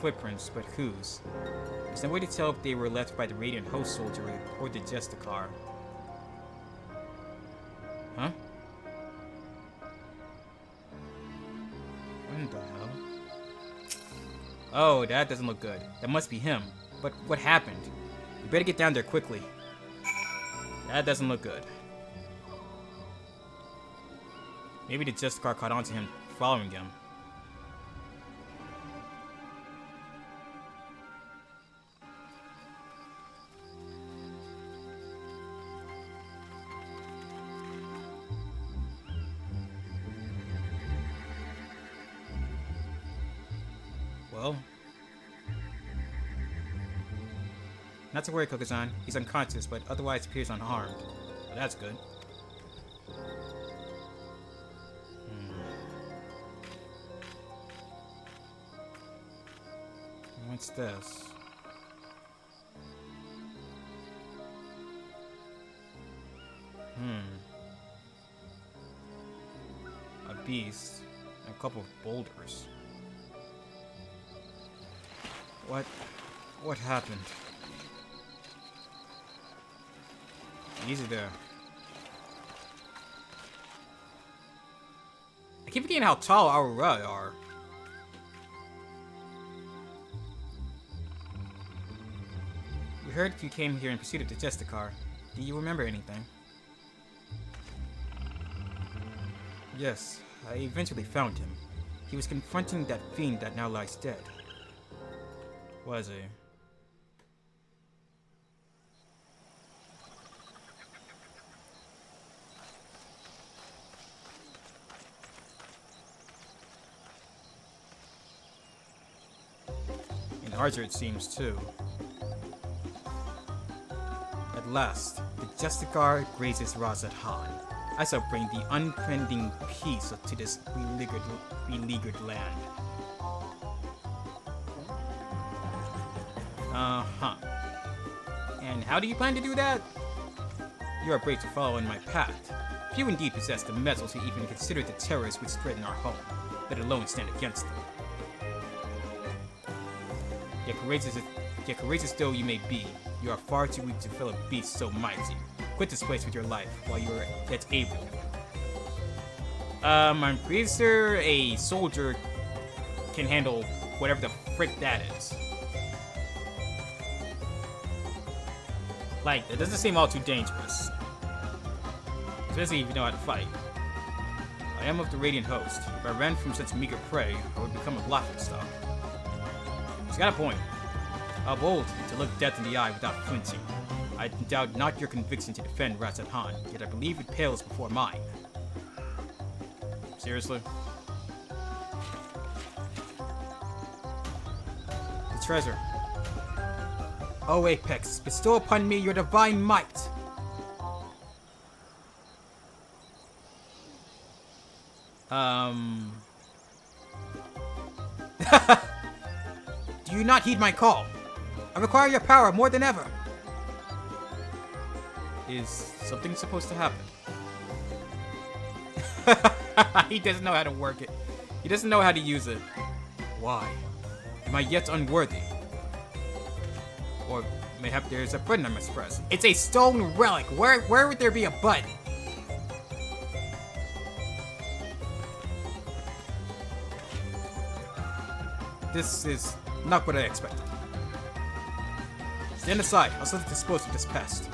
Footprints, but whose? There's no way to tell if they were left by the Radiant Host soldier or the Justicar. Huh? What the hell? Oh, that doesn't look good. That must be him. But what happened? We better get down there quickly. That doesn't look good. Maybe the Justicar caught on to him following him. Well, not to worry, Kokuzan. He's unconscious, but otherwise appears unharmed. So that's good. What's this? A beast. And a couple of boulders. What happened? Easy there. I keep forgetting how tall Aurora are. We heard you came here in pursuit of the Justicar. Do you remember anything? Yes, I eventually found him. He was confronting that fiend that now lies dead. Was he? And Archer it seems too. At last, the Justicar grazes Razat Han. I shall bring the unpending peace to this beleaguered land. Uh-huh. And how do you plan to do that? You are brave to follow in my path. Few indeed possess the mettle to even consider the terrors which threaten our home, let alone stand against them. Yet courageous though you may be, you are far too weak to fell a beast so mighty. Quit this place with your life while you are yet able. I'm pretty sure a soldier can handle whatever the frick that is. Like, that doesn't seem all too dangerous. Especially if you know how to fight. I am of the Radiant Host. If I ran from such meager prey, I would become a laughingstock. He's got a point. How bold to look death in the eye without flinching. I doubt not your conviction to defend Razat Han, yet I believe it pales before mine. Seriously? The treasure. O Apex, bestow upon me your divine might! Do you not heed my call? I require your power more than ever! Is something supposed to happen? He doesn't know how to work it. He doesn't know how to use it. Why? Am I yet unworthy? Or mayhap there's a button I must press. It's a stone relic. Where would there be a button? This is not what I expected. Stand aside. I'll still dispose of this pest.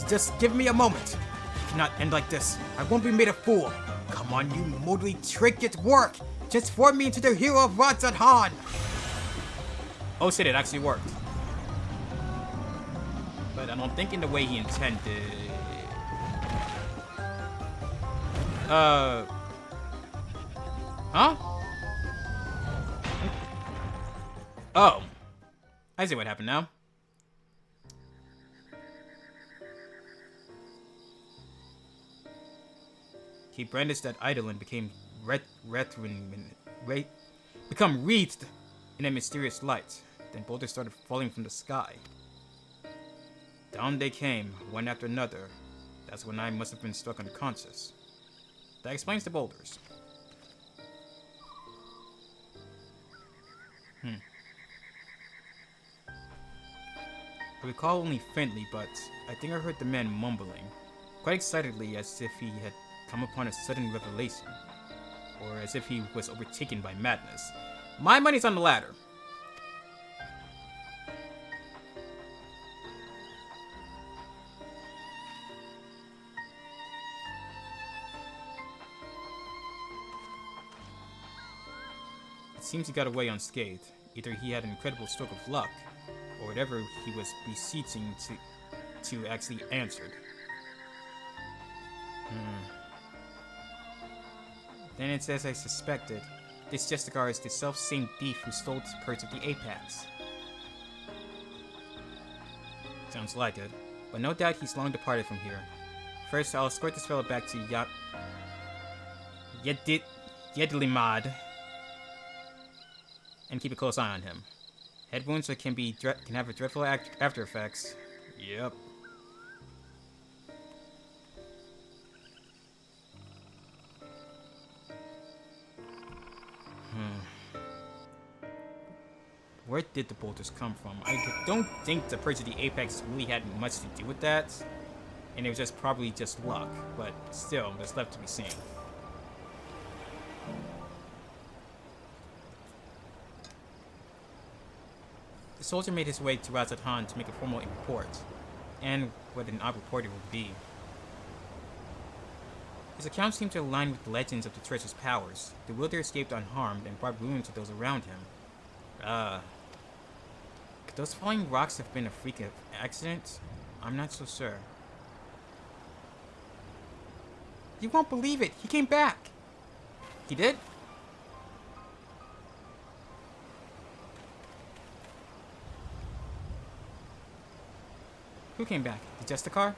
Just give me a moment. It cannot end like this. I won't be made a fool. Come on, you moodly trick, it work! Transform me into the hero of Razat Han! Oh shit, it actually worked. But I don't think in the way he intended. Huh? Oh. I see what happened now. He brandished that idol and became become wreathed in a mysterious light. Then boulders started falling from the sky. Down they came, one after another. That's when I must have been struck unconscious. That explains the boulders. I recall only faintly, but I think I heard the man mumbling, quite excitedly, as if he had come upon a sudden revelation, or as if he was overtaken by madness. My money's on the latter. It seems he got away unscathed. Either he had an incredible stroke of luck, or whatever he was beseeching to actually answered. Then it's as I suspected. This Justicar is the self-same thief who stole the Purse of the Apex. Sounds like it. But no doubt he's long departed from here. First, I'll escort this fellow back to Yedilimad and keep a close eye on him. Head wounds can have a dreadful after effects. Yep. Where did the bolters come from? I don't think the Purge of the Apex really had much to do with that. And it was just probably just luck. But still, there's left to be seen. The soldier made his way to Razathan to make a formal report. And what an odd report it would be. His account seemed to align with the legends of the treasure's powers. The wielder escaped unharmed and brought ruin to those around him. Could those falling rocks have been a freak accident? I'm not so sure. You won't believe it! He came back! He did? Who came back? The Justicar?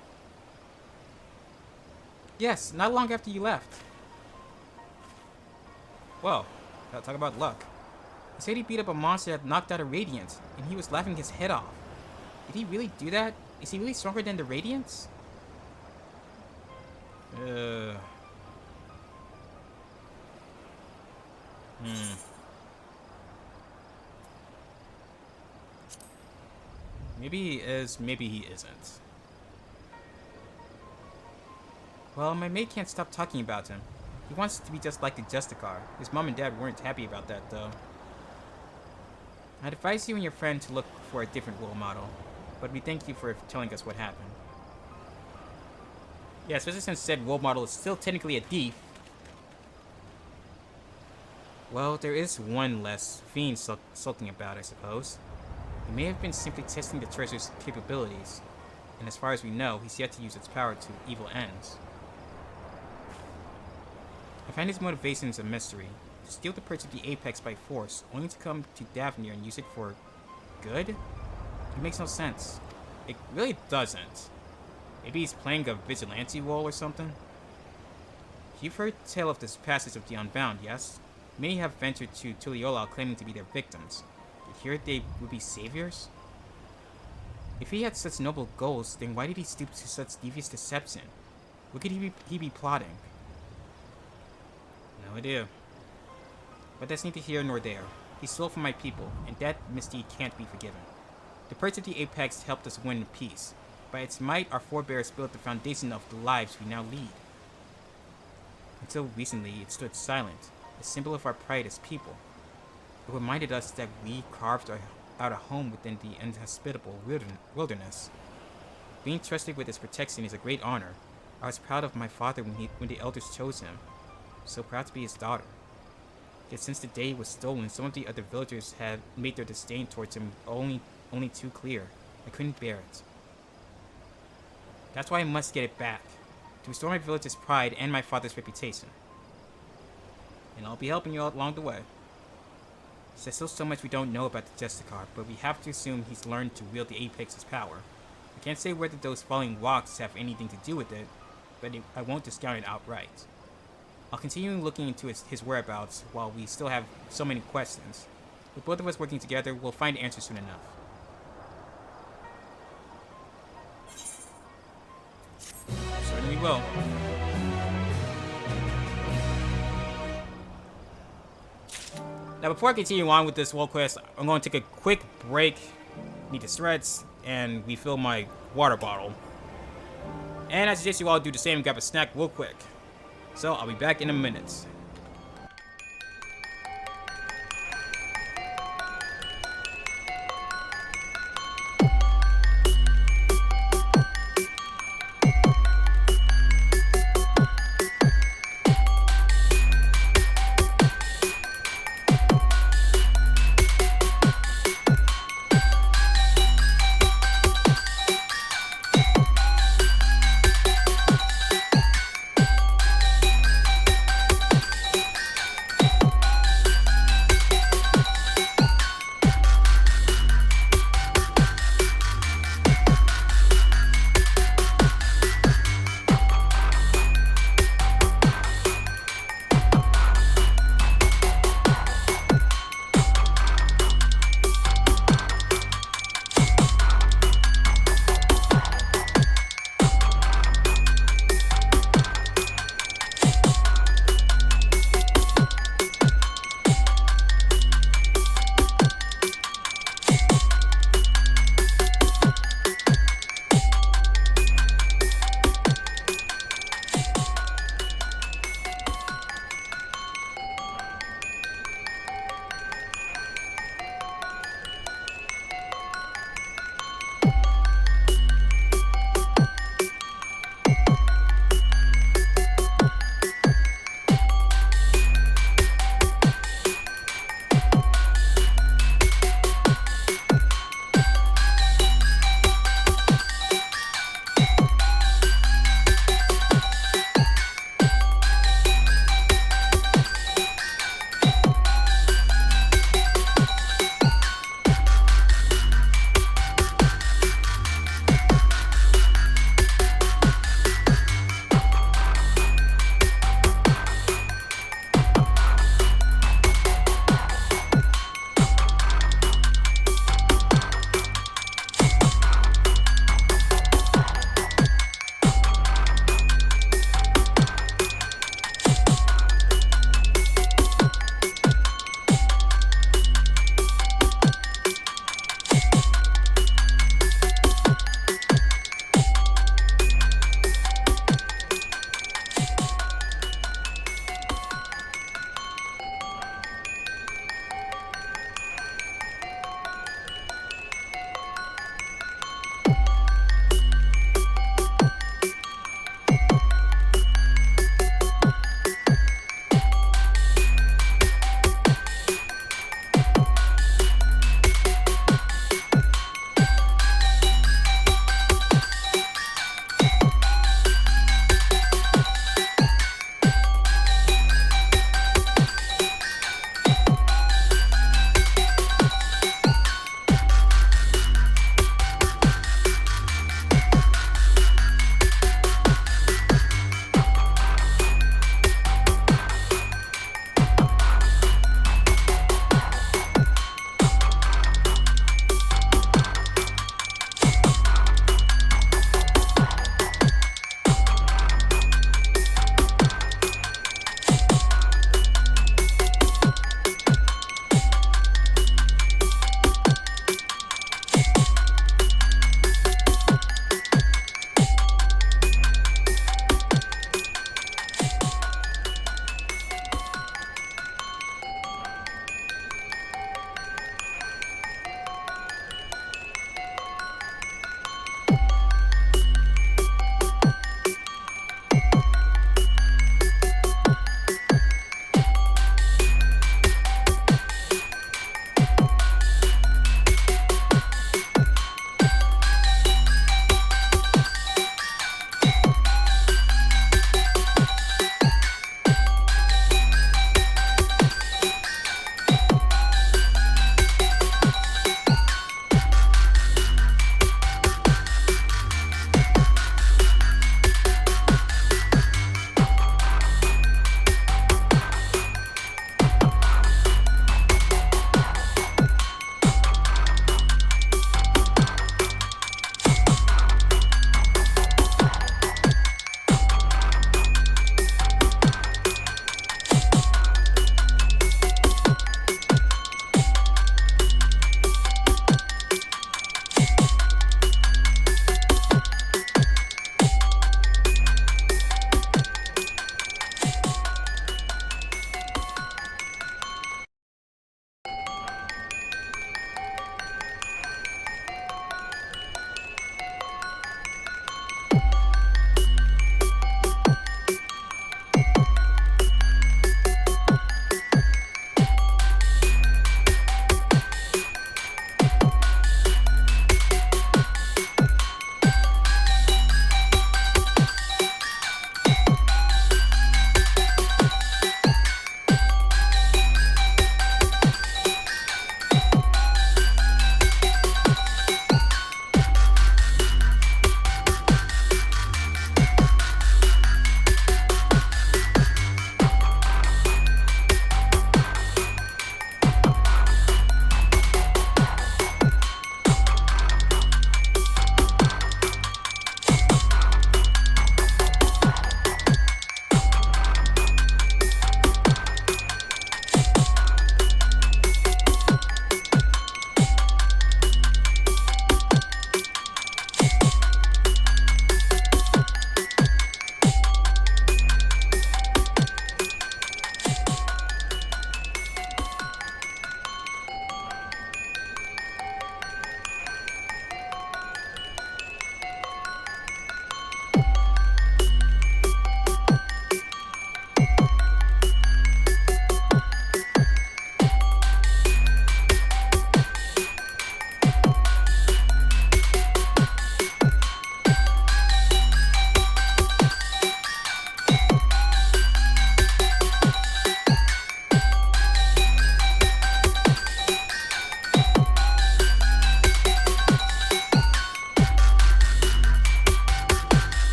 Yes, not long after you left. Well, gotta talk about luck. He said he beat up a monster that knocked out a Radiant, and he was laughing his head off. Did he really do that? Is he really stronger than the Radiants? Maybe he is, maybe he isn't. Well, my mate can't stop talking about him. He wants to be just like the Justicar. His mom and dad weren't happy about that, though. I'd advise you and your friend to look for a different role model, but we thank you for telling us what happened. Yeah, especially since said role model is still technically a thief. Well, there is one less fiend sulking about, I suppose. He may have been simply testing the treasure's capabilities, and as far as we know, he's yet to use its power to evil ends. I find his motivations a mystery. To steal the Purge of the Apex by force, only to come to Daphne and use it for good? It makes no sense. It really doesn't. Maybe he's playing a vigilante role or something? You've heard tell of this passage of the Unbound, yes? Many have ventured to Tuliyola claiming to be their victims. But here they would be saviors? If he had such noble goals, then why did he stoop to such devious deception? What could he be plotting? No idea. But that's neither here nor there. He stole from my people, and that misdeed can't be forgiven. The Purge of the Apex helped us win peace. By its might, our forebears built the foundation of the lives we now lead. Until recently, it stood silent, a symbol of our pride as people. It reminded us that we carved out a home within the inhospitable wilderness. Being trusted with its protection is a great honor. I was proud of my father when the elders chose him. So proud to be his daughter. Yet since the day was stolen, some of the other villagers have made their disdain towards him only too clear. I couldn't bear it. That's why I must get it back, to restore my village's pride and my father's reputation. And I'll be helping you out along the way. There's still so much we don't know about the Justicar, but we have to assume he's learned to wield the Apex's power. I can't say whether those falling rocks have anything to do with it, but I won't discount it outright. I'll continue looking into his whereabouts while we still have so many questions. With both of us working together, we'll find answers soon enough. Certainly will. Now, before I continue on with this world quest, I'm going to take a quick break, need to stretch, and refill my water bottle. And I suggest you all do the same and grab a snack real quick. So, I'll be back in a minute.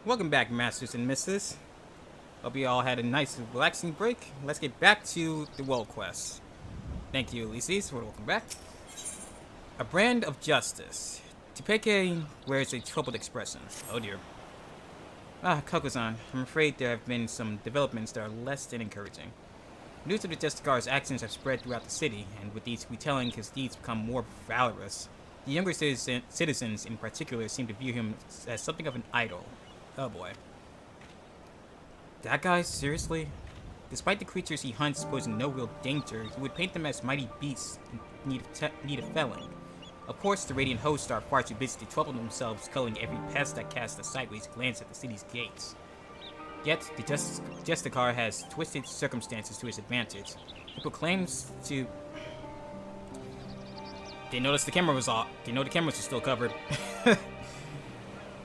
Welcome back, Masters and Misses. Hope you all had a nice, relaxing break. Let's get back to the world quest. Thank you, Ulysses, for welcome back. A brand of justice. Topeke wears a troubled expression. Oh dear. Kokozan, I'm afraid there have been some developments that are less than encouraging. News of the Justicar's actions have spread throughout the city, and with each retelling, his deeds become more valorous. The younger citizens in particular seem to view him as something of an idol. Oh boy. That guy? Seriously? Despite the creatures he hunts posing no real danger, he would paint them as mighty beasts in need of felling. Of course, the Radiant hosts are far too busy to trouble themselves culling every pest that casts a sideways glance at the city's gates. Yet, the Justicar has twisted circumstances to his advantage. He proclaims to... They noticed the camera was off. They know the cameras are still covered.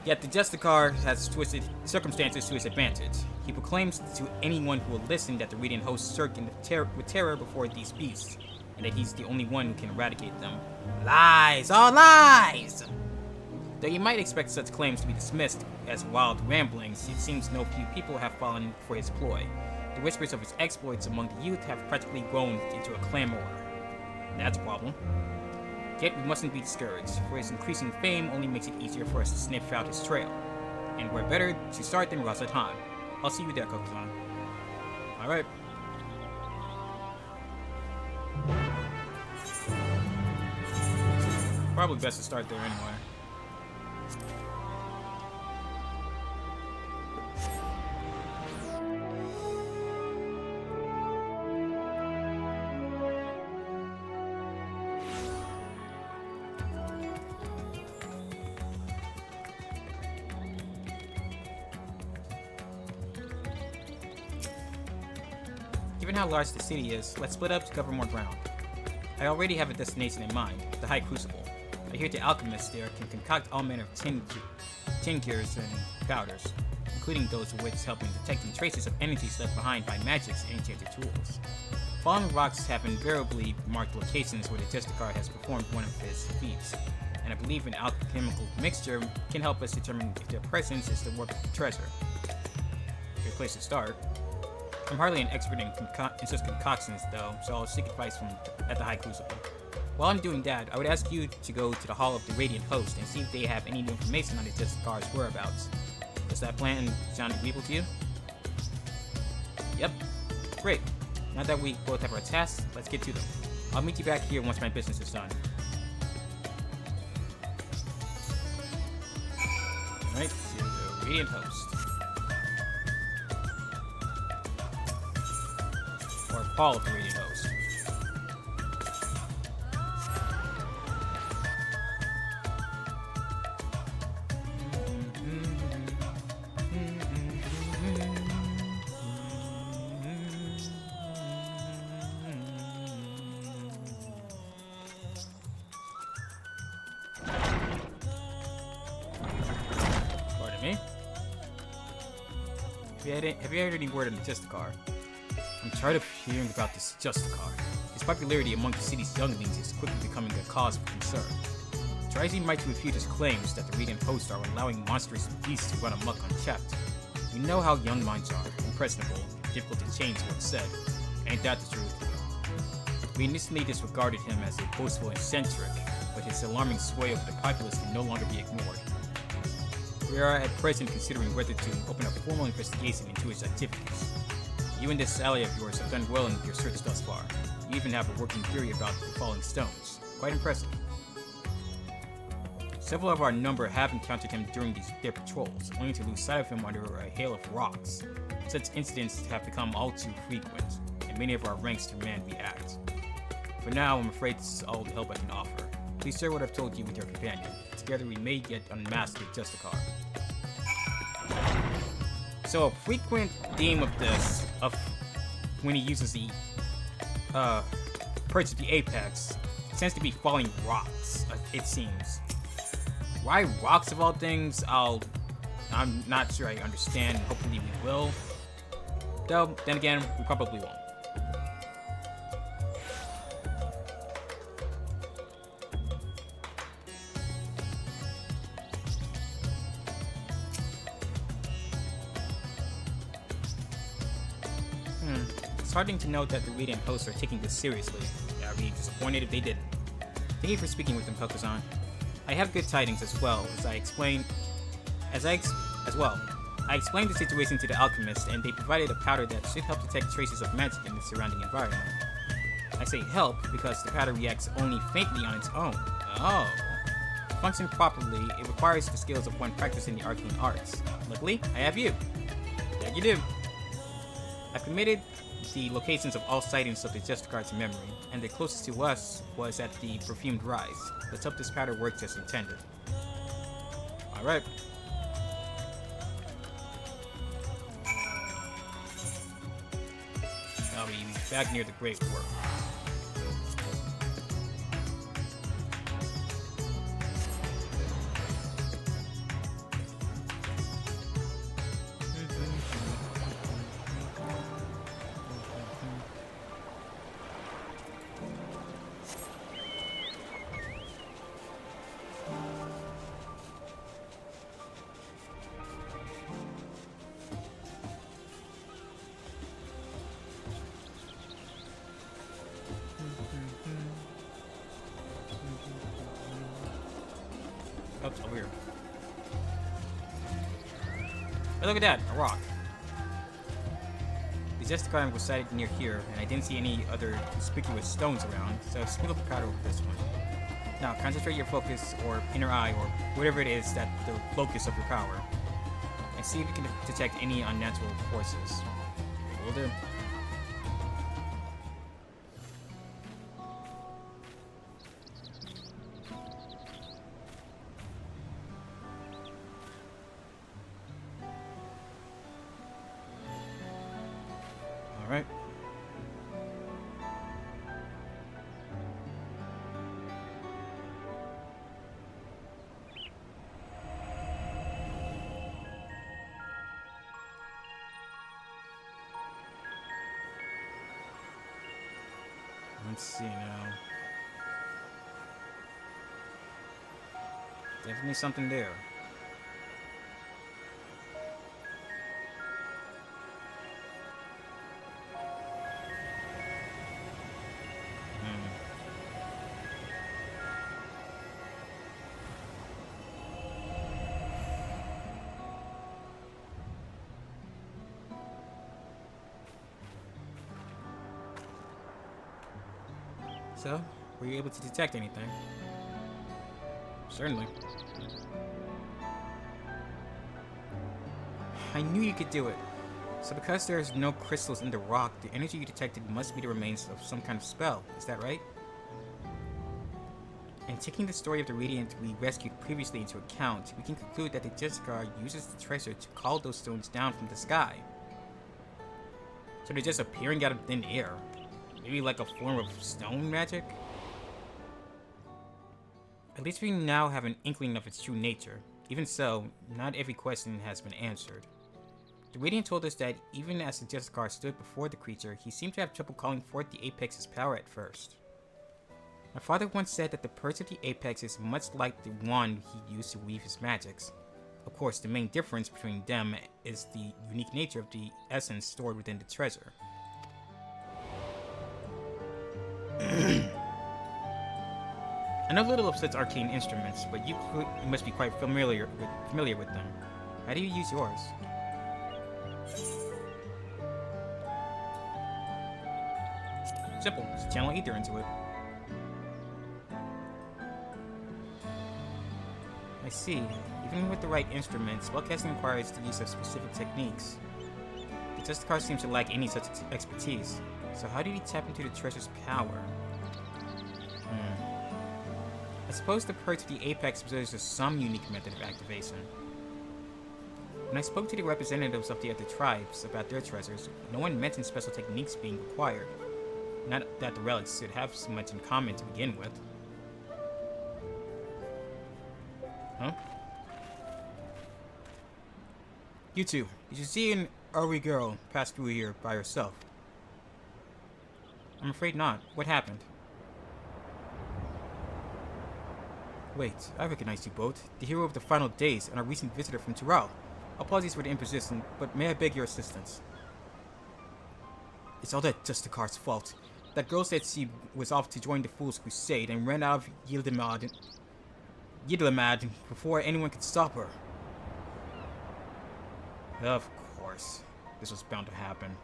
Yet the Justicar has twisted circumstances to his advantage. He proclaims to anyone who will listen that the Radiant hosts circle with terror before these beasts, and that he's the only one who can eradicate them. Lies! All lies! Though you might expect such claims to be dismissed as wild ramblings, it seems no few people have fallen for his ploy. The whispers of his exploits among the youth have practically grown into a clamor. That's a problem. Yet we mustn't be discouraged, for his increasing fame only makes it easier for us to sniff out his trail. And we're better to start than Razadhan. I'll see you there, Kokozan. Alright. Probably best to start there anyway. Given how large the city is, let's split up to cover more ground. I already have a destination in mind, the High Crucible. I hear the alchemists there can concoct all manner of tin cures and powders, including those of which help in detecting traces of energies left behind by magics and enchanted tools. Fallen rocks have invariably marked locations where the Justicar has performed one of his feats, and I believe an alchemical mixture can help us determine if their presence is the work of the treasure. Good place to start. I'm hardly an expert in such concoctions, though, so I'll seek advice at the High Crucible. While I'm doing that, I would ask you to go to the Hall of the Radiant Host and see if they have any information on the Justicar's whereabouts. Does that plan sound agreeable to you? Yep. Great. Now that we both have our tasks, let's get to them. I'll meet you back here once my business is done. Alright, to the Radiant Host. Or Hall of the Radiant Host. Pardon me. Have you heard any word on the Justicar? I'm tired of hearing about this Justicar. His popularity among the city's younglings is quickly becoming a cause for concern. Try as he might to refute his claims that the Radiant hosts are allowing monstrous beasts to run amok unchecked. You know how young minds are, impressionable, difficult to change what's said. Ain't that the truth? We initially disregarded him as a boastful eccentric, but his alarming sway over the populace can no longer be ignored. We are at present considering whether to open a formal investigation into his activities. You and this ally of yours have done well in your search thus far. You even have a working theory about the falling stones. Quite impressive. Several of our number have encountered him during their patrols, only to lose sight of him under a hail of rocks. Such incidents have become all too frequent, and many of our ranks demand we act. For now, I'm afraid this is all the help I can offer. Please share what I've told you with your companion. Together we may yet unmask the Justicar. So a frequent theme of this, of when he uses the Purge of the Apex, tends to be falling rocks, it seems. Why rocks of all things, I'm not sure I understand, hopefully we will. Though, then again, we probably won't. disheartening to note that the reading hosts are taking this seriously. I'd be disappointed if they didn't. Thank you for speaking with them, Kokuzan. I have good tidings as well, I explained the situation to the alchemist, and they provided a powder that should help detect traces of magic in the surrounding environment. I say help because the powder reacts only faintly on its own. Oh. To function properly, it requires the skills of one practicing the arcane arts. Luckily, I have you. Yeah, you do. I've committed the locations of all sightings of the Justicar to memory, and the closest to us was at the Perfumed Rise. Let's hope this powder works as intended. Alright. I'll be back near the Great War. Oops, over here. Hey, look at that, a rock. The Justicar was sighted near here, and I didn't see any other conspicuous stones around, so I sprinkled the powder over this one. Now, concentrate your focus, or inner eye, or whatever it is that the locus of your power, and see if you can detect any unnatural forces. Will do. Alright. Let's see now. Definitely something there. So, were you able to detect anything? Certainly. I knew you could do it. So because there's no crystals in the rock, the energy you detected must be the remains of some kind of spell. Is that right? And taking the story of the Radiant we rescued previously into account, we can conclude that the Justicar uses the treasure to call those stones down from the sky. So they're just appearing out of thin air. Maybe like a form of stone magic? At least we now have an inkling of its true nature. Even so, not every question has been answered. The Radiant told us that even as the Justicar stood before the creature, he seemed to have trouble calling forth the Apex's power at first. My father once said that the purse of the Apex is much like the wand he used to weave his magics. Of course, the main difference between them is the unique nature of the essence stored within the treasure. I know little of such arcane instruments, but you must be quite familiar with them. How do you use yours? Simple. Just channel ether into it. I see. Even with the right instruments, spellcasting requires the use of specific techniques. The Justicar seems to lack any such expertise. So how did he tap into the treasure's power? I suppose the purse of the Apex possesses some unique method of activation. When I spoke to the representatives of the other tribes about their treasures, no one mentioned special techniques being required. Not that the relics should have so much in common to begin with. Huh? You two, did you see an early girl pass through here by herself? I'm afraid not. What happened? Wait, I recognize you both. The hero of the final days and our recent visitor from Tural. Apologies for the imposition, but may I beg your assistance? It's all that Justicar's fault. That girl said she was off to join the Fool's Crusade and ran out of Yidlamad before anyone could stop her. Of course. This was bound to happen.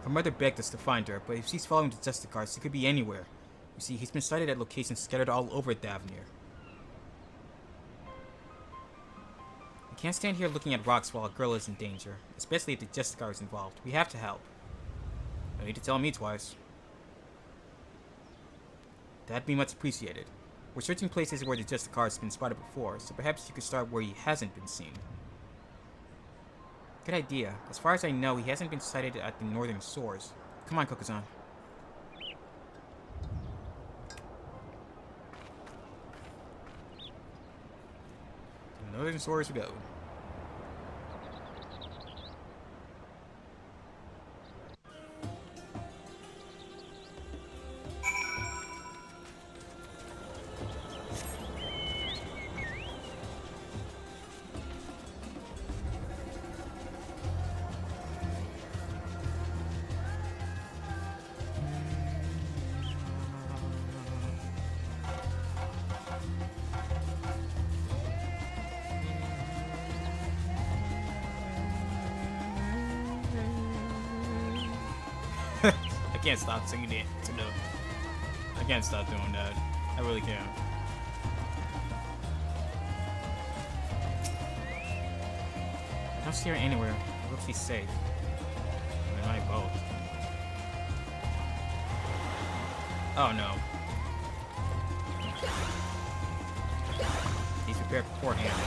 Her mother begged us to find her, but if she's following the Justicars, she could be anywhere. You see, he's been sighted at locations scattered all over Davnir. We can't stand here looking at rocks while a girl is in danger, especially if the Justicar is involved. We have to help. No need to tell me twice. That'd be much appreciated. We're searching places where the Justicar has been spotted before, so perhaps you could start where he hasn't been seen. Good idea. As far as I know, he hasn't been sighted at the northern shores. Come on, Kokuzan. The northern shores we go. I can't stop singing it to the... I can't stop doing that. I really can't. I don't see her anywhere. I hope she's safe. We might both. Oh no. He's prepared beforehand.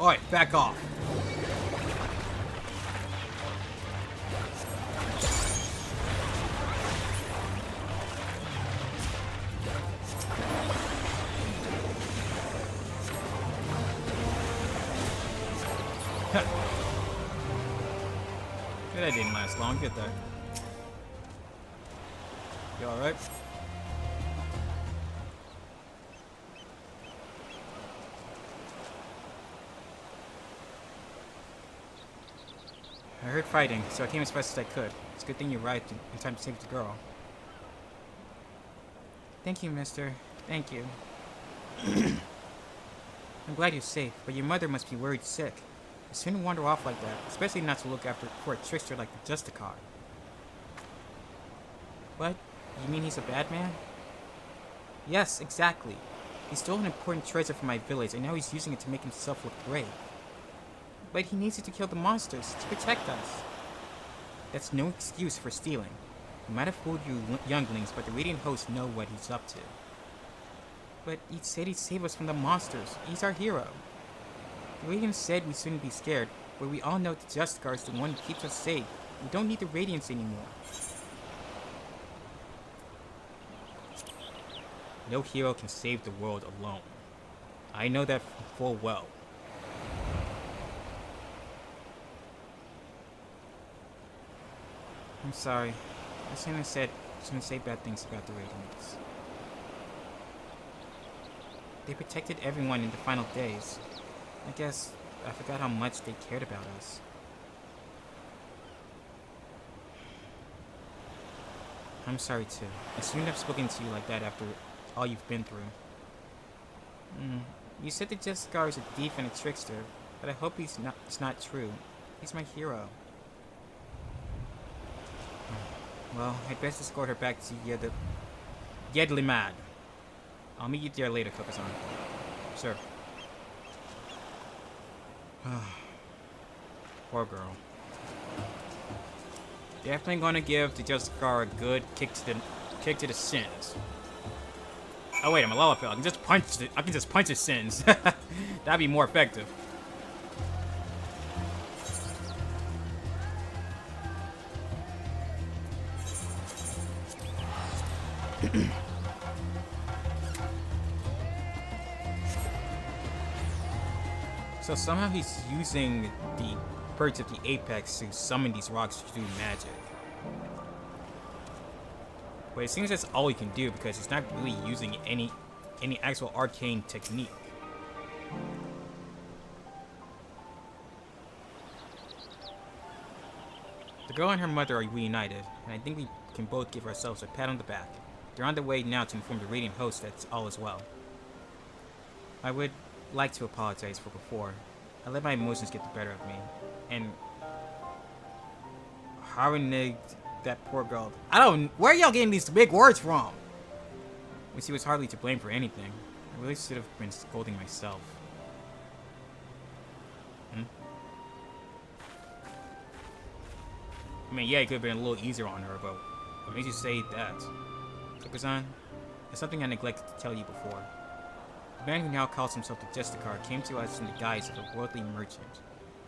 Alright, back off. That didn't last long, did that? You alright? I heard fighting, so I came as fast as I could. It's a good thing you arrived in time to save the girl. Thank you, mister. Thank you. I'm glad you're safe, but your mother must be worried sick. You shouldn't wander off like that, especially not to look after for a trickster like the Justicar. What? You mean he's a bad man? Yes, exactly. He stole an important treasure from my village, and now he's using it to make himself look brave. But he needs it to kill the monsters, to protect us. That's no excuse for stealing. He might have fooled you younglings, but the Radiant hosts know what he's up to. But he said he'd save us from the monsters. He's our hero. The Radiant said we shouldn't be scared, but we all know the Justicar is the one who keeps us safe. We don't need the Radiants anymore. No hero can save the world alone. I know that full well. I'm sorry. I shouldn't say bad things about the Radiants. They protected everyone in the final days. I guess I forgot how much they cared about us. I'm sorry too. I shouldn't have spoken to you like that after all you've been through. You said the Justicar is a thief and a trickster, but I hope it's not true. He's my hero. Well, I'd best escort her back to Yidlamad. I'll meet you there later, Kokuzan. Sure. Poor girl. Definitely gonna give the Justicar a good kick to the shins. Oh wait, I'm a Lullaby. I can just punch his shins. That'd be more effective. So somehow he's using the Purge of the Apex to summon these rocks to do magic. But it seems that's all he can do because he's not really using any any actual arcane technique. The girl and her mother are reunited, and I think we can both give ourselves a pat on the back. They're on their way now to inform the Radiant host that all is well. I would like to apologize for before. I let my emotions get the better of me, and harneged that poor girl. Where are y'all getting these big words from? When she was hardly to blame for anything. I really should have been scolding myself. I mean, yeah, it could have been a little easier on her, but what made you say that? Kukuzan, there's something I neglected to tell you before. The man who now calls himself the Justicar came to us in the guise of a worldly merchant.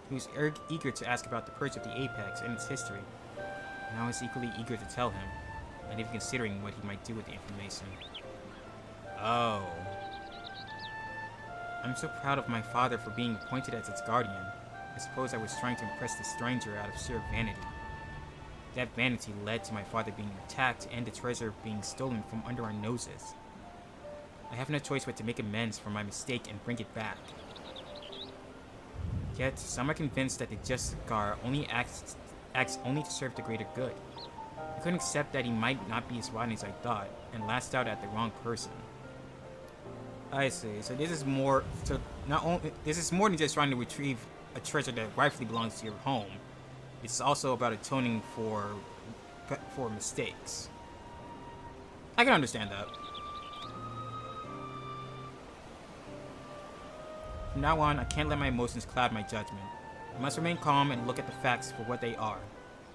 He was eager to ask about the Purge of the Apex and its history, and I was equally eager to tell him, not even considering what he might do with the information. Oh. I'm so proud of my father for being appointed as its guardian. I suppose I was trying to impress the stranger out of sheer vanity. That vanity led to my father being attacked and the treasure being stolen from under our noses. I have no choice but to make amends for my mistake and bring it back. Yet, some are convinced that the Justicar only acts only to serve the greater good. I couldn't accept that he might not be as rotten as I thought, and lashed out at the wrong person. I see. So this is more. So this is more than just trying to retrieve a treasure that rightfully belongs to your home. It's also about atoning for mistakes. I can understand that. From now on, I can't let my emotions cloud my judgment. I must remain calm and look at the facts for what they are.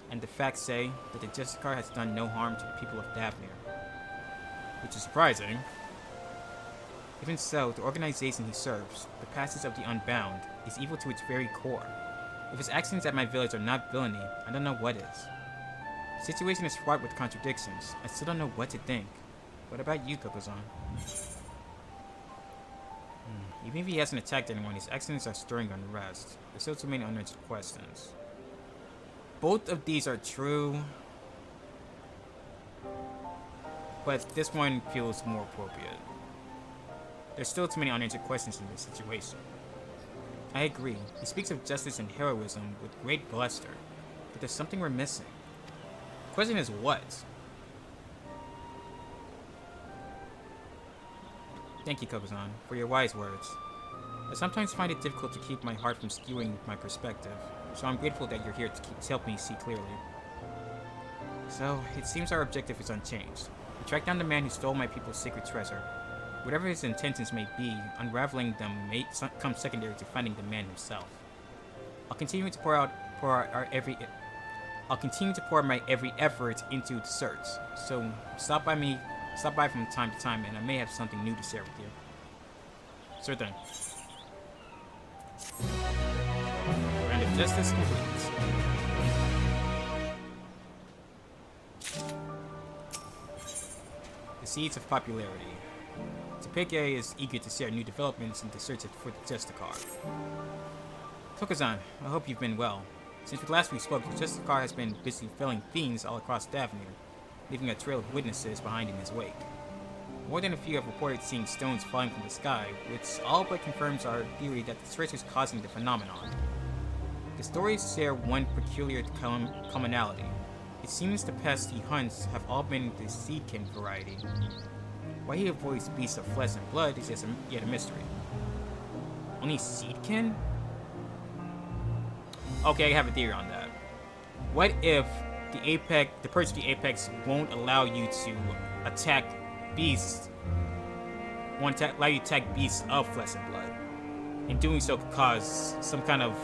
And the facts say that the Justicar has done no harm to the people of Davenir. Which is surprising. Even so, the organization he serves, the Passage of the Unbound, is evil to its very core. If his actions at my village are not villainy, I don't know what is. The situation is fraught with contradictions. I still don't know what to think. What about you, Kukuzan? Even if he hasn't attacked anyone, his actions are stirring unrest. There's still too many unanswered questions. Both of these are true, but this one feels more appropriate. There's still too many unanswered questions in this situation. I agree. He speaks of justice and heroism with great bluster, but there's something we're missing. The question is what? Thank you, Kukuzan, for your wise words. I sometimes find it difficult to keep my heart from skewing my perspective, so I'm grateful that you're here to help me see clearly. So, it seems our objective is unchanged. We track down the man who stole my people's sacred treasure. Whatever his intentions may be, unraveling them may come secondary to finding the man himself. I'll continue to pour my every effort into the search. So stop by from time to time, and I may have something new to share with you. Sure thing. And if justice completes. The seeds of popularity. Topeke is eager to share new developments in the search for the Justicar. Kukuzan, I hope you've been well. Since last we spoke, the Justicar has been busy felling fiends all across Davenir, leaving a trail of witnesses behind in his wake. More than a few have reported seeing stones falling from the sky, which all but confirms our theory that the treasure is causing the phenomenon. The stories share one peculiar commonality. It seems the pests he hunts have all been the seedkin variety. Why he avoids beasts of flesh and blood is yet a mystery. Only seedkin? Okay, I have a theory on that. What if the Purge of the Apex won't allow you to attack beasts? Won't allow you to attack beasts of flesh and blood. In doing so could cause some kind of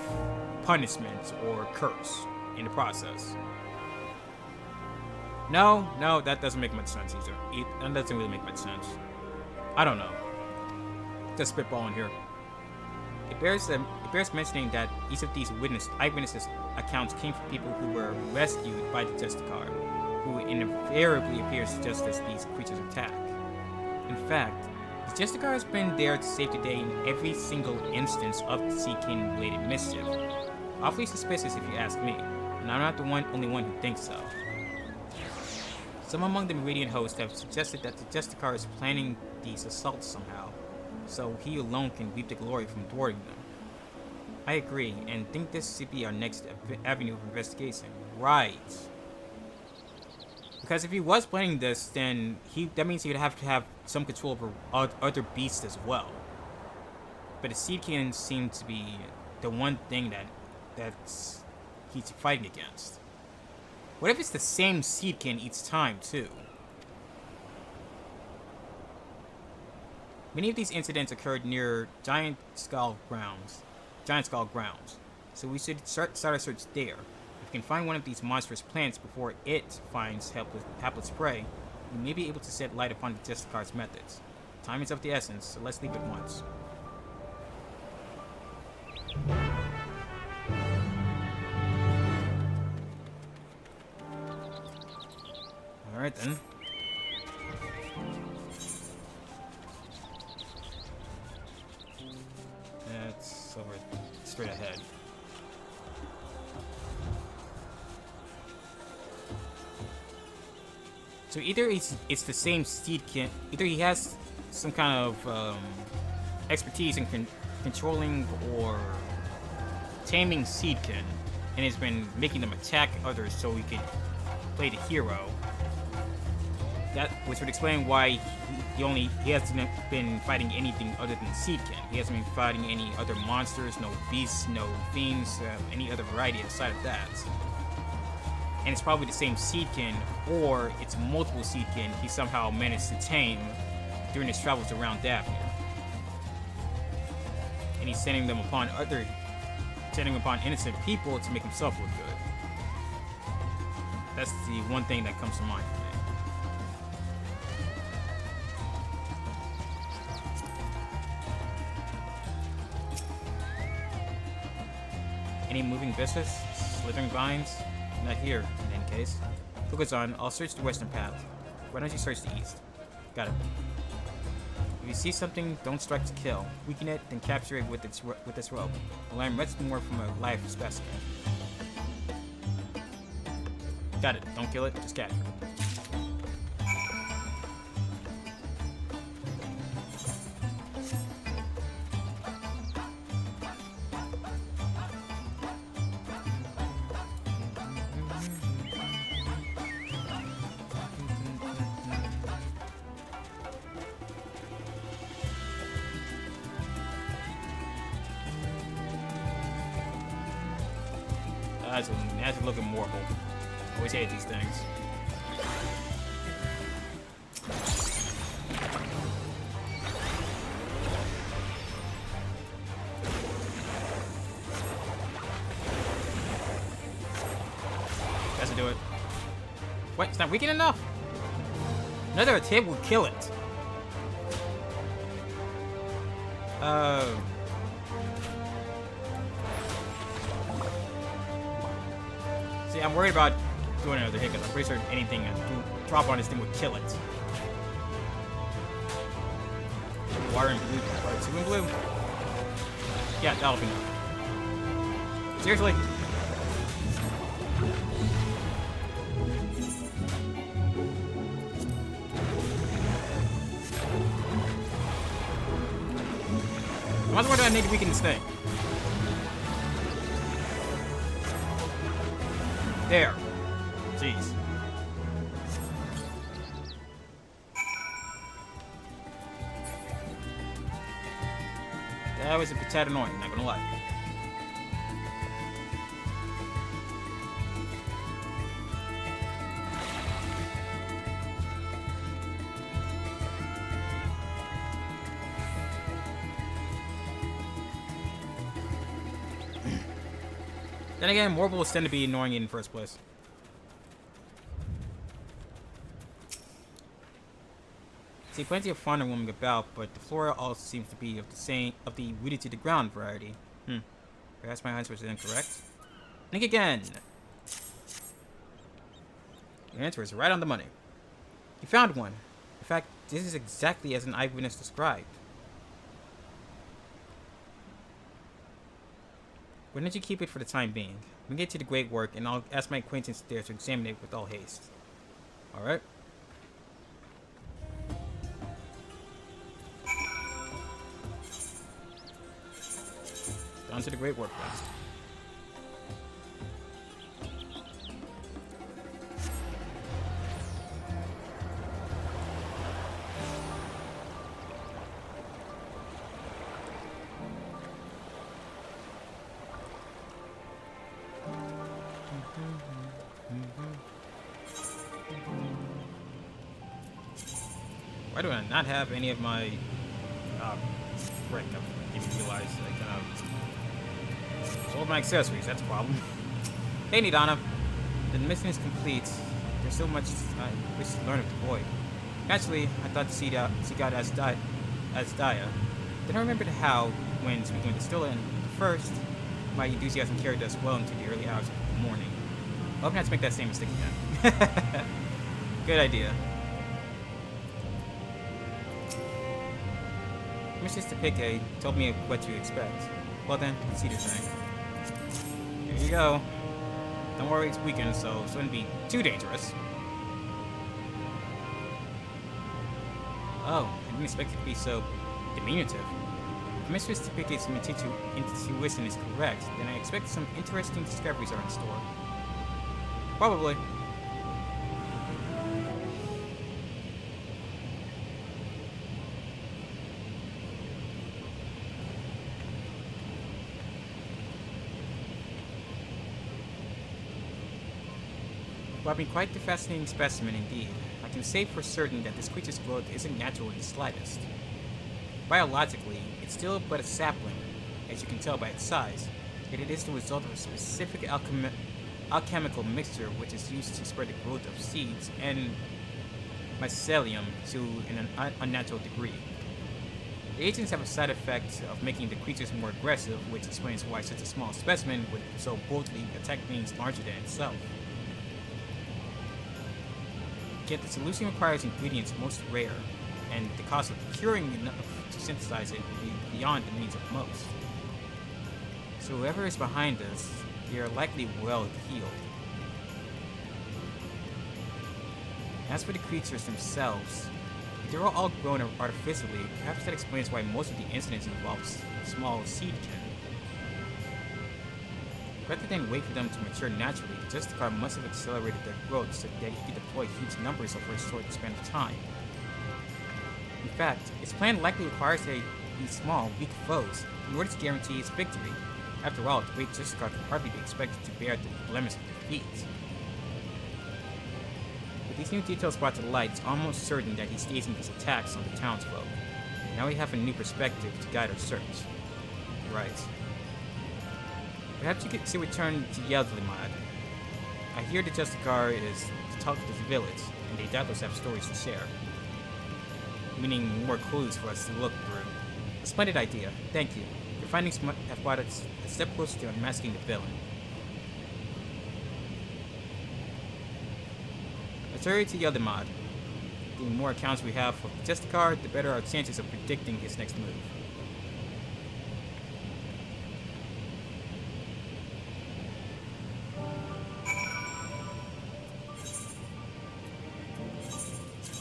punishment or curse in the process. No, that doesn't make much sense either. That doesn't really make much sense. I don't know. Just spitballing here. It bears mentioning that each of these eyewitnesses accounts came from people who were rescued by the Justicar, who invariably appears just as these creatures attack. In fact, the Justicar has been there to save the day in every single instance of the Seedkin-related mischief. Awfully suspicious if you ask me, and I'm not the only one who thinks so. Some among the Meridian hosts have suggested that the Justicar is planning these assaults somehow, so he alone can reap the glory from thwarting them. I agree, and think this should be our next avenue of investigation. Right. Because if he was planning this, then that means he would have to have some control over other beasts as well. But the Seedkin seem to be the one thing that's he's fighting against. What if it's the same Seedkin each time, too? Many of these incidents occurred near Giant Skull grounds, so we should start our search there. If we can find one of these monstrous plants before it finds hapless prey, we may be able to shed light upon the Justicar's methods. Time is of the essence, so let's leave at once. Alright then. That's over straight ahead. So either it's the same Seedkin, either he has some kind of expertise in controlling or taming Seedkin, and has been making them attack others so he can play the hero. That which would explain why he hasn't been fighting anything other than Seedkin. He hasn't been fighting any other monsters, no beasts, no fiends, any other variety aside of that. And it's probably the same Seedkin, or it's multiple Seedkin he somehow managed to tame during his travels around Daphne. And he's sending upon innocent people to make himself look good. That's the one thing that comes to mind for me. Any moving vistas? Slithering vines? Not here, in any case. Focus on, I'll search the western path. Why don't you search the east? Got it. If you see something, don't strike to kill. Weaken it, then capture it with this rope. We'll learn much more from a live specimen. Got it. Don't kill it, just capture it. That's looking mortal. Always hate these things. That's to do it. What? It's not weakened enough? Another attempt will kill it. See, I'm worried about doing another hit because I'm pretty sure anything drop on this thing would kill it. Water and blue, or 2 and blue. Yeah, that'll be enough. Seriously? How much more do I need to weaken this thing? There. Jeez. That was a tad annoying, not gonna lie. Then again, Morbles tend to be annoying in the first place. See plenty of fauna roaming about, but the flora all seems to be of the rooted to the ground variety. Perhaps my hunch was incorrect. Think again. Your answer is right on the money. You found one. In fact, this is exactly as an eyewitness described. Why don't you keep it for the time being? We get to the great work, and I'll ask my acquaintance there to examine it with all haste. Alright? onto the Great Warp Blast. Why do I not have any of my frick, I didn't realize I kind of sold my accessories, that's a problem. Hey Nidana, the mission is complete. There's so much I wish to learn of the void. Naturally, I thought to see God as Daya. Then I remembered how, when speaking with Distilla and first, my enthusiasm carried us well into the early hours of the morning. I hope not to make that same mistake again. Good idea. Mrs. Topeke told me what to expect. Well then, let's see the thing. Here you go. Don't worry, it's weekend, so it shouldn't be too dangerous. Oh, I didn't expect it to be so diminutive. If Mistress Topeke's intuition is correct, then I expect some interesting discoveries are in store. Probably. While being quite the fascinating specimen indeed, I can say for certain that this creature's growth isn't natural in the slightest. Biologically, it's still but a sapling, as you can tell by its size, yet it is the result of a specific alchemical mixture which is used to spread the growth of seeds and mycelium to an unnatural degree. The agents have a side effect of making the creatures more aggressive, which explains why such a small specimen would so boldly attack beings larger than itself. Yet the solution requires ingredients most rare, and the cost of procuring enough to synthesize it would be beyond the means of most. So whoever is behind us, they are likely well healed. As for the creatures themselves, if they were all grown artificially, perhaps that explains why most of the incidents involve small seedkin. Rather than wait for them to mature naturally, the Justicar must have accelerated their growth so that he could deploy huge numbers over a short span of time. In fact, its plan likely requires these small, weak foes in order to guarantee its victory. After all, the great Justicar can hardly be expected to bear the blemish of defeat. With these new details brought to light, it's almost certain that he's staging his attacks on the townsfolk. Now we have a new perspective to guide our search. Right. Perhaps you could see return to Yeldalimad. I hear the Justicar is to talk to the village, and they doubtless have stories to share. Meaning more clues for us to look through. A splendid idea, thank you. Your findings have brought us a step closer to unmasking the villain. Let's hurry to Yeldalimad. The more accounts we have of the Justicar, the better our chances of predicting his next move.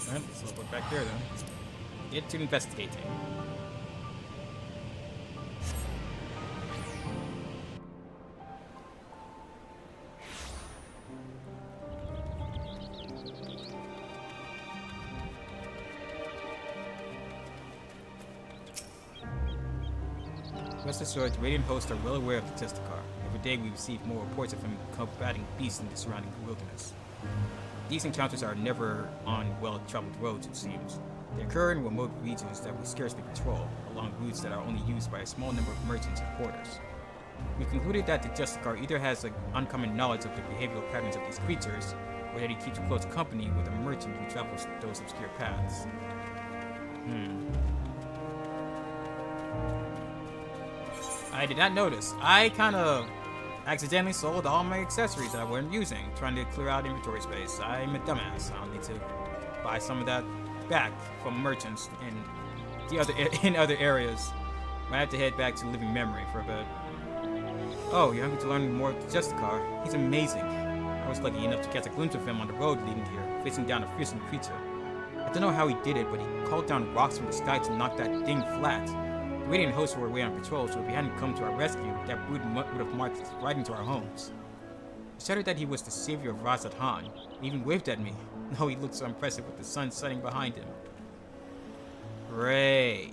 Alright, so we'll look back there then. Get to investigating. Rest assured, the Radiant Host are well aware of the Justicar. Every day we receive more reports of him combating beasts in the surrounding wilderness. These encounters are never on well-traveled roads, it seems. They occur in remote regions that we scarcely patrol, along routes that are only used by a small number of merchants and porters. We concluded that the Justicar either has an uncommon knowledge of the behavioral patterns of these creatures, or that he keeps close company with a merchant who travels those obscure paths. I did not notice. I kind of accidentally sold all my accessories that I wasn't using, trying to clear out inventory space. I'm a dumbass. I'll need to buy some of that back from merchants in other areas. Might have to head back to Living Memory for a bit. Oh, you're hungry to learn more of the Justicar? He's amazing. I was lucky enough to catch a glimpse of him on the road leading here, facing down a fearsome creature. I don't know how he did it, but he called down rocks from the sky to knock that thing flat. The radiant hosts were away on patrol, so if he hadn't come to our rescue, that brood would have marched right into our homes. He shouted that he was the savior of Razat Han. He even waved at me. No, he looked so impressive with the sun setting behind him. Great.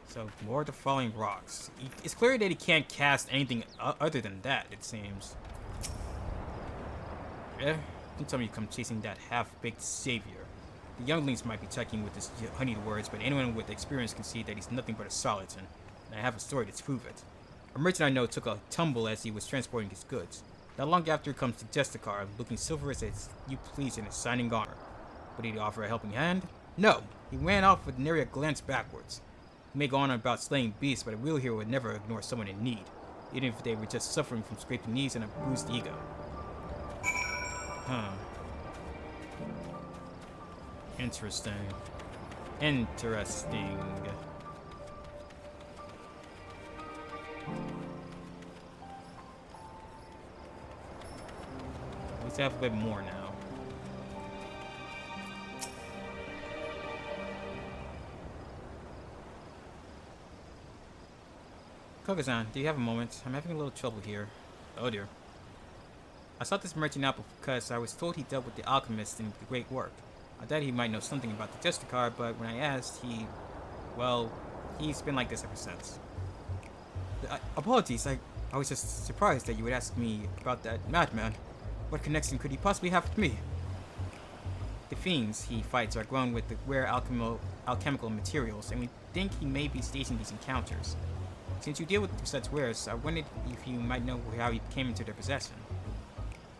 So, more of the falling rocks. It's clear that he can't cast anything other than that, it seems. Yeah? Don't tell me you come chasing that half-baked savior. The younglings might be checking with his honeyed words, but anyone with experience can see that he's nothing but a charlatan, and I have a story to prove it. A merchant I know took a tumble as he was transporting his goods. Not long after comes the Justicar, looking silverous as you please in his shining armor. But did he offer a helping hand? No! He ran off with nary a glance backwards. He may go on about slaying beasts, but a real hero would never ignore someone in need, even if they were just suffering from scraped knees and a bruised ego. Huh. Interesting. Interesting. Let's have a bit more now. Koga-san, do you have a moment? I'm having a little trouble here. Oh dear. I sought this merchant out because I was told he dealt with the alchemists in the great work. I thought he might know something about the Justicar, but when I asked, he's been like this ever since. Apologies, I was just surprised that you would ask me about that madman. What connection could he possibly have with me? The fiends he fights are grown with the rare alchemical materials, and we think he may be staging these encounters. Since you deal with such wares, I wondered if you might know how he came into their possession.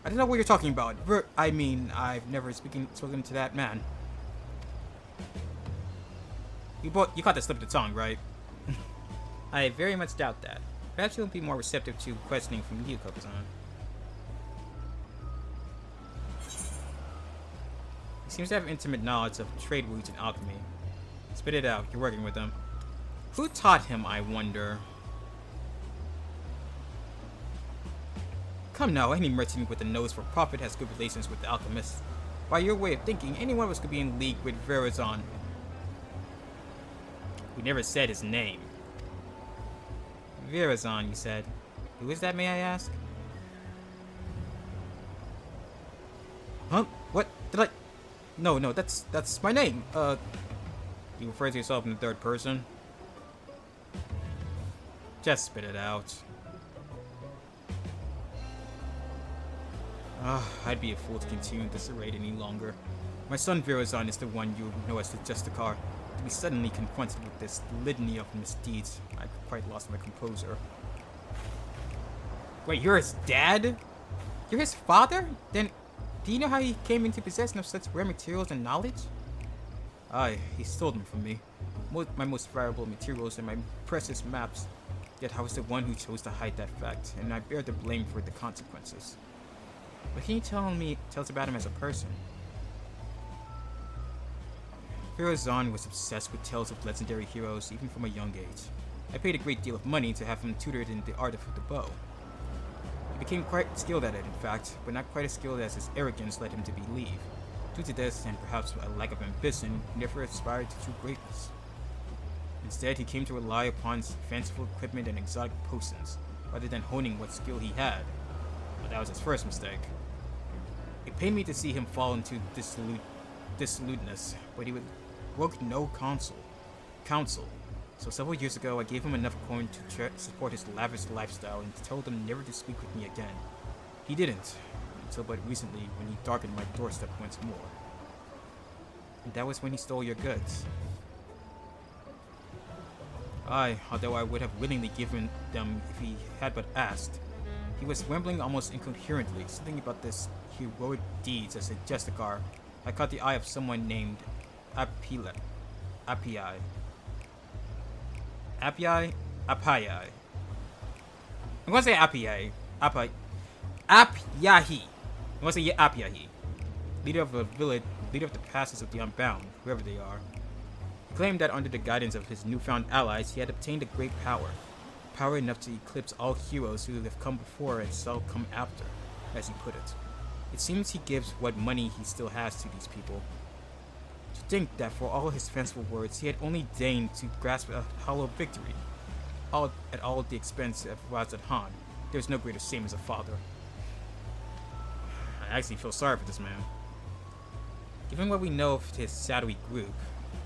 I don't know what you're talking about. I've never spoken to that man. You caught that slip of the tongue, right? I very much doubt that. Perhaps you'll be more receptive to questioning from you, Koga-san. He seems to have intimate knowledge of trade routes and alchemy. Spit it out. You're working with him. Who taught him, I wonder? Come now, any merchant with a nose for profit has good relations with the alchemists. By your way of thinking, any one of us could be in league with Verazon. We never said his name. Verazon, you said. Who is that, may I ask? Huh? What? Did I... No, that's my name. You refer to yourself in the third person? Just spit it out. I'd be a fool to continue this charade any longer. My son Verazon is the one you know as the Justicar. To be suddenly confronted with this litany of misdeeds, I quite lost my composure. Wait, you're his dad? You're his father? Then, do you know how he came into possession of such rare materials and knowledge? Aye, he stole them from me. My most valuable materials and my precious maps. Yet I was the one who chose to hide that fact, and I bear the blame for the consequences. What can you tell us about him as a person? Verazon was obsessed with tales of legendary heroes even from a young age. I paid a great deal of money to have him tutored in the art of the bow. He became quite skilled at it, in fact, but not quite as skilled as his arrogance led him to believe. Due to this, and perhaps a lack of ambition, he never aspired to true greatness. Instead, he came to rely upon fanciful equipment and exotic potions, rather than honing what skill he had. But that was his first mistake. It pained me to see him fall into dissoluteness, but he would broke no counsel. So several years ago, I gave him enough coin to support his lavish lifestyle and told him never to speak with me again. He didn't, until but recently when he darkened my doorstep once more. And that was when he stole your goods. Although I would have willingly given them if he had but asked. He was rambling almost incoherently, something about this heroic deeds as a Justicar. I caught the eye of someone named Appii. I'm gonna say Appii. Appyahi. I'm gonna say Appyahi. Leader of a village, leader of the passes of the Unbound, whoever they are. He claimed that under the guidance of his newfound allies, he had obtained a great power. Power enough to eclipse all heroes who have come before and shall come after, as he put it. It seems he gives what money he still has to these people. To think that for all his fanciful words, he had only deigned to grasp a hollow victory, all at all at the expense of Razat Han. There's no greater shame as a father. I actually feel sorry for this man. Given what we know of his shadowy group,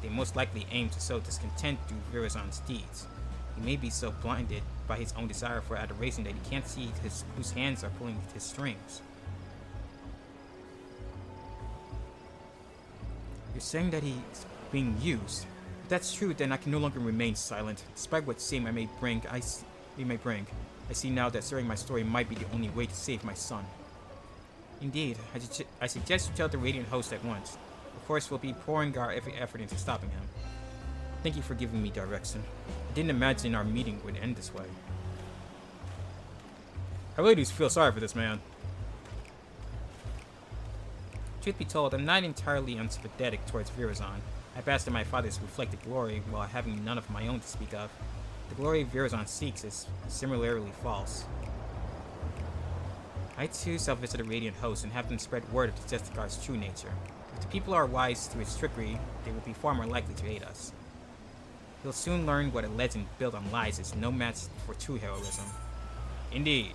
they most likely aim to sow discontent through Virazan's deeds. He may be so blinded by his own desire for adoration that he can't see whose hands are pulling his strings. You're saying that he's being used. If that's true, then I can no longer remain silent. Despite what shame I may bring, I see now that sharing my story might be the only way to save my son. Indeed, I suggest you tell the Radiant Host at once. Of course, we'll be pouring our every effort into stopping him. Thank you for giving me direction. I didn't imagine our meeting would end this way. I really do feel sorry for this man. Truth be told, I'm not entirely unsympathetic towards Virazan. I basked in my father's reflected glory while having none of my own to speak of. The glory Virazan seeks is similarly false. I too shall visit the Radiant Host and have them spread word of the Justicar's true nature. If the people are wise to its trickery, they will be far more likely to aid us. He'll soon learn what a legend built on lies is no match for true heroism. Indeed.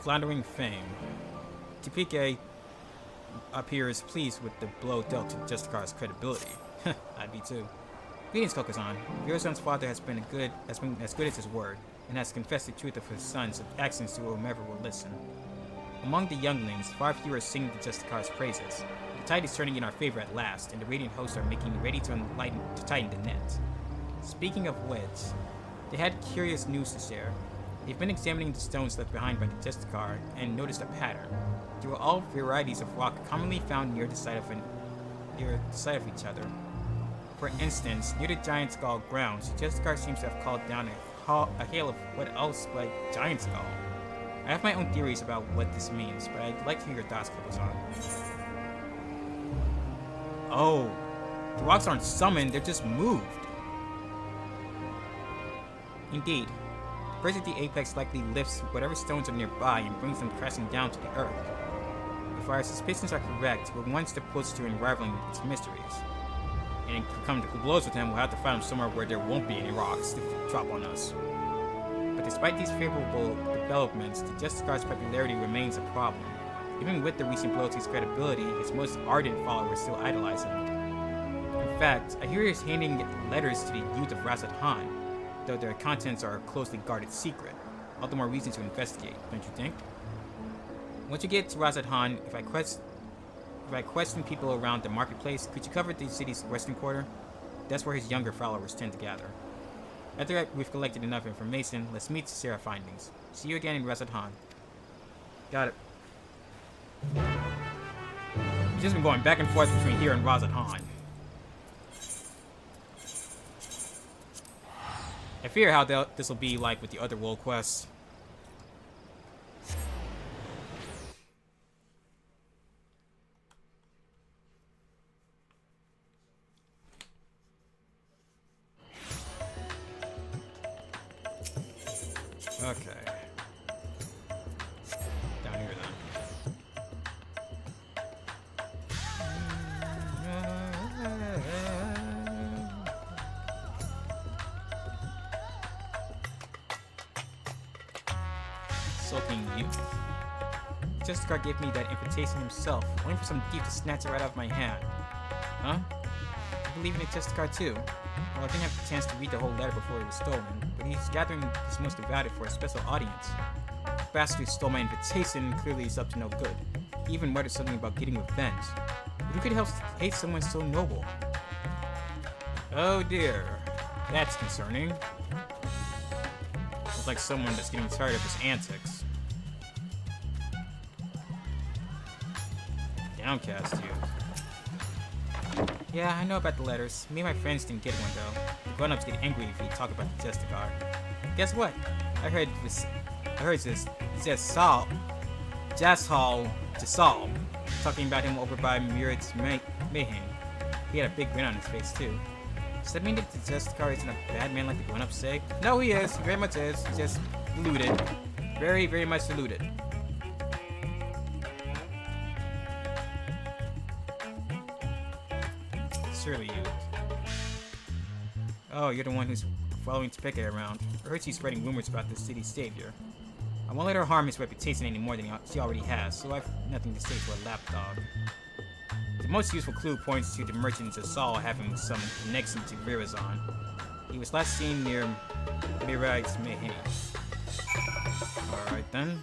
Floundering fame. Tipike appears pleased with the blow dealt to Justicar's credibility. I'd be too. Greetings, Kokuzan. Virazan's father has been as good as his word, and has confessed the truth of his son's actions to whomever will listen. Among the younglings, far fewer sing the Justicar's praises. The tide is turning in our favor at last, and the Radiant Hosts are making ready to tighten the net. Speaking of which, they had curious news to share. They've been examining the stones left behind by the Justicar and noticed a pattern. They were all varieties of rock commonly found near the side of each other. For instance, near the Giant Skull grounds, the Justicar seems to have called down a hail of what else but Giant Skull. I have my own theories about what this means, but I'd like to hear your thoughts, Kokuzan. Oh, the rocks aren't summoned, they're just moved. Indeed. The bird at the apex likely lifts whatever stones are nearby and brings them crashing down to the earth. If our suspicions are correct, we're one step closer to unraveling its mysteries. And to come to blows with him, we'll have to find him somewhere where there won't be any rocks to drop on us. But despite these favorable developments, the Justicar's popularity remains a problem. Even with the recent blow to his credibility, his most ardent followers still idolize him. In fact, I hear he's handing letters to the youth of Razat Han, though their contents are a closely guarded secret. All the more reason to investigate, don't you think? Once you get to Razat Han, if I question people around the marketplace, could you cover the city's western quarter? That's where his younger followers tend to gather. After we've collected enough information, let's meet to share our findings. See you again in Razat Han. Got it. We've just been going back and forth between here and Razat Han. I fear how this will be like with the other world quests. Okay. Down here then. Sulking youth. Justicar gave me that invitation himself, only for some thief to snatch it right out of my hand. Huh? I believe in the Justicar too. Well, I didn't have the chance to read the whole letter before it was stolen, but he's gathering his most devoted for a special audience. The bastard who stole my invitation clearly is up to no good. He even muttered something about getting revenge. But who could hate someone so noble? Oh dear, that's concerning. Looks like someone that's getting tired of his antics. Downcast youth. Yeah, I know about the letters. Me and my friends didn't get one though. The grown-ups get angry if you talk about the Justicar. Guess what? I heard this Jasal talking about him over by Murad's Mayhem. He had a big grin on his face too. Does that mean that the Justicar isn't a bad man like the grown-ups say? No, he is. He very much is. He's just deluded. Very, very much deluded. Surely you. Oh, you're the one who's following Topeka around. I heard she's spreading rumors about the city's savior. I won't let her harm his reputation any more than she already has, so I've nothing to say to her lapdog. The most useful clue points to the merchant Zasal having some connection to Virazon. He was last seen near Mirai's Meheni. Alright then.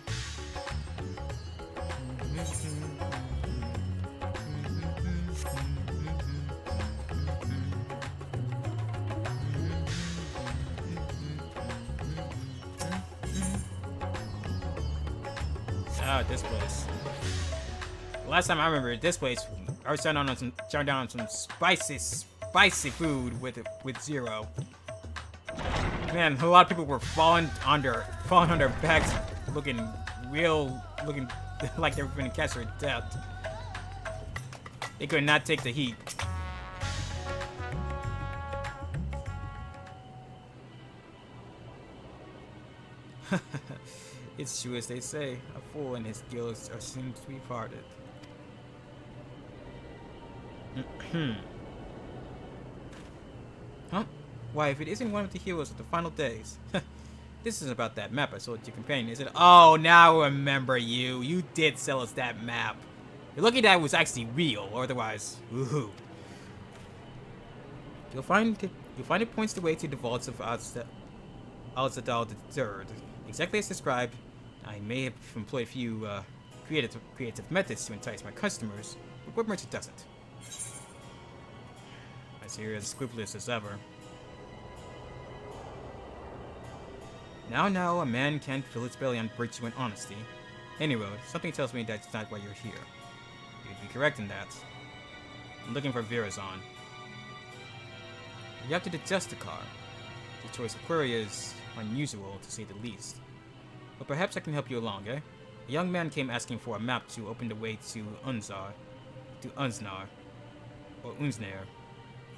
Ah, this place. Last time I remember this place, I was trying down on some spicy food with Zero. Man, a lot of people were falling on their backs, looking like they were going to catch their death. They could not take the heat. It's true as they say, a fool and his guilds are soon to be parted. Huh? Why, if it isn't one of the heroes of the final days. This isn't about that map I sold your companion, is it? Oh, now I remember you. You did sell us that map. You're lucky that it was actually real, or otherwise, woohoo. You'll find it points the way to the vaults of Al-Zadal III. Exactly as described. I may have employed a few creative methods to entice my customers, but what merchant doesn't? I see you're as scrupulous as ever. Now, a man can't fill his belly on virtue and honesty. Anyway, something tells me that's not why you're here. You'd be correct in that. I'm looking for Virazon. You're after the Justicar. The choice of query is unusual, to say the least. But perhaps I can help you along, eh? A young man came asking for a map to open the way to Unsnar, or Unsnair,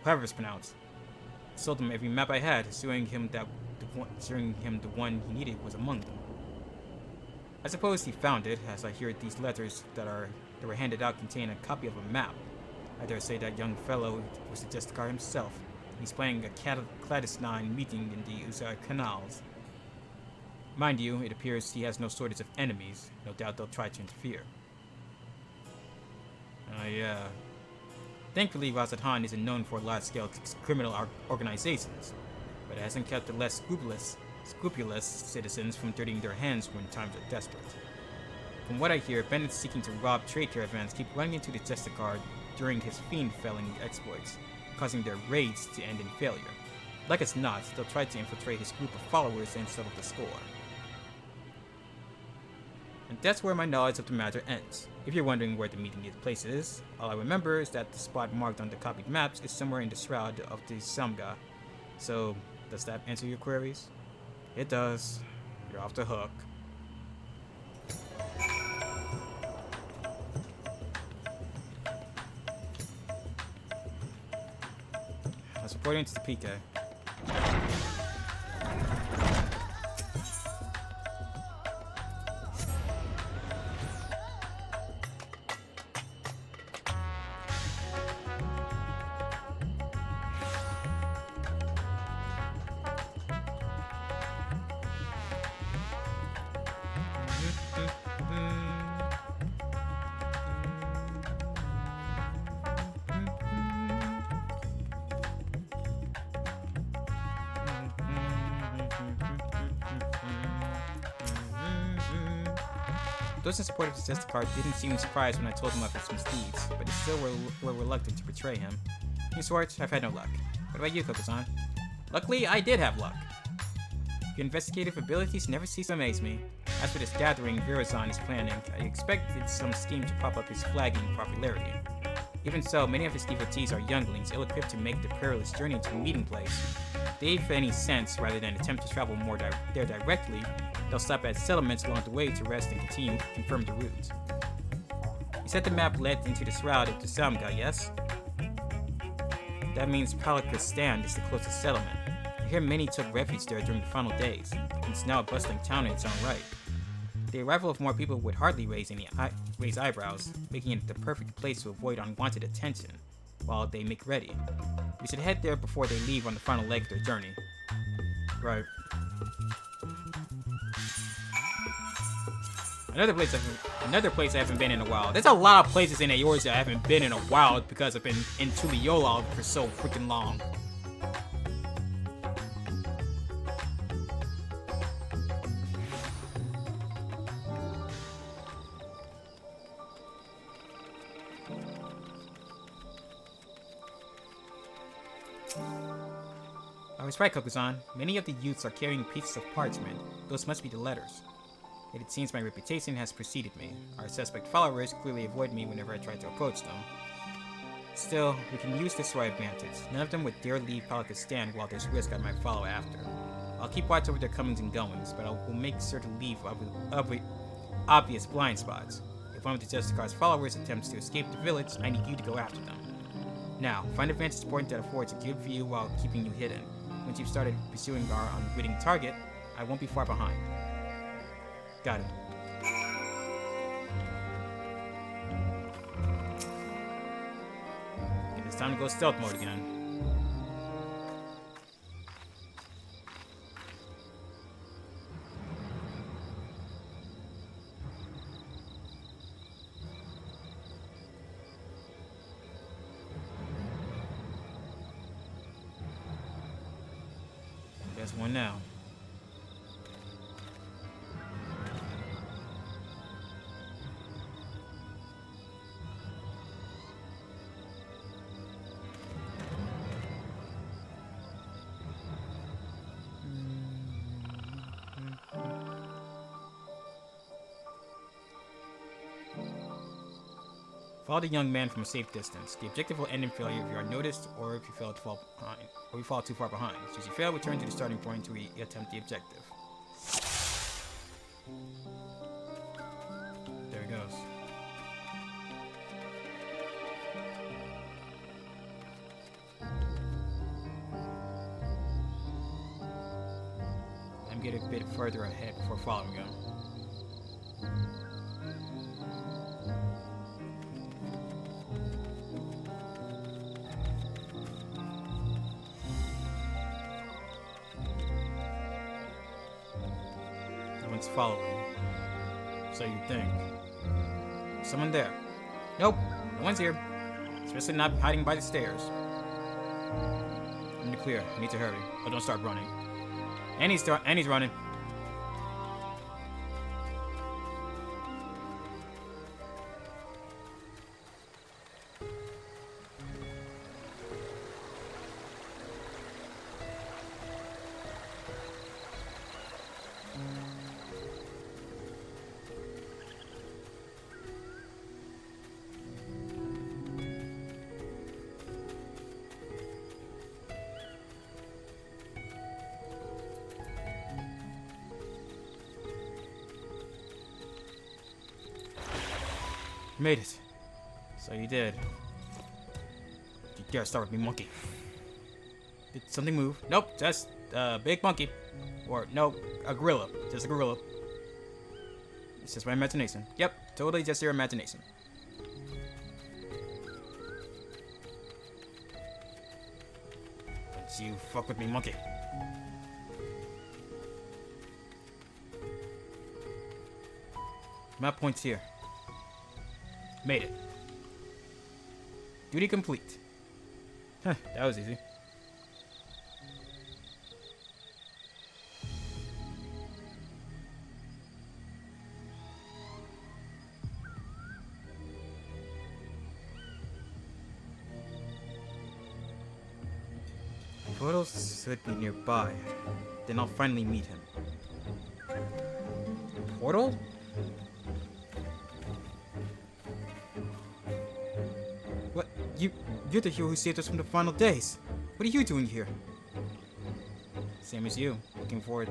however it's pronounced. I sold him every map I had, assuring him the one he needed was among them. I suppose he found it, as I hear these letters that were handed out contain a copy of a map. I dare say that young fellow was the Justicar himself. He's planning a clandestine meeting in the Uzar canals. Mind you, it appears he has no shortage of enemies. No doubt they'll try to interfere. Yeah. Thankfully, Razadhan isn't known for large-scale criminal organizations, but it hasn't kept the less scrupulous citizens from dirtying their hands when times are desperate. From what I hear, bandits seeking to rob trade caravans keep running into the Justicar during his fiend-felling exploits, causing their raids to end in failure. Like as not, they'll try to infiltrate his group of followers and settle the score. And that's where my knowledge of the matter ends. If you're wondering where the meeting place is, all I remember is that the spot marked on the copied maps is somewhere in the shroud of the Samga. So, does that answer your queries? It does. You're off the hook. I was reporting to the PK. Those in support of the Justicar didn't seem surprised when I told them of his misdeeds, but they still were reluctant to betray him. In short, I've had no luck. What about you, Kokosan? Luckily, I did have luck. Your investigative abilities never cease to amaze me. As for this gathering Virazon is planning, I expected some scheme to prop up his flagging popularity. Even so, many of his devotees are younglings ill-equipped to make the perilous journey to the meeting place. If they have any sense, rather than attempt to travel there directly, they'll stop at settlements along the way to rest and continue to confirm the route. You said the map led into the shroud of the Samga, yes? That means Palakistan is the closest settlement. I hear many took refuge there during the final days, and it's now a bustling town in its own right. The arrival of more people would hardly raise eyebrows, making it the perfect place to avoid unwanted attention while they make ready. We should head there before they leave on the final leg of their journey. Right. Another place I haven't been in a while. There's a lot of places in Eorzea I haven't been in a while because I've been in Tuliyola for so freaking long. I was right, Kokuzan. Many of the youths are carrying pieces of parchment. Those must be the letters. Yet it seems my reputation has preceded me. Our suspect followers clearly avoid me whenever I try to approach them. Still, we can use this to our advantage. None of them would dare leave Palakistan while there's risk I might follow after. I'll keep watch over their comings and goings, but I will make sure to leave obvious blind spots. If one of the Justicar's followers attempts to escape the village, I need you to go after them. Now, find a vantage point that affords a good view while keeping you hidden. Once you've started pursuing our unwitting target, I won't be far behind. Got it. Okay, it's time to go stealth mode again. There's one now. Follow the young man from a safe distance. The objective will end in failure if you are noticed or if you fail to fall behind, or you fall too far behind. Should you fail, return to the starting point to attempt the objective. There it goes. Let me get a bit further ahead before following him. Following. So you think. Someone there. Nope, no one's here. Especially not hiding by the stairs. I'm in the clear. I need to hurry. Oh, don't start running. And he's running. Made it. So you did. You dare start with me, monkey. Did something move? Nope, just a big monkey. Or, no, a gorilla. Just a gorilla. It's just my imagination. Yep, totally just your imagination. Don't you fuck with me, monkey. Map points here. Made it. Duty complete. Huh, that was easy. Portals should be nearby. Then I'll finally meet him. Portal? What? You're the hero who saved us from the final days. What are you doing here? Same as you. Looking for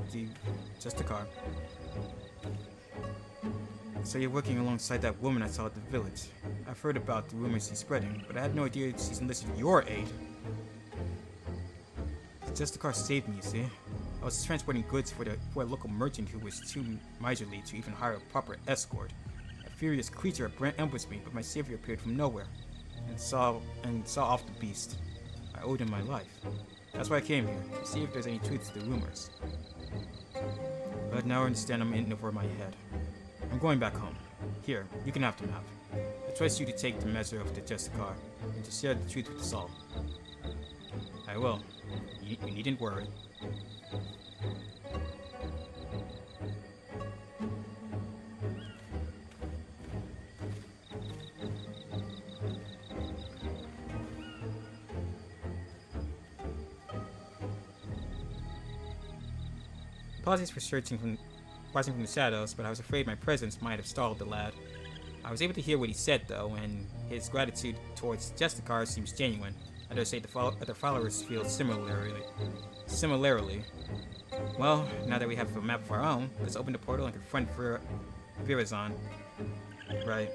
just a car. So you're working alongside that woman I saw at the village. I've heard about the rumors she's spreading, but I had no idea she's enlisted your aid. Justicar saved me, you see. I was transporting goods for a local merchant who was too miserly to even hire a proper escort. A furious creature ambushed me, but my savior appeared from nowhere and saw off the beast. I owed him my life. That's why I came here, to see if there's any truth to the rumors. But now I understand I'm in over my head. I'm going back home. Here, you can have the map. I trust you to take the measure of the Justicar and to share the truth with us all. I will. You needn't worry. Apologies for rising from the shadows, but I was afraid my presence might have startled the lad. I was able to hear what he said, though, and his gratitude towards Justicar seems genuine. I dare say the other followers feel similarly. Well, now that we have a map of our own, let's open the portal and confront Virazon. Right.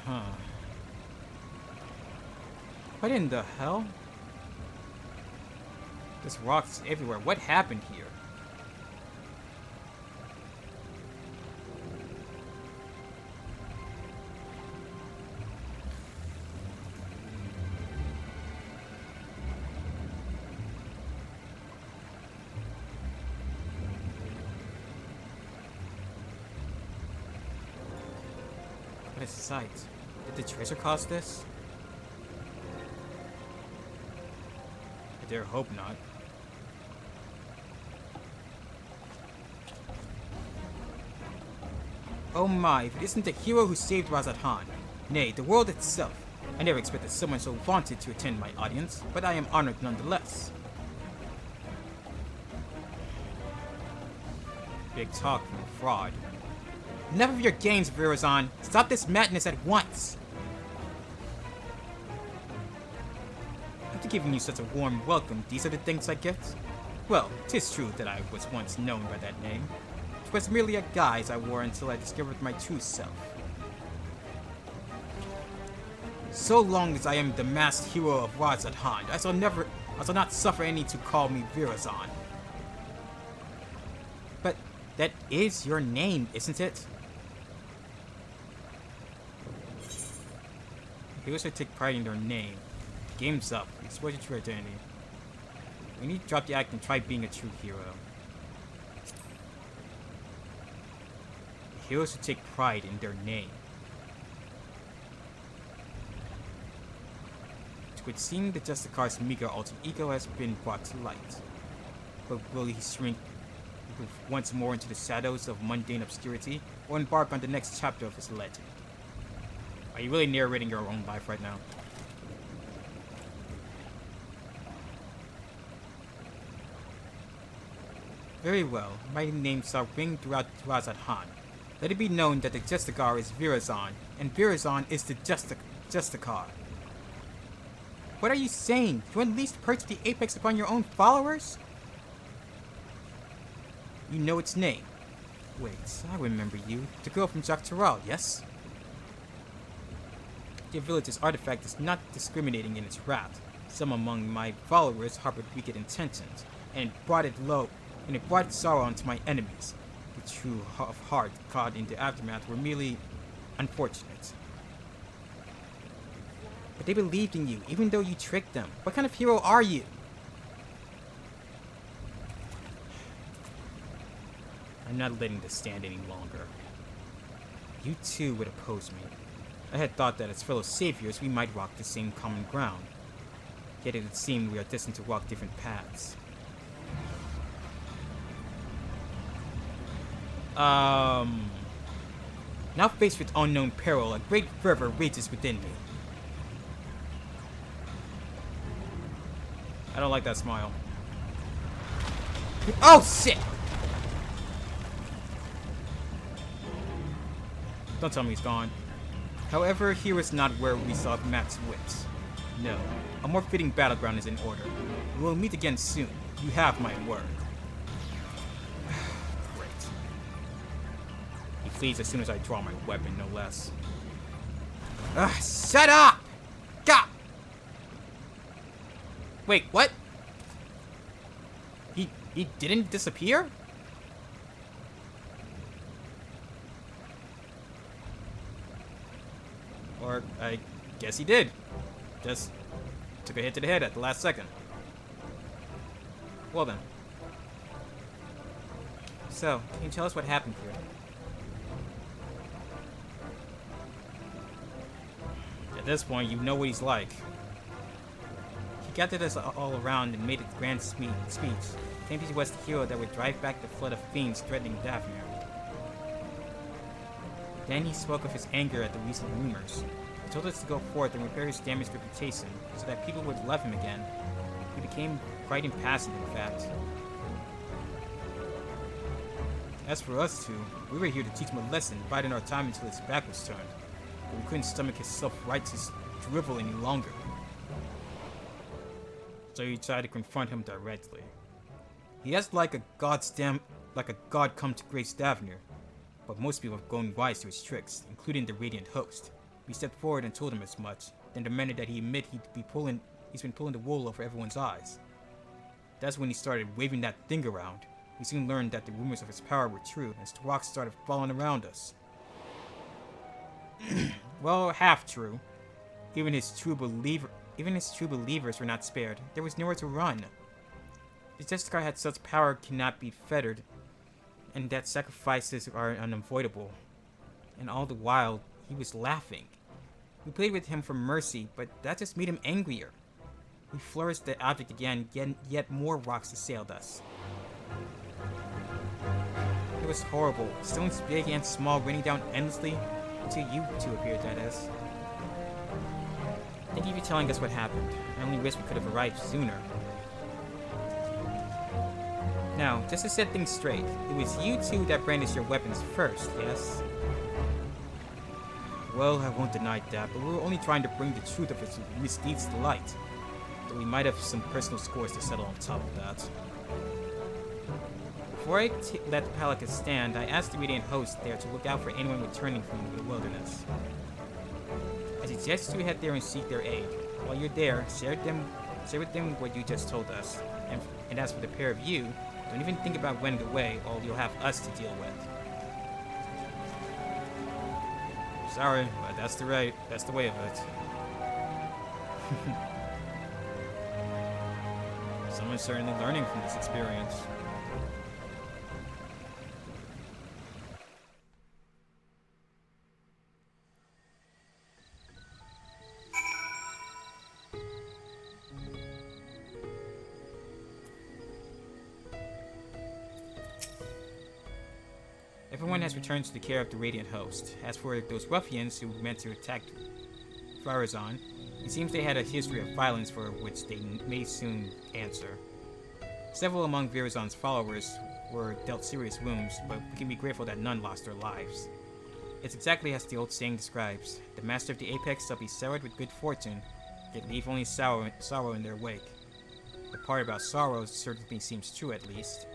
Huh. What in the hell? There's rocks everywhere. What happened here? What a sight. Did the treasure cause this? I dare hope not. Oh my, if it isn't the hero who saved Razathan. Nay, the world itself. I never expected someone so vaunted to attend my audience, but I am honored nonetheless. Big talk from a fraud. Enough of your games, Virazon. Stop this madness at once. After giving you such a warm welcome, these are the things I get? Well, 'tis true that I was once known by that name. It was merely a guise I wore until I discovered my true self. So long as I am the masked hero of Razathan, I shall not suffer any to call me Virazon. But that is your name, isn't it? Heroes should take pride in their name. Game's up. Expose your true identity. We need to drop the act and try being a true hero. Heroes should take pride in their name. It would seem that Justicar's meager alter ego has been brought to light. But will he shrink once more into the shadows of mundane obscurity, or embark on the next chapter of his legend? Are you really narrating your own life right now? Very well. My name shall ring throughout Razathan. Let it be known that the Justicar is Virazon, and Virazon is the Justicar. What are you saying? You unleashed perch the apex upon your own followers? You know its name. Wait, I remember you. The girl from Jokteral, yes? The village's artifact is not discriminating in its wrath. Some among my followers harbored wicked intentions, and it brought sorrow onto my enemies. The true of heart caught in the aftermath were merely unfortunate. But they believed in you, even though you tricked them. What kind of hero are you? I'm not letting this stand any longer. You too would oppose me. I had thought that as fellow saviors we might walk the same common ground. Yet it would seem we are destined to walk different paths. Now faced with unknown peril, a great fervor rages within me. I don't like that smile. Oh, shit! Don't tell me he's gone. However, here is not where we saw Matt's wits. No, a more fitting battleground is in order. We will meet again soon. You have my word. Great. He flees as soon as I draw my weapon, no less. Shut up! God! Wait, what? He didn't disappear? Or I guess he did. Just took a hit to the head at the last second. Well then. So, can you tell us what happened here? At this point, you know what he's like. He gathered us all around and made a grand speech. Claimed he was the hero that would drive back the flood of fiends threatening Daphne. Then he spoke of his anger at the recent rumors. He told us to go forth and repair his damaged reputation so that people would love him again. He became quite impassive, in fact. As for us two, we were here to teach him a lesson, biding our time until his back was turned. But we couldn't stomach his self-righteous drivel any longer. So we tried to confront him directly. He acted like a god come to grace Davnir, but most people have grown wise to his tricks, including the Radiant Host. We stepped forward and told him as much, then demanded that he admit he's been pulling the wool over everyone's eyes. That's when he started waving that thing around. We soon learned that the rumors of his power were true, and rocks started falling around us. Well, half true. Even his true believers were not spared. There was nowhere to run. The Justicar had such power cannot be fettered, and that sacrifices are unavoidable. And all the while, he was laughing. We played with him for mercy, but that just made him angrier. We flourished the object again, yet more rocks assailed us. It was horrible. Stones big and small raining down endlessly, until you two appeared, that is. Thank you for telling us what happened. I only wish we could have arrived sooner. Now, just to set things straight, it was you two that brandished your weapons first, yes? Well, I won't deny that, but we were only trying to bring the truth of his misdeeds to light. Though we might have some personal scores to settle on top of that. Before I let the Palicus stand, I asked the Radiant Host there to look out for anyone returning from the wilderness. I suggest you head there and seek their aid. While you're there, share with them what you just told us. And as for the pair of you, don't even think about running away, or you'll have us to deal with. Sorry, but that's the way of it. Someone's certainly learning from this experience. Everyone has returned to the care of the Radiant Host. As for those ruffians who meant to attack Farazan, it seems they had a history of violence for which they may soon answer. Several among Virazan's followers were dealt serious wounds, but we can be grateful that none lost their lives. It's exactly as the old saying describes: the master of the apex shall be soured with good fortune, yet leave only sorrow in their wake. The part about sorrow certainly seems true, at least.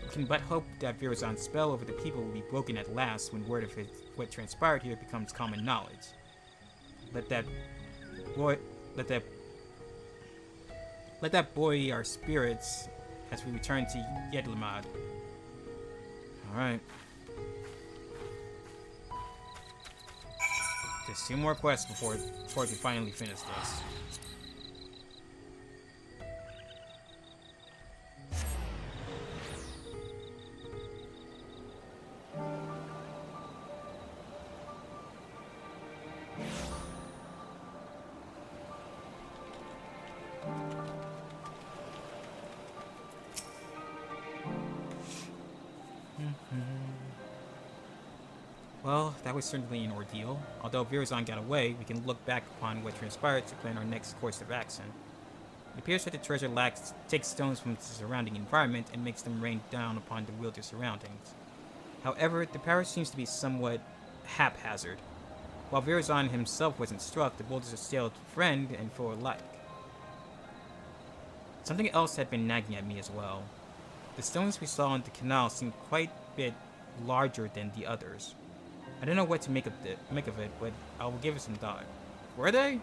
We can but hope that Virazan's spell over the people will be broken at last when word of what transpired here becomes common knowledge. Let that buoy our spirits as we return to Yedlamad. Alright. Just 2 more quests before we finally finish this. Well, that was certainly an ordeal. Although Virazan got away, we can look back upon what transpired to plan our next course of action. It appears that the treasure takes stones from the surrounding environment and makes them rain down upon the wielder's surroundings. However, the power seems to be somewhat haphazard. While Virazon himself wasn't struck, the boulders assailed friend and foe alike. Something else had been nagging at me as well. The stones we saw in the canal seemed quite a bit larger than the others. I don't know what to make of it, but I will give it some thought. Were they?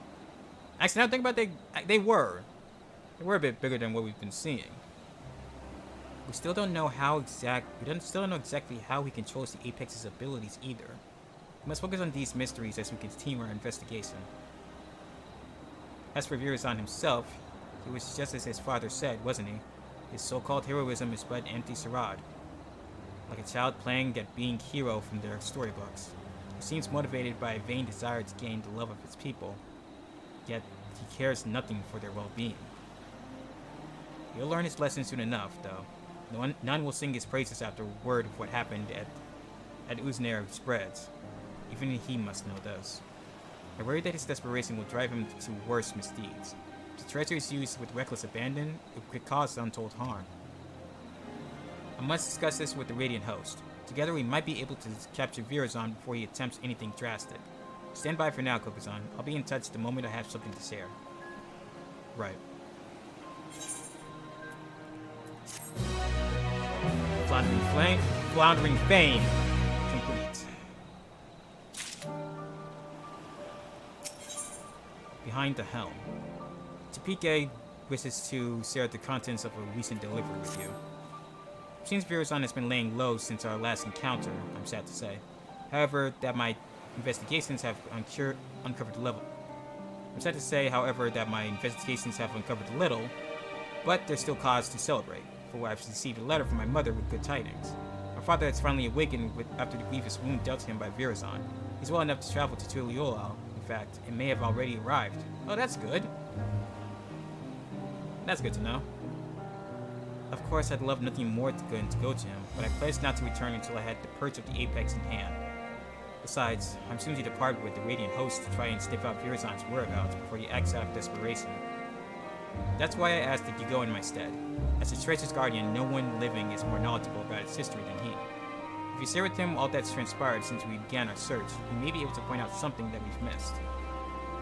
Actually, now think about it, they were. They were a bit bigger than what we've been seeing. We still don't know exactly how he controls the Apex's abilities either. We must focus on these mysteries as we continue our investigation. As for Virazon himself, he was just as his father said, wasn't he? His so-called heroism is but an empty charade. Like a child playing at being hero from their storybooks. He seems motivated by a vain desire to gain the love of his people, yet he cares nothing for their well-being. He'll learn his lesson soon enough, though. None will sing his praises after word of what happened at Uznair spreads. Even he must know this. I worry that his desperation will drive him to worse misdeeds. If the treasure is used with reckless abandon, it could cause untold harm. I must discuss this with the Radiant Host. Together we might be able to capture Virazon before he attempts anything drastic. Stand by for now, KuroZan. I'll be in touch the moment I have something to share. Right. Floundering Fame. Complete. Behind the helm. Topike wishes to share the contents of a recent delivery with you. It seems Virazon has been laying low since our last encounter, I'm sad to say. However, that my investigations have uncovered little. I'm sad to say, however, that my investigations have uncovered little, but there's still cause to celebrate, for I've received a letter from my mother with good tidings. My father has finally awakened after the grievous wound dealt to him by Virazon. He's well enough to travel to Tuliolal, in fact, and may have already arrived. Oh, that's good. That's good to know. Of course, I'd love nothing more than to go to him, but I pledged not to return until I had the purge of the Apex in hand. Besides, I'm soon to depart with the Radiant Host to try and sniff out Virazon's whereabouts before he acts out of desperation. That's why I asked that you go in my stead. As the treasure's guardian, no one living is more knowledgeable about its history than he. If you share with him all that's transpired since we began our search, he may be able to point out something that we've missed.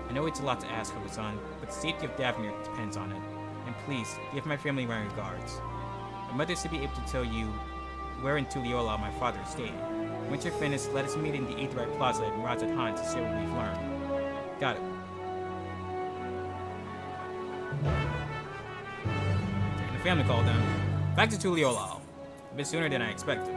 I know it's a lot to ask, KuroZan, but the safety of Davenir depends on it. And please, give my family my regards. My mother should be able to tell you where in Tuliolal my father is staying. Once you're finished, let us meet in the Aetherite Plaza at Rajat Han to share what we've learned. Got it. Taking the family call then. Back to Tuliolal. A bit sooner than I expected.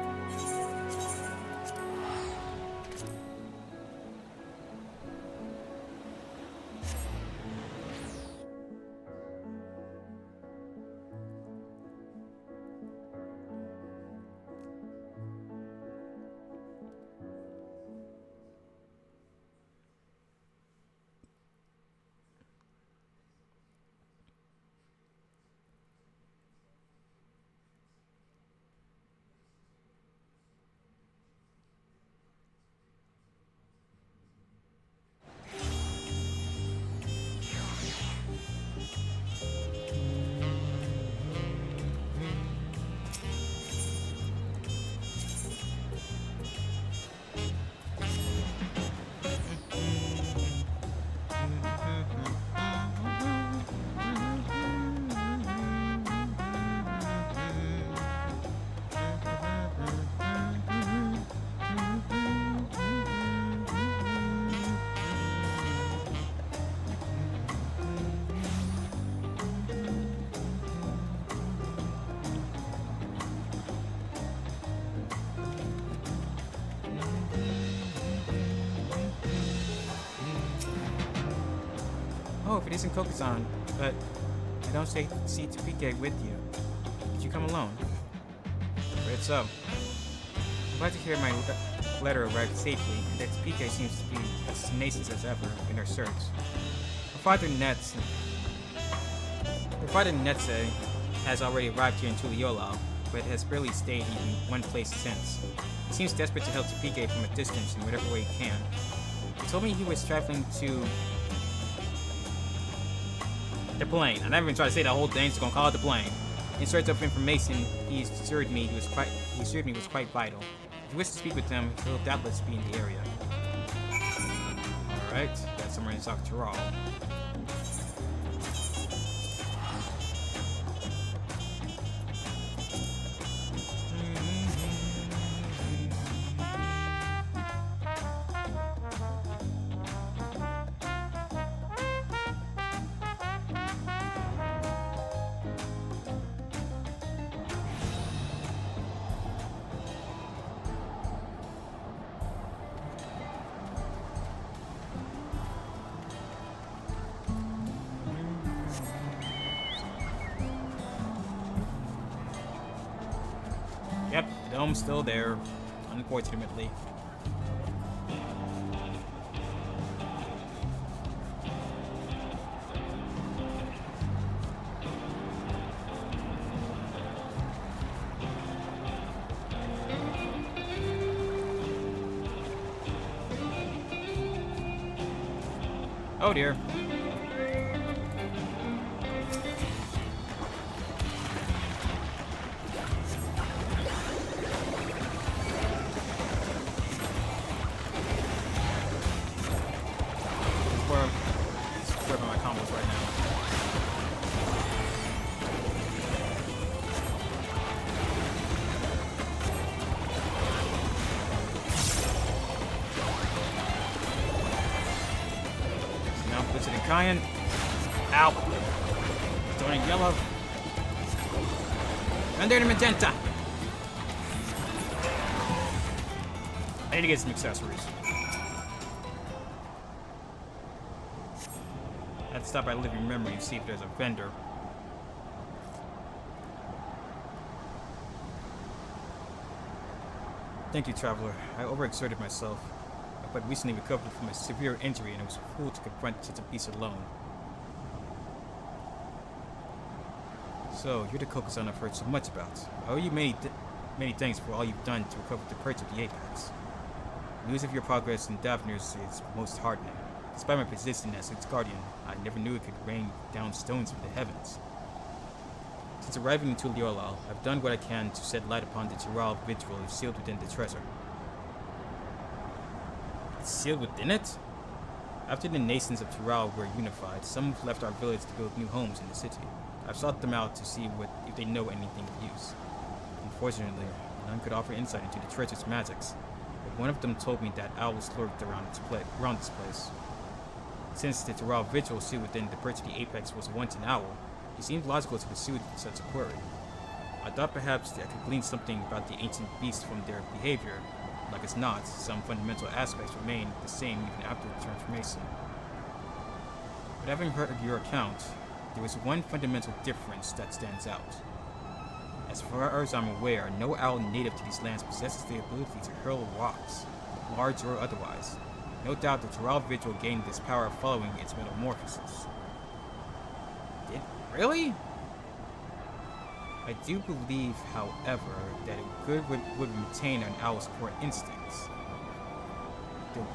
Oh, if it isn't KuroZan, but I don't see Topike with you. Did you come alone? Afraid so. I'm glad to hear my letter arrived safely, and that Topike seems to be as tenacious as ever in her search. Her father Netse has already arrived here in Tuliolal, but has barely stayed in one place since. He seems desperate to help Topike from a distance in whatever way he can. He told me he was traveling to the plane. I never even tried to say that whole thing, just gonna call it the plane. In search of information he assured me was quite vital. If you wish to speak with him, he'll doubtless be in the area. Alright, that's somewhere in South Tyrol. Yep, the dome's still there, unfortunately. Oh dear. Where my combos right now. So now puts it in Cayenne. Ow. Throwing yellow. Render to magenta. I need to get some accessories. Let's stop by Living Memory and see if there's a vendor. Thank you, Traveler. I overexerted myself. I but recently recovered from a severe injury and I was a fool to confront such a beast alone. So, you're the Kokozan I've heard so much about. I owe you many thanks for all you've done to recover the perch of the Apex. News of your progress in Daphne's is most heartening. Despite my position as its guardian, I never knew it could rain down stones from the heavens. Since arriving in Tuliolal, I've done what I can to shed light upon the Tyrol ritual sealed within the treasure. It's sealed within it? After the nations of Tyrol were unified, some have left our village to build new homes in the city. I've sought them out to see if they know anything of use. Unfortunately, none could offer insight into the treasure's magics, but one of them told me that owls lurked around this place. Since the Tyrol ritual sealed within the perch of the Apex was once an owl, it seemed logical to pursue such a query. I thought perhaps I could glean something about the ancient beasts from their behavior. Like as not, some fundamental aspects remain the same even after the transformation. But having heard your account, there is one fundamental difference that stands out. As far as I'm aware, no owl native to these lands possesses the ability to hurl rocks, large or otherwise. No doubt the Tyrol ritual gained this power following its metamorphosis. Did really? I do believe, however, that a good would retain an owl's core instincts.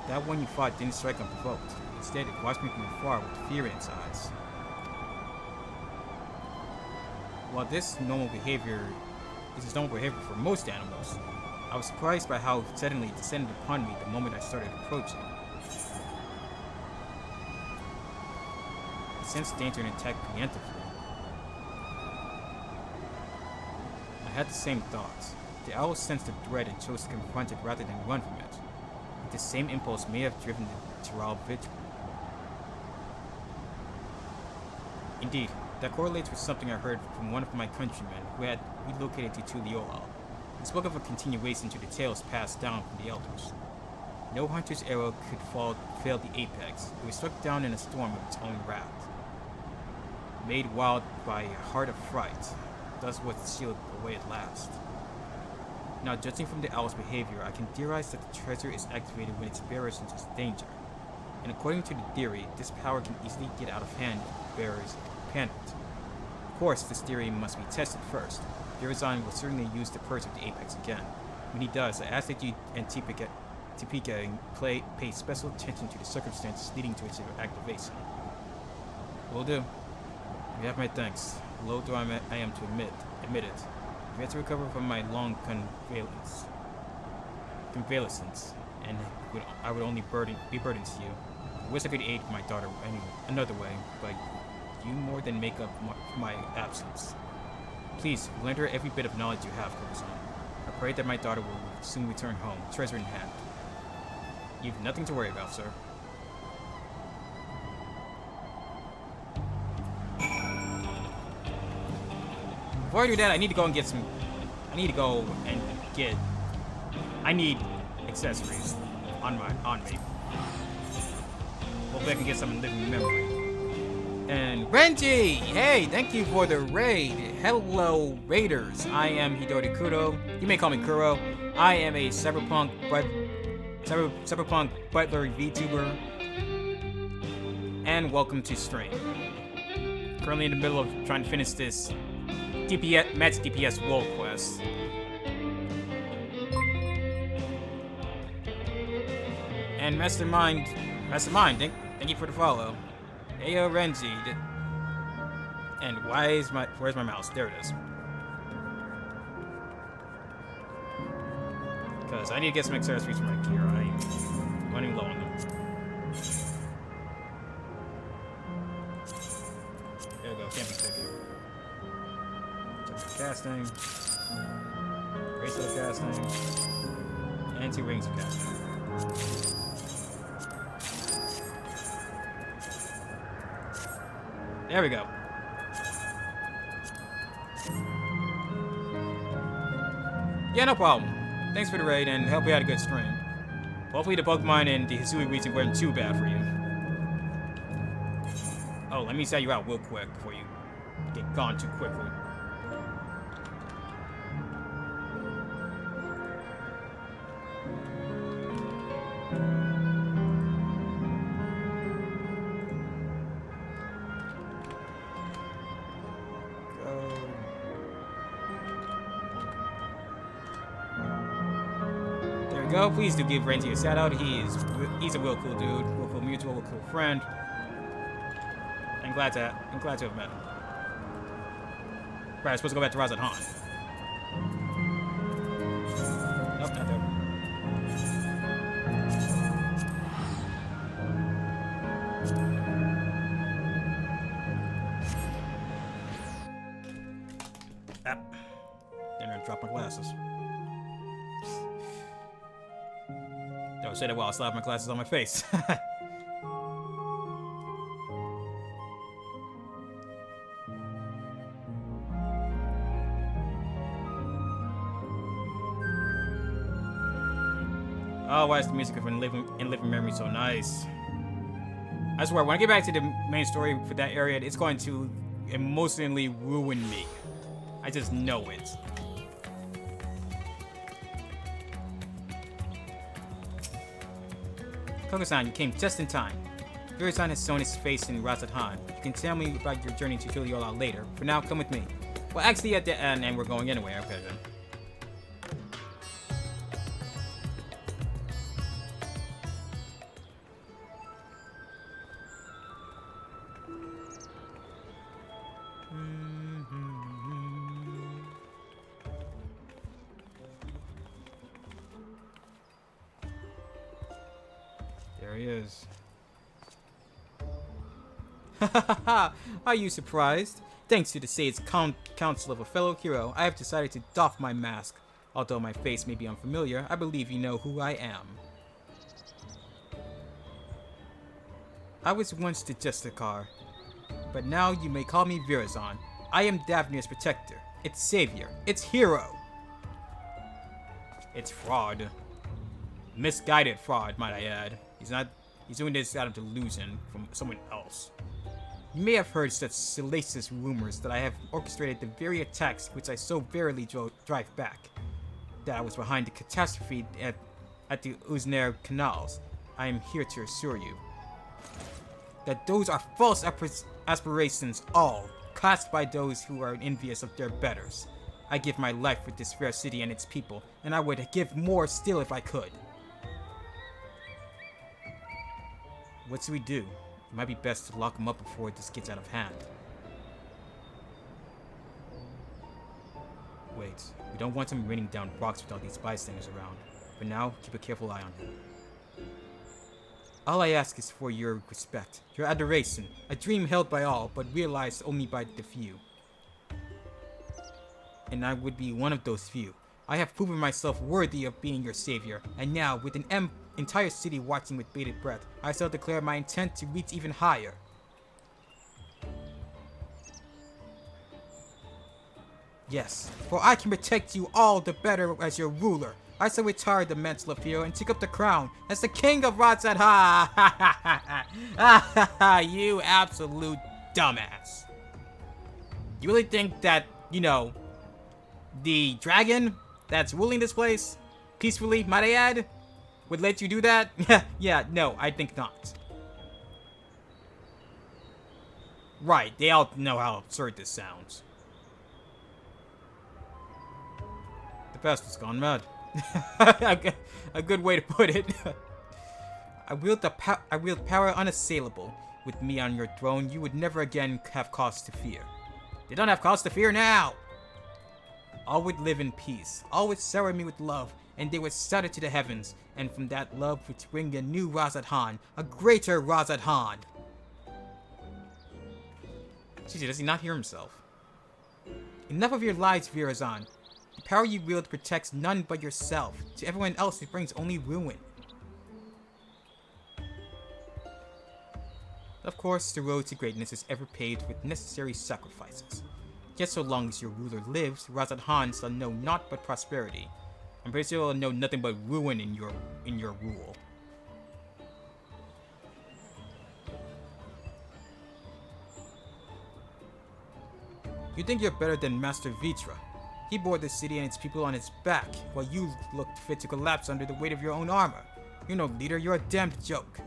That one you fought didn't strike unprovoked. Instead, it watched me from afar with fear in its eyes. While this is normal behavior for most animals, I was surprised by how suddenly it descended upon me the moment I started approaching. It sensed danger and attacked preemptively. I had the same thoughts. The owl sensed the threat and chose to confront it rather than run from it. But this same impulse may have driven the Tyrol vigil. Indeed, that correlates with something I heard from one of my countrymen who had relocated to Tuliolal. He spoke of a continuation to the tales passed down from the elders. No hunter's arrow could fail the Apex. It was struck down in a storm of its own wrath. Made wild by a heart of fright, thus was sealed away at last. Now, judging from the owl's behavior, I can theorize that the treasure is activated when its bearer senses danger. And according to the theory, this power can easily get out of hand if the bearer is panicked. Of course, this theory must be tested first. KuroZan will certainly use the perch of the Apex again. When he does, I ask that you and Tipika pay special attention to the circumstances leading to its activation. Will do. You have my thanks. Low though I am to admit it. I've had to recover from my long convalescence, and I would only be burdens to you. I wish I could aid my daughter another way, but you more than make up for my absence. Please, lend her every bit of knowledge you have, Kuro-san. I pray that my daughter will soon return home, treasure in hand. You've nothing to worry about, sir. Before I do that, I need to go and get some... I need accessories on me. Hopefully I can get some living memory. And Renji! Hey, thank you for the raid. Hello, raiders. I am Hidori Kuro. You may call me Kuro. I am a cyberpunk butler VTuber. And welcome to stream. Currently in the middle of trying to finish this Match DPS world quest. And Mastermind, thank you for the follow. Ayo Renji. And where's my mouse? There it is. Because I need to get some accessories for my gear. I'm running low on them. There we go, can't be picky. Casting. Bracelet of casting. And 2 rings of casting. There we go. Yeah, no problem. Thanks for the raid and hope you had a good stream. Hopefully the Pokemon and the Hisui region weren't too bad for you. Oh, let me set you out real quick before you get gone too quickly. Go. Please do give Renji a shout out. He's a real cool dude, real cool mutual, real cool friend. I'm glad to have met him. Right, I'm supposed to go back to Razat Han. Nope, not there. Ah. I'm gonna drop my glasses. Don't say that while I slap my glasses on my face. Oh, why is the music of in living memory so nice? I swear, when I get back to the main story for that area, it's going to emotionally ruin me. I just know it. Koga-san, you came just in time. Yuri-san has shown his face in Razat Han. You can tell me about your journey to fill you all out later. For now, come with me. Well, actually, at the end, and we're going anyway. Okay, then. There he is. Are you surprised? Thanks to the Sage's counsel of a fellow hero, I have decided to doff my mask. Although my face may be unfamiliar, I believe you know who I am. I was once the Justicar, but now you may call me Virazon. I am Daphne's protector, its savior, its hero. It's fraud. Misguided fraud, might I add. He's doing this out of delusion from someone else. You may have heard such salacious rumors that I have orchestrated the very attacks which I so verily drive back. That I was behind the catastrophe at the Uznair canals. I am here to assure you that those are false aspirations, all cast by those who are envious of their betters. I give my life for this fair city and its people, and I would give more still if I could. What should we do? It might be best to lock him up before this gets out of hand. Wait, we don't want him raining down rocks with all these bystanders around. For now, keep a careful eye on him. All I ask is for your respect, your adoration, a dream held by all, but realized only by the few. And I would be one of those few. I have proven myself worthy of being your savior, and now, with an entire city watching with bated breath, I shall declare my intent to reach even higher. Yes, for I can protect you all the better as your ruler. I shall retire the mantle of hero and take up the crown as the king of Ratzat. Ha ha ha ha ha! You absolute dumbass. You really think that, you know, the dragon that's ruling this place, peacefully, might I add, would let you do that? Yeah, no, I think not. Right, they all know how absurd this sounds. The pest has gone mad. A good way to put it. I wield power unassailable. With me on your throne, you would never again have cause to fear. They don't have cause to fear now! All would live in peace. All would shower me with love, and they would shout it to the heavens, and from that love would spring a new Razat Han, a greater Razat Han. Jeez, does he not hear himself? Enough of your lies, Virazan. The power you wield protects none but yourself. To everyone else, it brings only ruin. Of course, the road to greatness is ever paved with necessary sacrifices. Yet so long as your ruler lives, Razat Han shall know naught but prosperity. I'm pretty sure he'll know nothing but ruin in your rule. You think you're better than Master Vitra. He bore the city and its people on his back, while you looked fit to collapse under the weight of your own armor. You're no leader, you're a damned joke.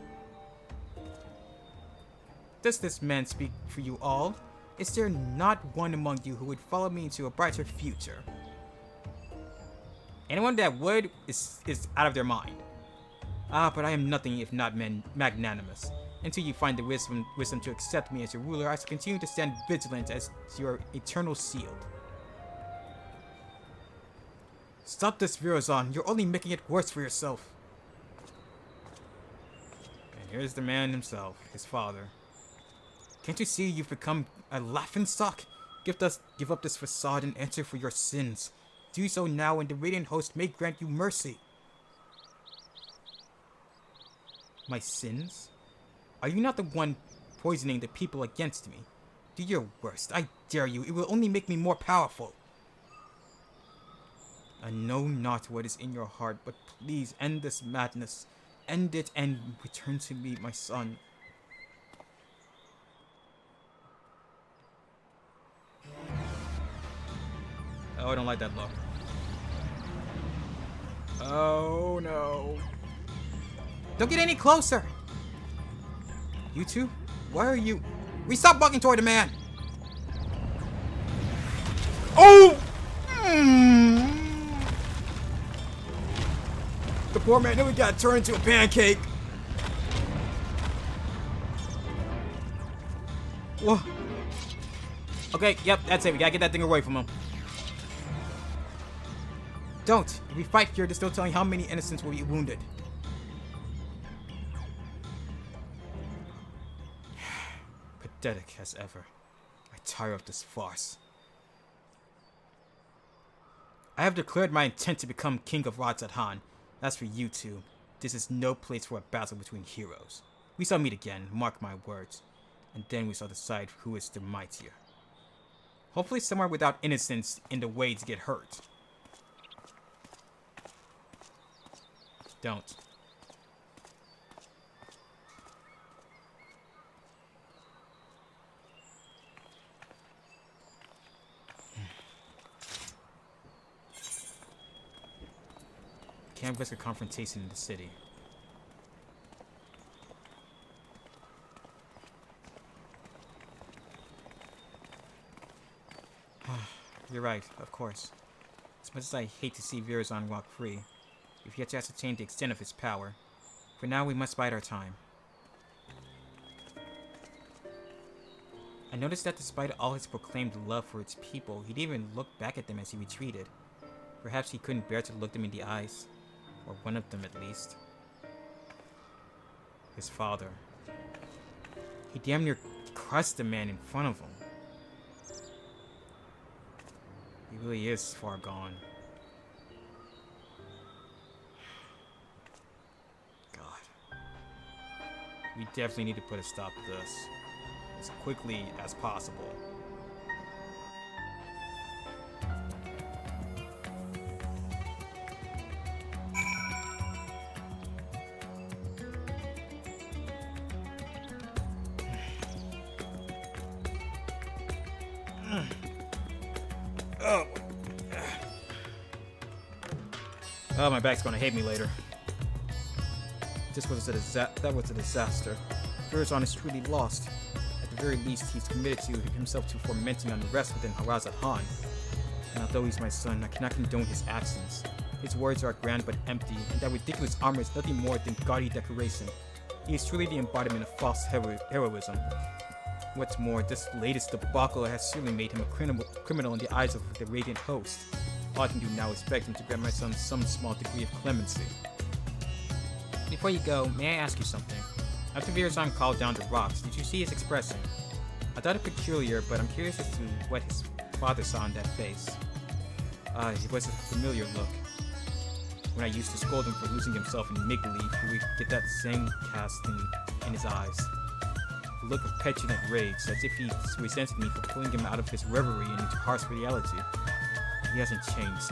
Does this man speak for you all? Is there not one among you who would follow me into a brighter future? Anyone that would is out of their mind. Ah, but I am nothing if not magnanimous. Until you find the wisdom to accept me as your ruler, I shall continue to stand vigilant as your eternal shield. Stop this, Virazan. You're only making it worse for yourself. And here's the man himself, his father. Can't you see you've become a laughingstock? Give up this facade and answer for your sins. Do so now, and the Radiant Host may grant you mercy. My sins? Are you not the one poisoning the people against me? Do your worst. I dare you. It will only make me more powerful. I know not what is in your heart, but please end this madness. End it and return to me, my son. Oh, I don't like that look. Oh, no. Don't get any closer! You two? Why are you... We stop walking toward the man! Oh! The poor man nearly got turned into a pancake. Whoa. Okay, yep, that's it. We gotta get that thing away from him. Don't. If we fight here, there's no telling how many innocents will be wounded. Pathetic as ever. I tire of this farce. I have declared my intent to become King of Ratzat Han. As for you two, this is no place for a battle between heroes. We shall meet again, mark my words, and then we shall decide who is the mightier. Hopefully somewhere without innocents in the way to get hurt. Don't. Can't risk a confrontation in the city. You're right, of course. As much as I hate to see Virazan walk free, we've yet to ascertain the extent of his power. For now, we must bide our time. I noticed that despite all his proclaimed love for its people, he didn't even look back at them as he retreated. Perhaps he couldn't bear to look them in the eyes. Or one of them, at least. His father. He damn near crushed the man in front of him. He really is far gone. God. We definitely need to put a stop to this. As quickly as possible. Oh, my back's gonna hate me later. That was a disaster. Virazon is truly lost. At the very least, he's committed himself to fomenting unrest within Harazat-Han. And although he's my son, I cannot condone his actions. His words are grand but empty, and that ridiculous armor is nothing more than gaudy decoration. He is truly the embodiment of false heroism. What's more, this latest debacle has certainly made him a criminal in the eyes of the Radiant Host. All I can do now is beg him to grant my son some small degree of clemency. Before you go, may I ask you something? After Virazon called down the rocks, did you see his expression? I thought it peculiar, but I'm curious as to what his father saw in that face. It was a familiar look. When I used to scold him for losing himself in make-believe, he would get that same cast in his eyes. A look of petulant rage, as if he resented me for pulling him out of his reverie and into harsh reality. He hasn't changed.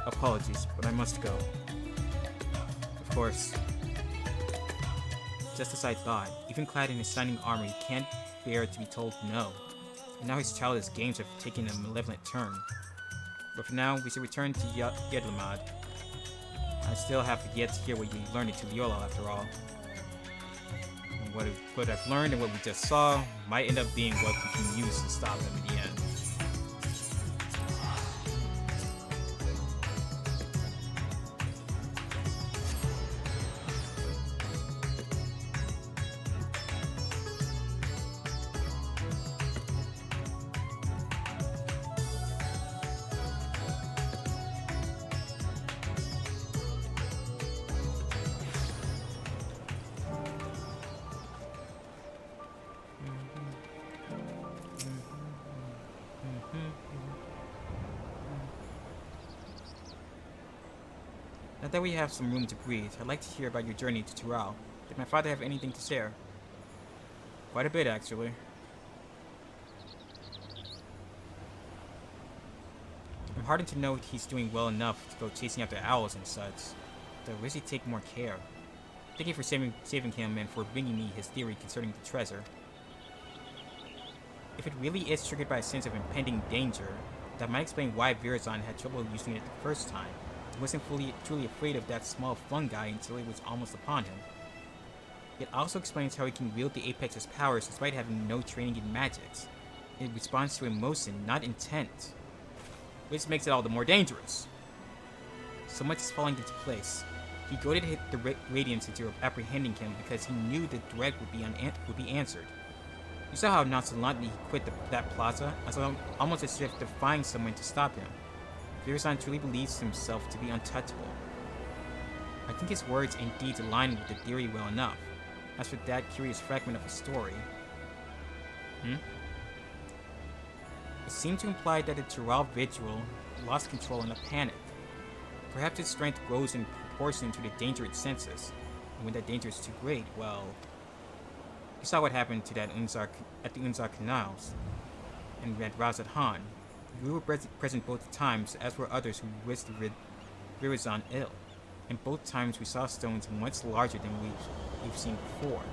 Apologies, but I must go. Of course. Just as I thought, even clad in his shining armor, he can't bear to be told no. And now his childish games have taken a malevolent turn. But for now, we should return to Yedlamad. I still have yet to hear what you learned at Tuliyollal after all. And what I've learned and what we just saw might end up being what we can use to stop him in the end. Now that we have some room to breathe, I'd like to hear about your journey to Tural. Did my father have anything to share? Quite a bit, actually. I'm heartened to know he's doing well enough to go chasing after owls and such. Though I wish he'd take more care. Thank you for saving him and for bringing me his theory concerning the treasure. If it really is triggered by a sense of impending danger, that might explain why Virazon had trouble using it the first time. He wasn't truly afraid of that small fungi until it was almost upon him. It also explains how he can wield the Apex's powers despite having no training in magics. It responds to emotion, not intent. Which makes it all the more dangerous. So much is falling into place. He goaded the Radiance into apprehending him because he knew the threat would be answered. You saw how nonchalantly he quit that plaza, almost as if defying someone to stop him. Virazon truly believes himself to be untouchable. I think his words and deeds align with the theory well enough. As for that curious fragment of a story... It seemed to imply that the Tural Vigil lost control in a panic. Perhaps its strength grows in proportion to the danger it senses, and when that danger is too great, well... You saw what happened to that at the Unzar Canals, and at Razat-Han. We were present both times, as were others who wished to rid Virazon ill, and both times we saw stones much larger than we've seen before.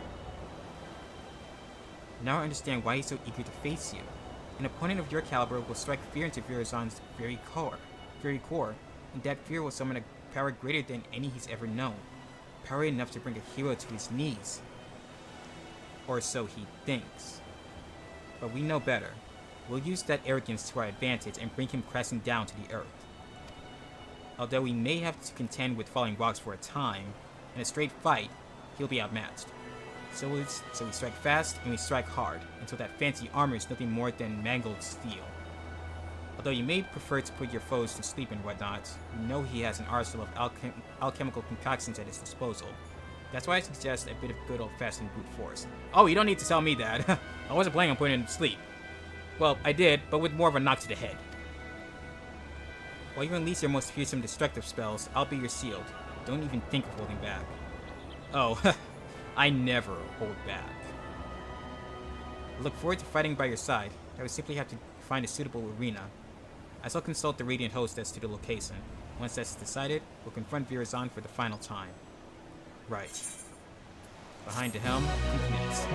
Now I understand why he's so eager to face you. An opponent of your caliber will strike fear into Virazon's very core, and that fear will summon a power greater than any he's ever known. Power enough to bring a hero to his knees. Or so he thinks. But we know better. We'll use that arrogance to our advantage and bring him crashing down to the earth. Although we may have to contend with falling rocks for a time, in a straight fight, he'll be outmatched. So we strike fast and we strike hard, until that fancy armor is nothing more than mangled steel. Although you may prefer to put your foes to sleep and whatnot, you know he has an arsenal of alchemical concoctions at his disposal. That's why I suggest a bit of good old-fashioned brute force. Oh, you don't need to tell me that. I wasn't planning on putting him to sleep. Well, I did, but with more of a knock to the head. While you unleash your most fearsome destructive spells, I'll be your shield. Don't even think of holding back. Oh, I never hold back. I look forward to fighting by your side. I would simply have to find a suitable arena. I shall consult the Radiant Hostess to the location. Once that's decided, we'll confront Virazon for the final time. Right. Behind the helm, complete.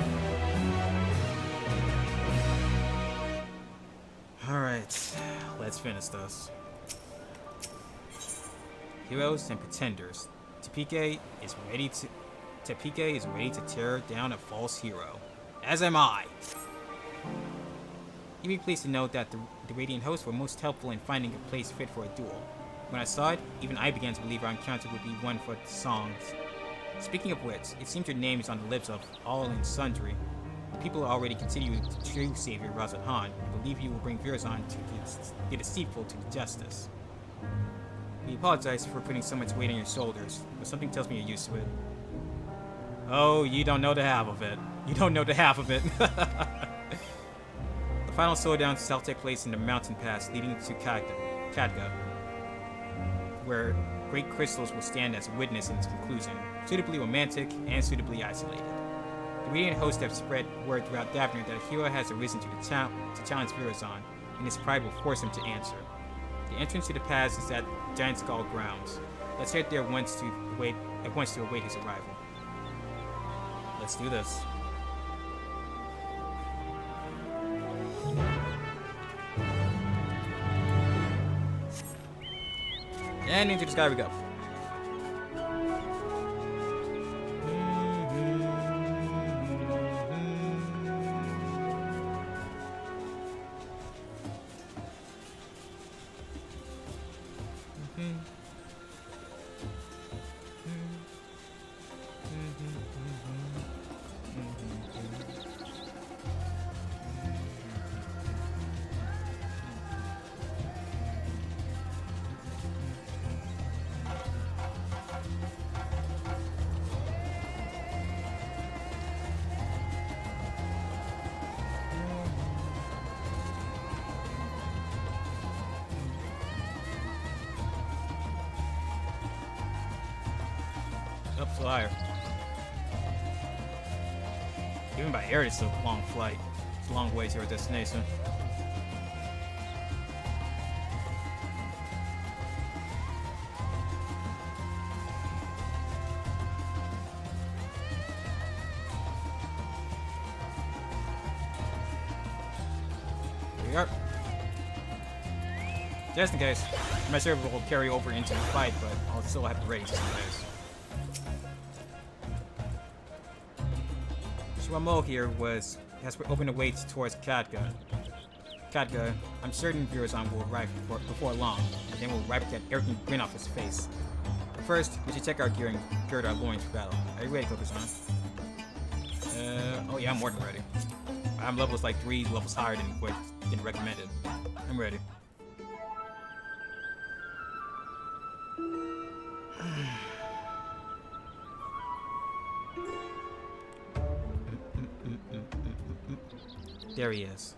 Alright, let's finish this. Heroes and pretenders. Tapike is ready to tear down a false hero. As am I. You'd be pleased to note that the Radiant hosts were most helpful in finding a place fit for a duel. When I saw it, even I began to believe our encounter would be one for the songs. Speaking of which, it seems your name is on the lips of all and sundry. People already consider you the true savior Razan Han, and believe you will bring Virazon to the deceitful to justice. We apologize for putting so much weight on your shoulders, but something tells me you're used to it. Oh, you don't know the half of it. You don't know the half of it. The final showdown shall take place in the mountain pass leading to Khadga, where great crystals will stand as a witness in its conclusion, suitably romantic and suitably isolated. The Radiant hosts have spread word throughout Davner that a hero has arisen to challenge Virazon, and his pride will force him to answer. The entrance to the pass is at Giant Skull grounds. Let's head there once to await his arrival. Let's do this. And into the sky we go. Up so higher. Even by air, it's a long flight. It's a long way to our destination. Here we are. Just in case. My server will carry over into the fight, but I'll still have to raise just in case. Shwamo here has opened a way towards Khadga. I'm certain Virazon will arrive before long, and then we'll wipe that arrogant grin off his face. But first, we should check our gear and gird our loins for battle. Are you ready, Kokusan? Oh yeah, I'm more than ready. I'm levels like 3 levels higher than recommended. I'm ready. There he is.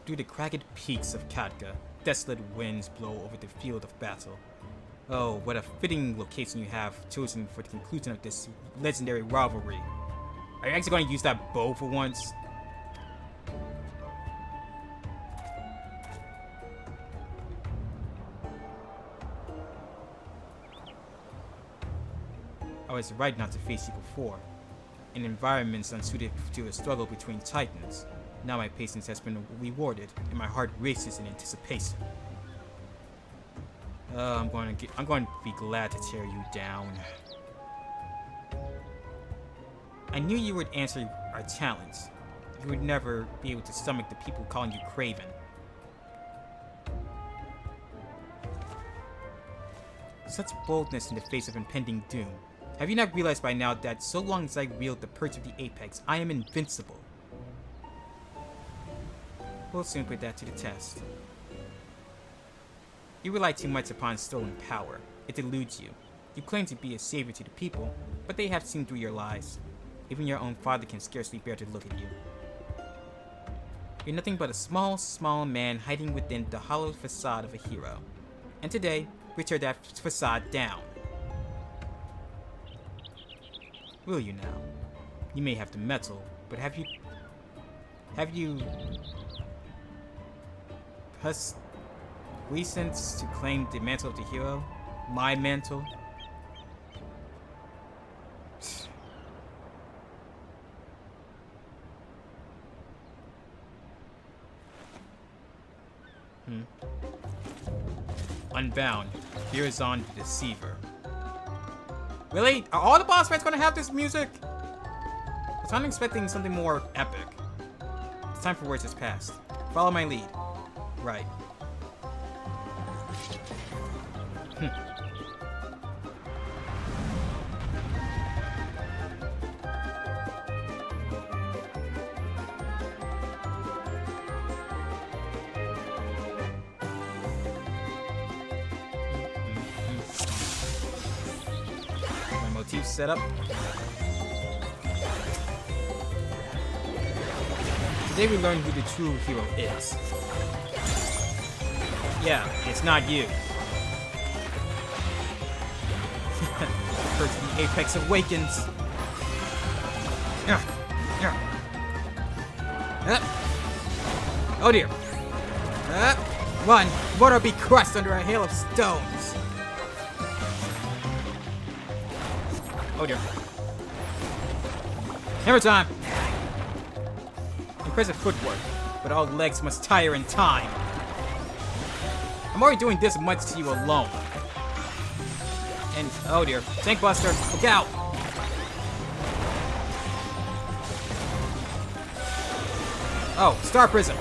Through the cragged peaks of Khadga, desolate winds blow over the field of battle. Oh, what a fitting location you have chosen for the conclusion of this legendary rivalry. Are you actually going to use that bow for once? I was right not to face you before. In environments unsuited to a struggle between titans. Now my patience has been rewarded, and my heart races in anticipation. I'm going to be glad to tear you down. I knew you would answer our challenge. You would never be able to stomach the people calling you craven. Such boldness in the face of impending doom. Have you not realized by now that so long as I wield the perch of the apex, I am invincible? We'll soon put that to the test. You rely too much upon stolen power. It deludes you. You claim to be a savior to the people, but they have seen through your lies. Even your own father can scarcely bear to look at you. You're nothing but a small, small man hiding within the hollow facade of a hero. And today, we tear that facade down. Will you now? You may have the metal, but have you license to claim the mantle of the hero? My mantle? Unbound. Here is on the Deceiver. Really? Are all the boss fights gonna have this music? Because I'm expecting something more epic. It's time for words that's past. Follow my lead. Right. My motif set up. Today we learn who the true hero is. Yeah, it's not you. First the apex awakens. Oh dear. Run! Water be crushed under a hail of stones. Oh dear. Hammer time! Impressive footwork, but all legs must tire in time. I'm already doing this much to you alone. And, oh dear, Tank Buster, look out! Oh, Star Prism!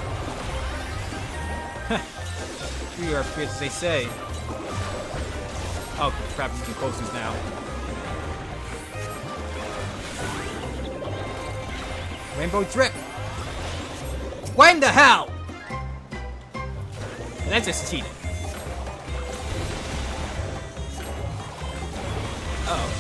We are fierce as they say. Oh crap, I'm using posters now. Rainbow Drip! When the hell? That's just cheating. Uh-oh.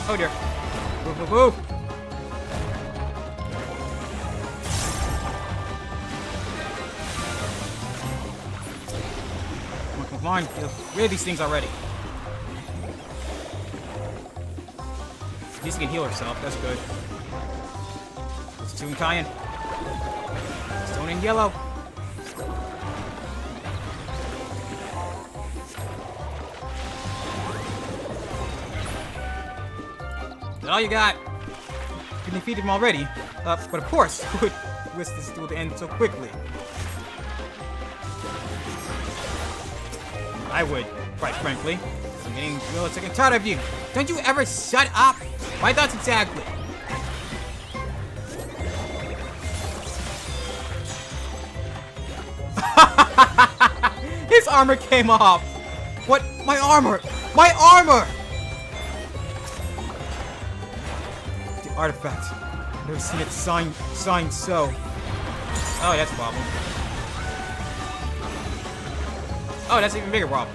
Oh dear. Move, move, move. Come on, rid of these things already. At least she can heal herself, that's good. It's Toon Kayan. Stone and yellow. Is that all you got? You defeated him already. But of course, who would wish this duel to end so quickly? I would, quite frankly. I'm getting real sick and tired of you. Don't you ever shut up? My thoughts exactly. His armor came off. What? My armor! My armor! The artifact. I've never seen it signed so. Oh, that's a problem. Oh, that's an even bigger problem.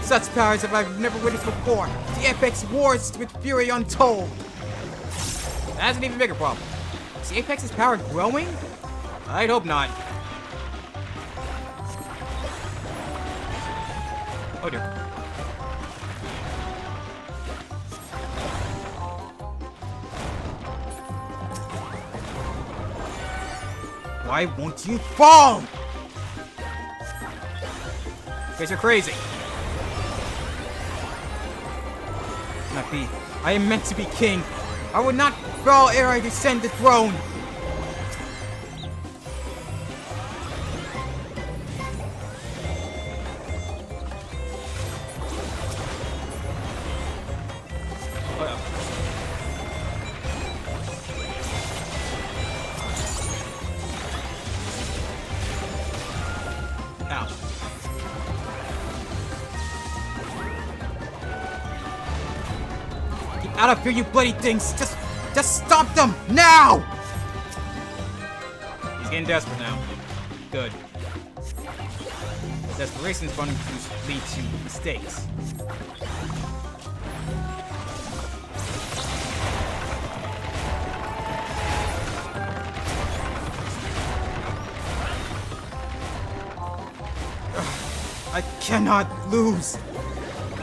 Such powers have I never witnessed before. The Apex wars with fury untold. That's an even bigger problem. Is the Apex's power growing? I'd hope not. Oh dear. Why won't you fall? Because you're crazy. Not be. I am meant to be king. I would not fall ere I descend the throne. out of here, you bloody things! Just stop them now! He's getting desperate now. Good. Desperation is going to lead to mistakes. I cannot lose.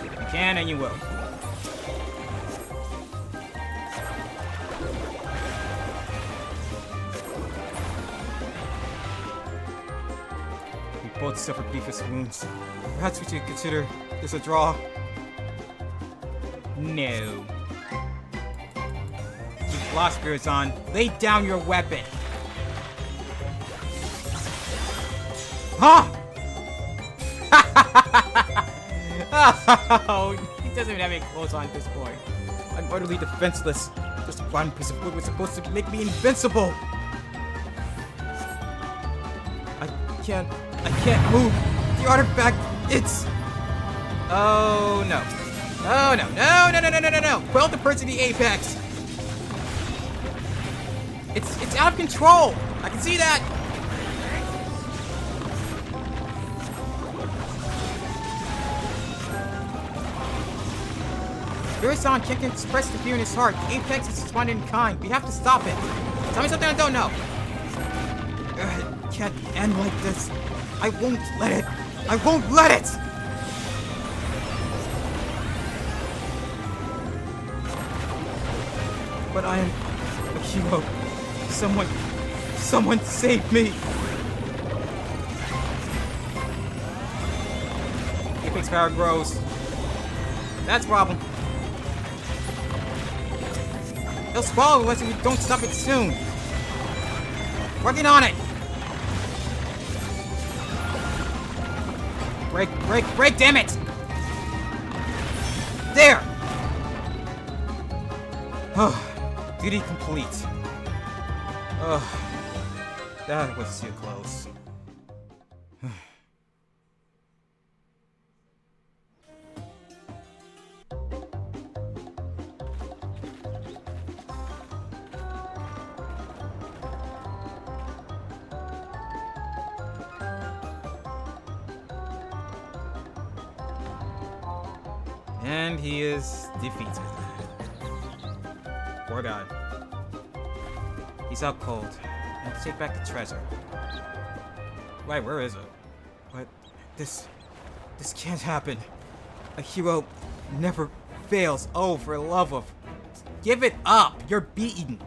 You can and you will. We both suffered grievous wounds. Perhaps we should consider this a draw. No. You've lost, Virazon. Lay down your weapon. Huh? Oh, he doesn't even have any clothes on at this point. I'm utterly defenseless. This one piece of wood was supposed to make me invincible. I can't move. The artifact, it's... Oh, no. Oh, no. No. Quell the purge of the apex. It's out of control. I can see that. Virazon can't express the fear in his heart. The apex is responding in kind. We have to stop it. Tell me something I don't know. It can't end like this. I won't let it. I won't let it! But I am a hero. Someone save me! Apex power grows. That's a problem. He'll swallow unless we don't stop it soon. Working on it. Break, damn it! There! Oh, duty complete. Oh, that was too close. And he is defeated. Poor guy. He's out cold. I have to take back the treasure. Wait, where is it? But this can't happen. A hero never fails. Oh, for the love of... Give it up! You're beaten!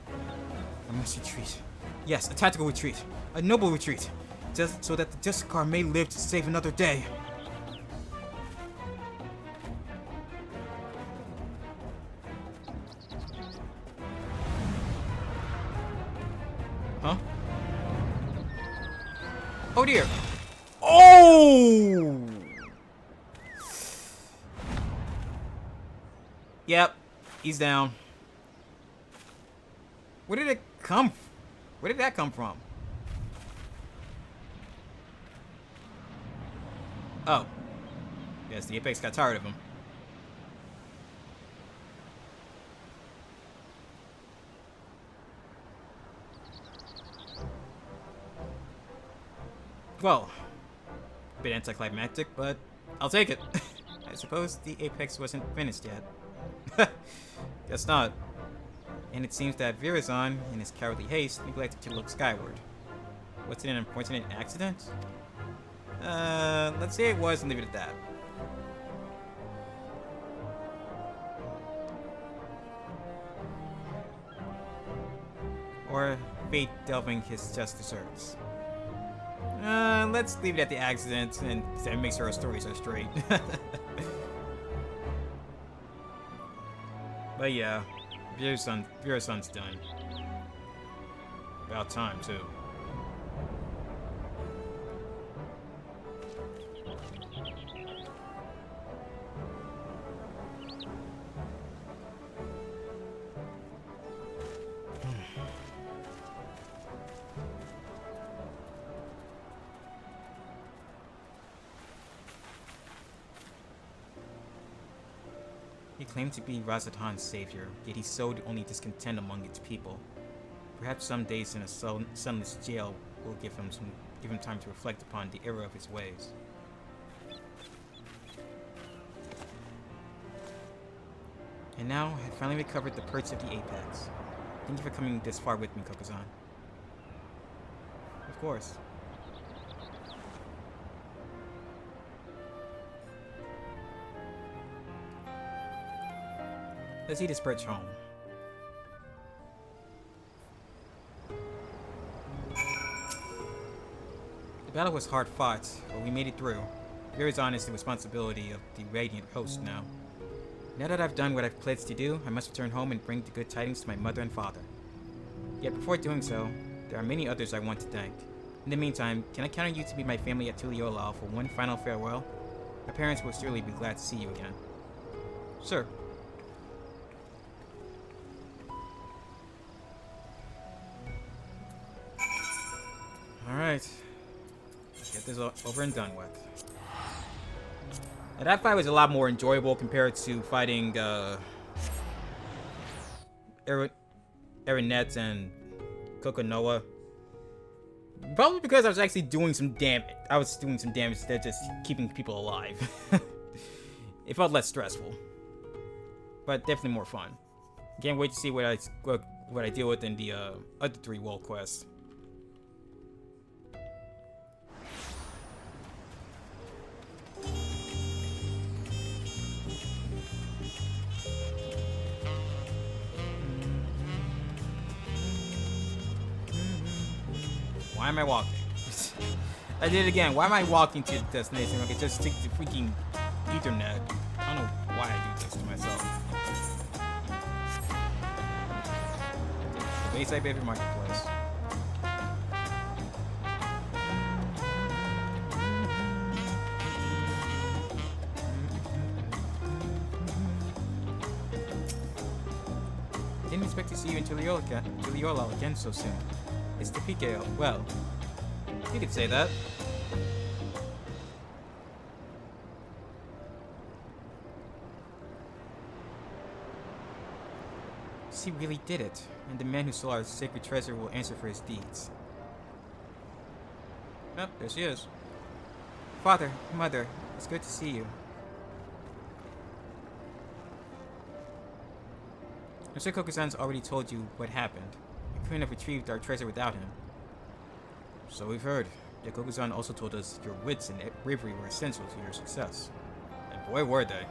I must retreat. Yes, a tactical retreat. A noble retreat. Just so that the Justicar may live to save another day. Huh? Oh dear. Oh! Yep, he's down. Where did it come from? Where did that come from? Oh. Yes, the Apex got tired of him. Well, a bit anticlimactic, but I'll take it. I suppose the Apex wasn't finished yet. Guess not. And it seems that Virazon, in his cowardly haste, neglected to look skyward. Was it an unfortunate accident? Let's say it was and leave it at that. Or fate delving his just desserts. Let's leave it at the accident and make sure our stories are straight. But yeah, Virazon's done. About time, too. He claimed to be Razatan's savior, yet he sowed only discontent among its people. Perhaps some days in a sunless jail will give him time to reflect upon the error of his ways. And now, I have finally recovered the perch of the apex. Thank you for coming this far with me, KuroZan. Of course. Let's see this perch home. The battle was hard fought, but we made it through. KuroZan is the responsibility of the Radiant Host now. Now that I've done what I've pledged to do, I must return home and bring the good tidings to my mother and father. Yet before doing so, there are many others I want to thank. In the meantime, can I count on you to meet my family at Tuliyollal for one final farewell? My parents will surely be glad to see you again. Sure. Alright. Let's get this over and done with. Now that fight was a lot more enjoyable compared to fighting Erinette and Kokonoha. Probably because I was actually doing some damage. I was doing some damage instead of just keeping people alive. It felt less stressful, but definitely more fun. Can't wait to see what I deal with in the other 3 world quests. Why am I walking? I did it again. Why am I walking to the destination? I could just stick to freaking Ethernet. I don't know why I do this to myself. Wayside Baby Marketplace. Didn't expect to see you in Tuliyollal again so soon. It's the PKO. Well, you could say that. He really did it, and the man who stole our sacred treasure will answer for his deeds. Yep, there she is. Father, Mother, it's good to see you. Mr. Kokozan's already told you what happened. We couldn't have retrieved our treasure without him. So we've heard. Yet Kokozan also told us your wits and bravery were essential to your success. And boy, were they.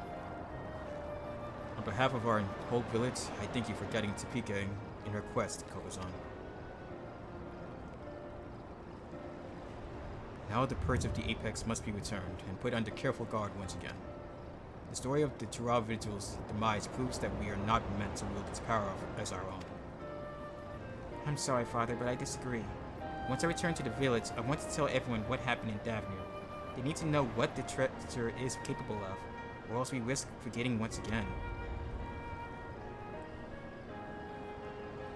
On behalf of our whole village, I thank you for guiding Topeka in her quest, Kokozan. Now the perch of the apex must be returned and put under careful guard once again. The story of the Tural Vigil's demise proves that we are not meant to wield its power as our own. I'm sorry, Father, but I disagree. Once I return to the village, I want to tell everyone what happened in Davnir. They need to know what the treasure is capable of, or else we risk forgetting once again.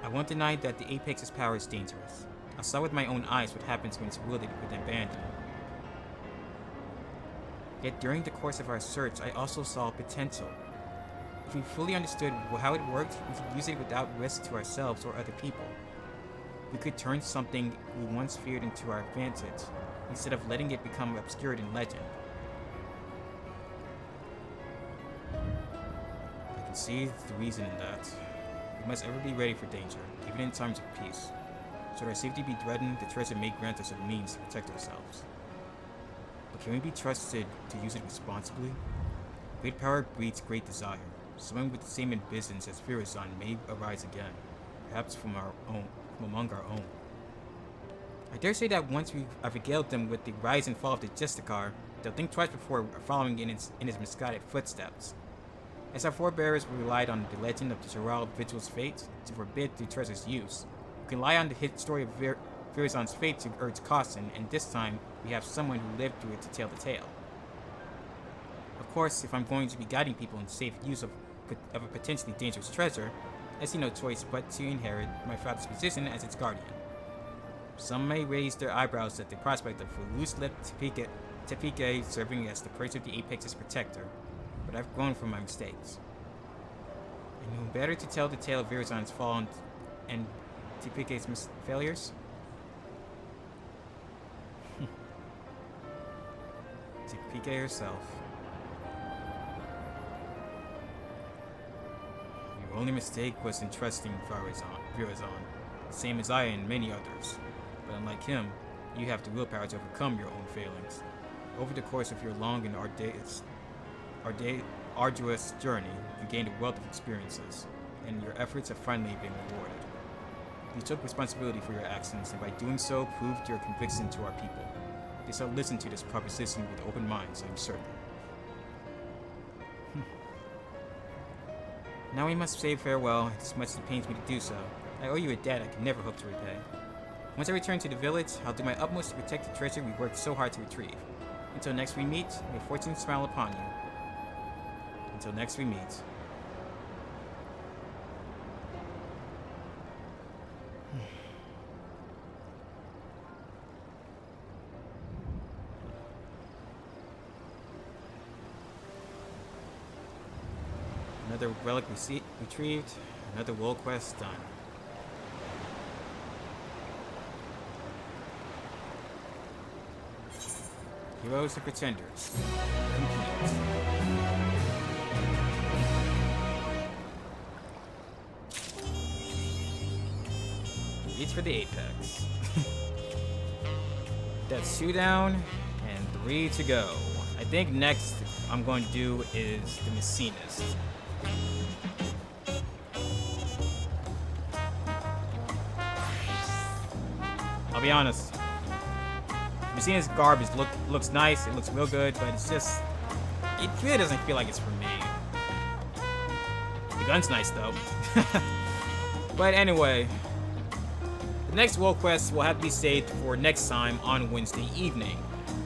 I won't deny that the Apex's power is dangerous. I saw with my own eyes what happens when it's wielded with abandon. Yet during the course of our search, I also saw potential. If we fully understood how it worked, we could use it without risk to ourselves or other people. We could turn something we once feared into our advantage, instead of letting it become obscured in legend. I can see the reason in that. We must ever be ready for danger, even in times of peace. Should our safety be threatened, the treasure may grant us a means to protect ourselves. But can we be trusted to use it responsibly? Great power breeds great desire. Someone with the same ambitions as Firazan may arise again, perhaps from among our own. I dare say that once I've regaled them with the rise and fall of the Justicar, they'll think twice before following in his misguided footsteps. As our forebears relied on the legend of the Tural Vigil's fate to forbid the treasure's use, we can rely on the hit story of Firazan's fate to urge caution, and this time we have someone who lived through it to tell the tale. Of course, if I'm going to be guiding people in safe use of a potentially dangerous treasure, I see no choice but to inherit my father's position as its guardian. Some may raise their eyebrows at the prospect of a loose-lipped Topeka serving as the perch of the Apex's protector, but I've grown from my mistakes. I knew better to tell the tale of Virazon's fall and TPK's failures. TPK herself. Your only mistake was in trusting Virazon, same as I and many others. But unlike him, you have the willpower to overcome your own failings. Over the course of your long and arduous journey, you gained a wealth of experiences, and your efforts have finally been rewarded. You took responsibility for your actions, and by doing so, proved your conviction to our people. They shall listen to this proposition with open minds, I'm certain. Now we must say farewell, as much as it pains me to do so. I owe you a debt I can never hope to repay. Once I return to the village, I'll do my utmost to protect the treasure we worked so hard to retrieve. Until next we meet, may fortune smile upon you. Until next we meet. Another relic retrieved, another world quest done. Heroes and Pretenders. Complete. Reach for the apex. That's 2 down and 3 to go. I think next I'm going to do is the Machinist. I'll be honest. Machinist garb looks nice, it looks real good, but it's just, it really doesn't feel like it's for me. The gun's nice though. But anyway, the next world quest will have to be saved for next time on Wednesday evening.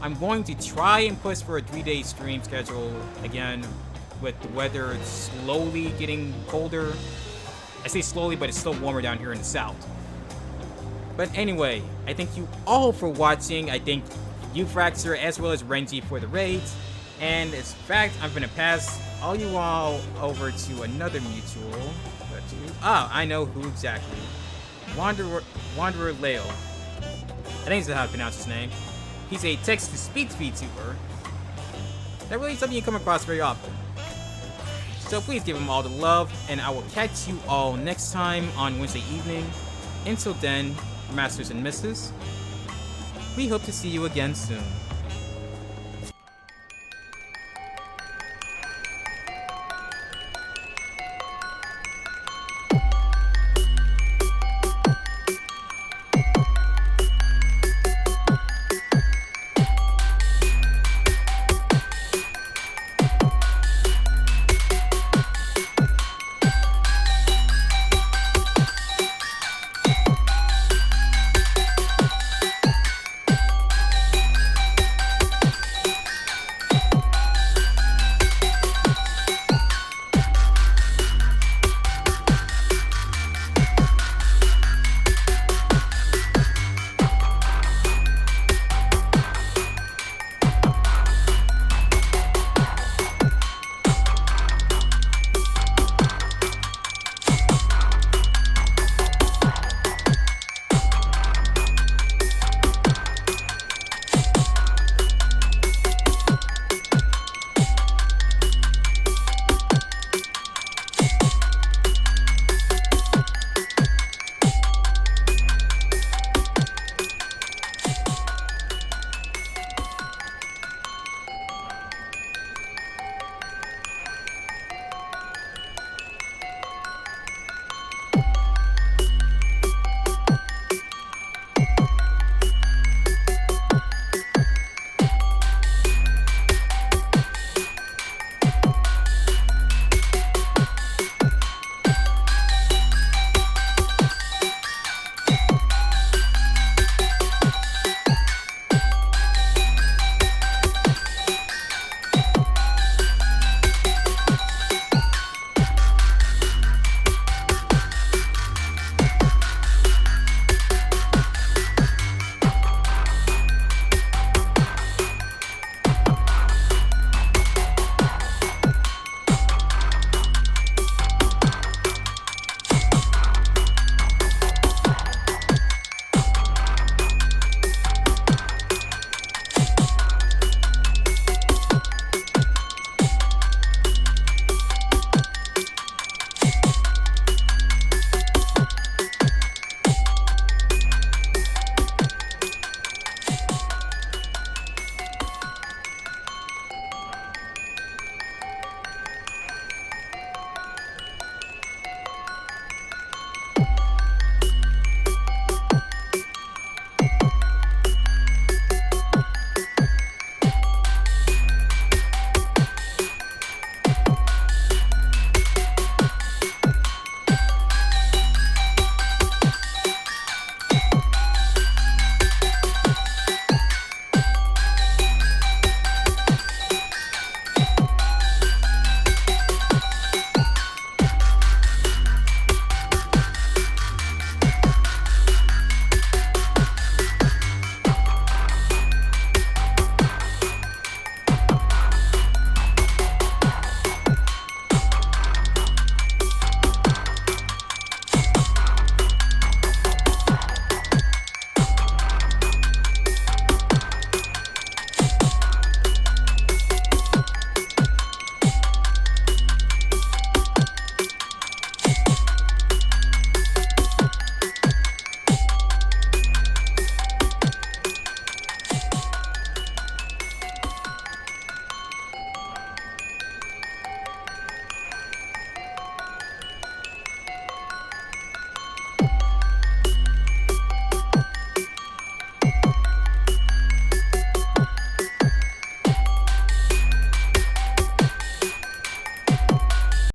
I'm going to try and push for a 3-day stream schedule again, with the weather slowly getting colder. I say slowly, but it's still warmer down here in the south. But anyway, I thank you all for watching. I thank you, Fraxer, as well as Renji for the raids. And in fact, I'm gonna pass all you all over to another mutual. I know who exactly. Wanderer Leo. I think that's how to pronounce his name. He's a text-to-speech VTuber. That really is something you come across very often. So please give him all the love, and I will catch you all next time on Wednesday evening. Until then, Masters and Misses, we hope to see you again soon.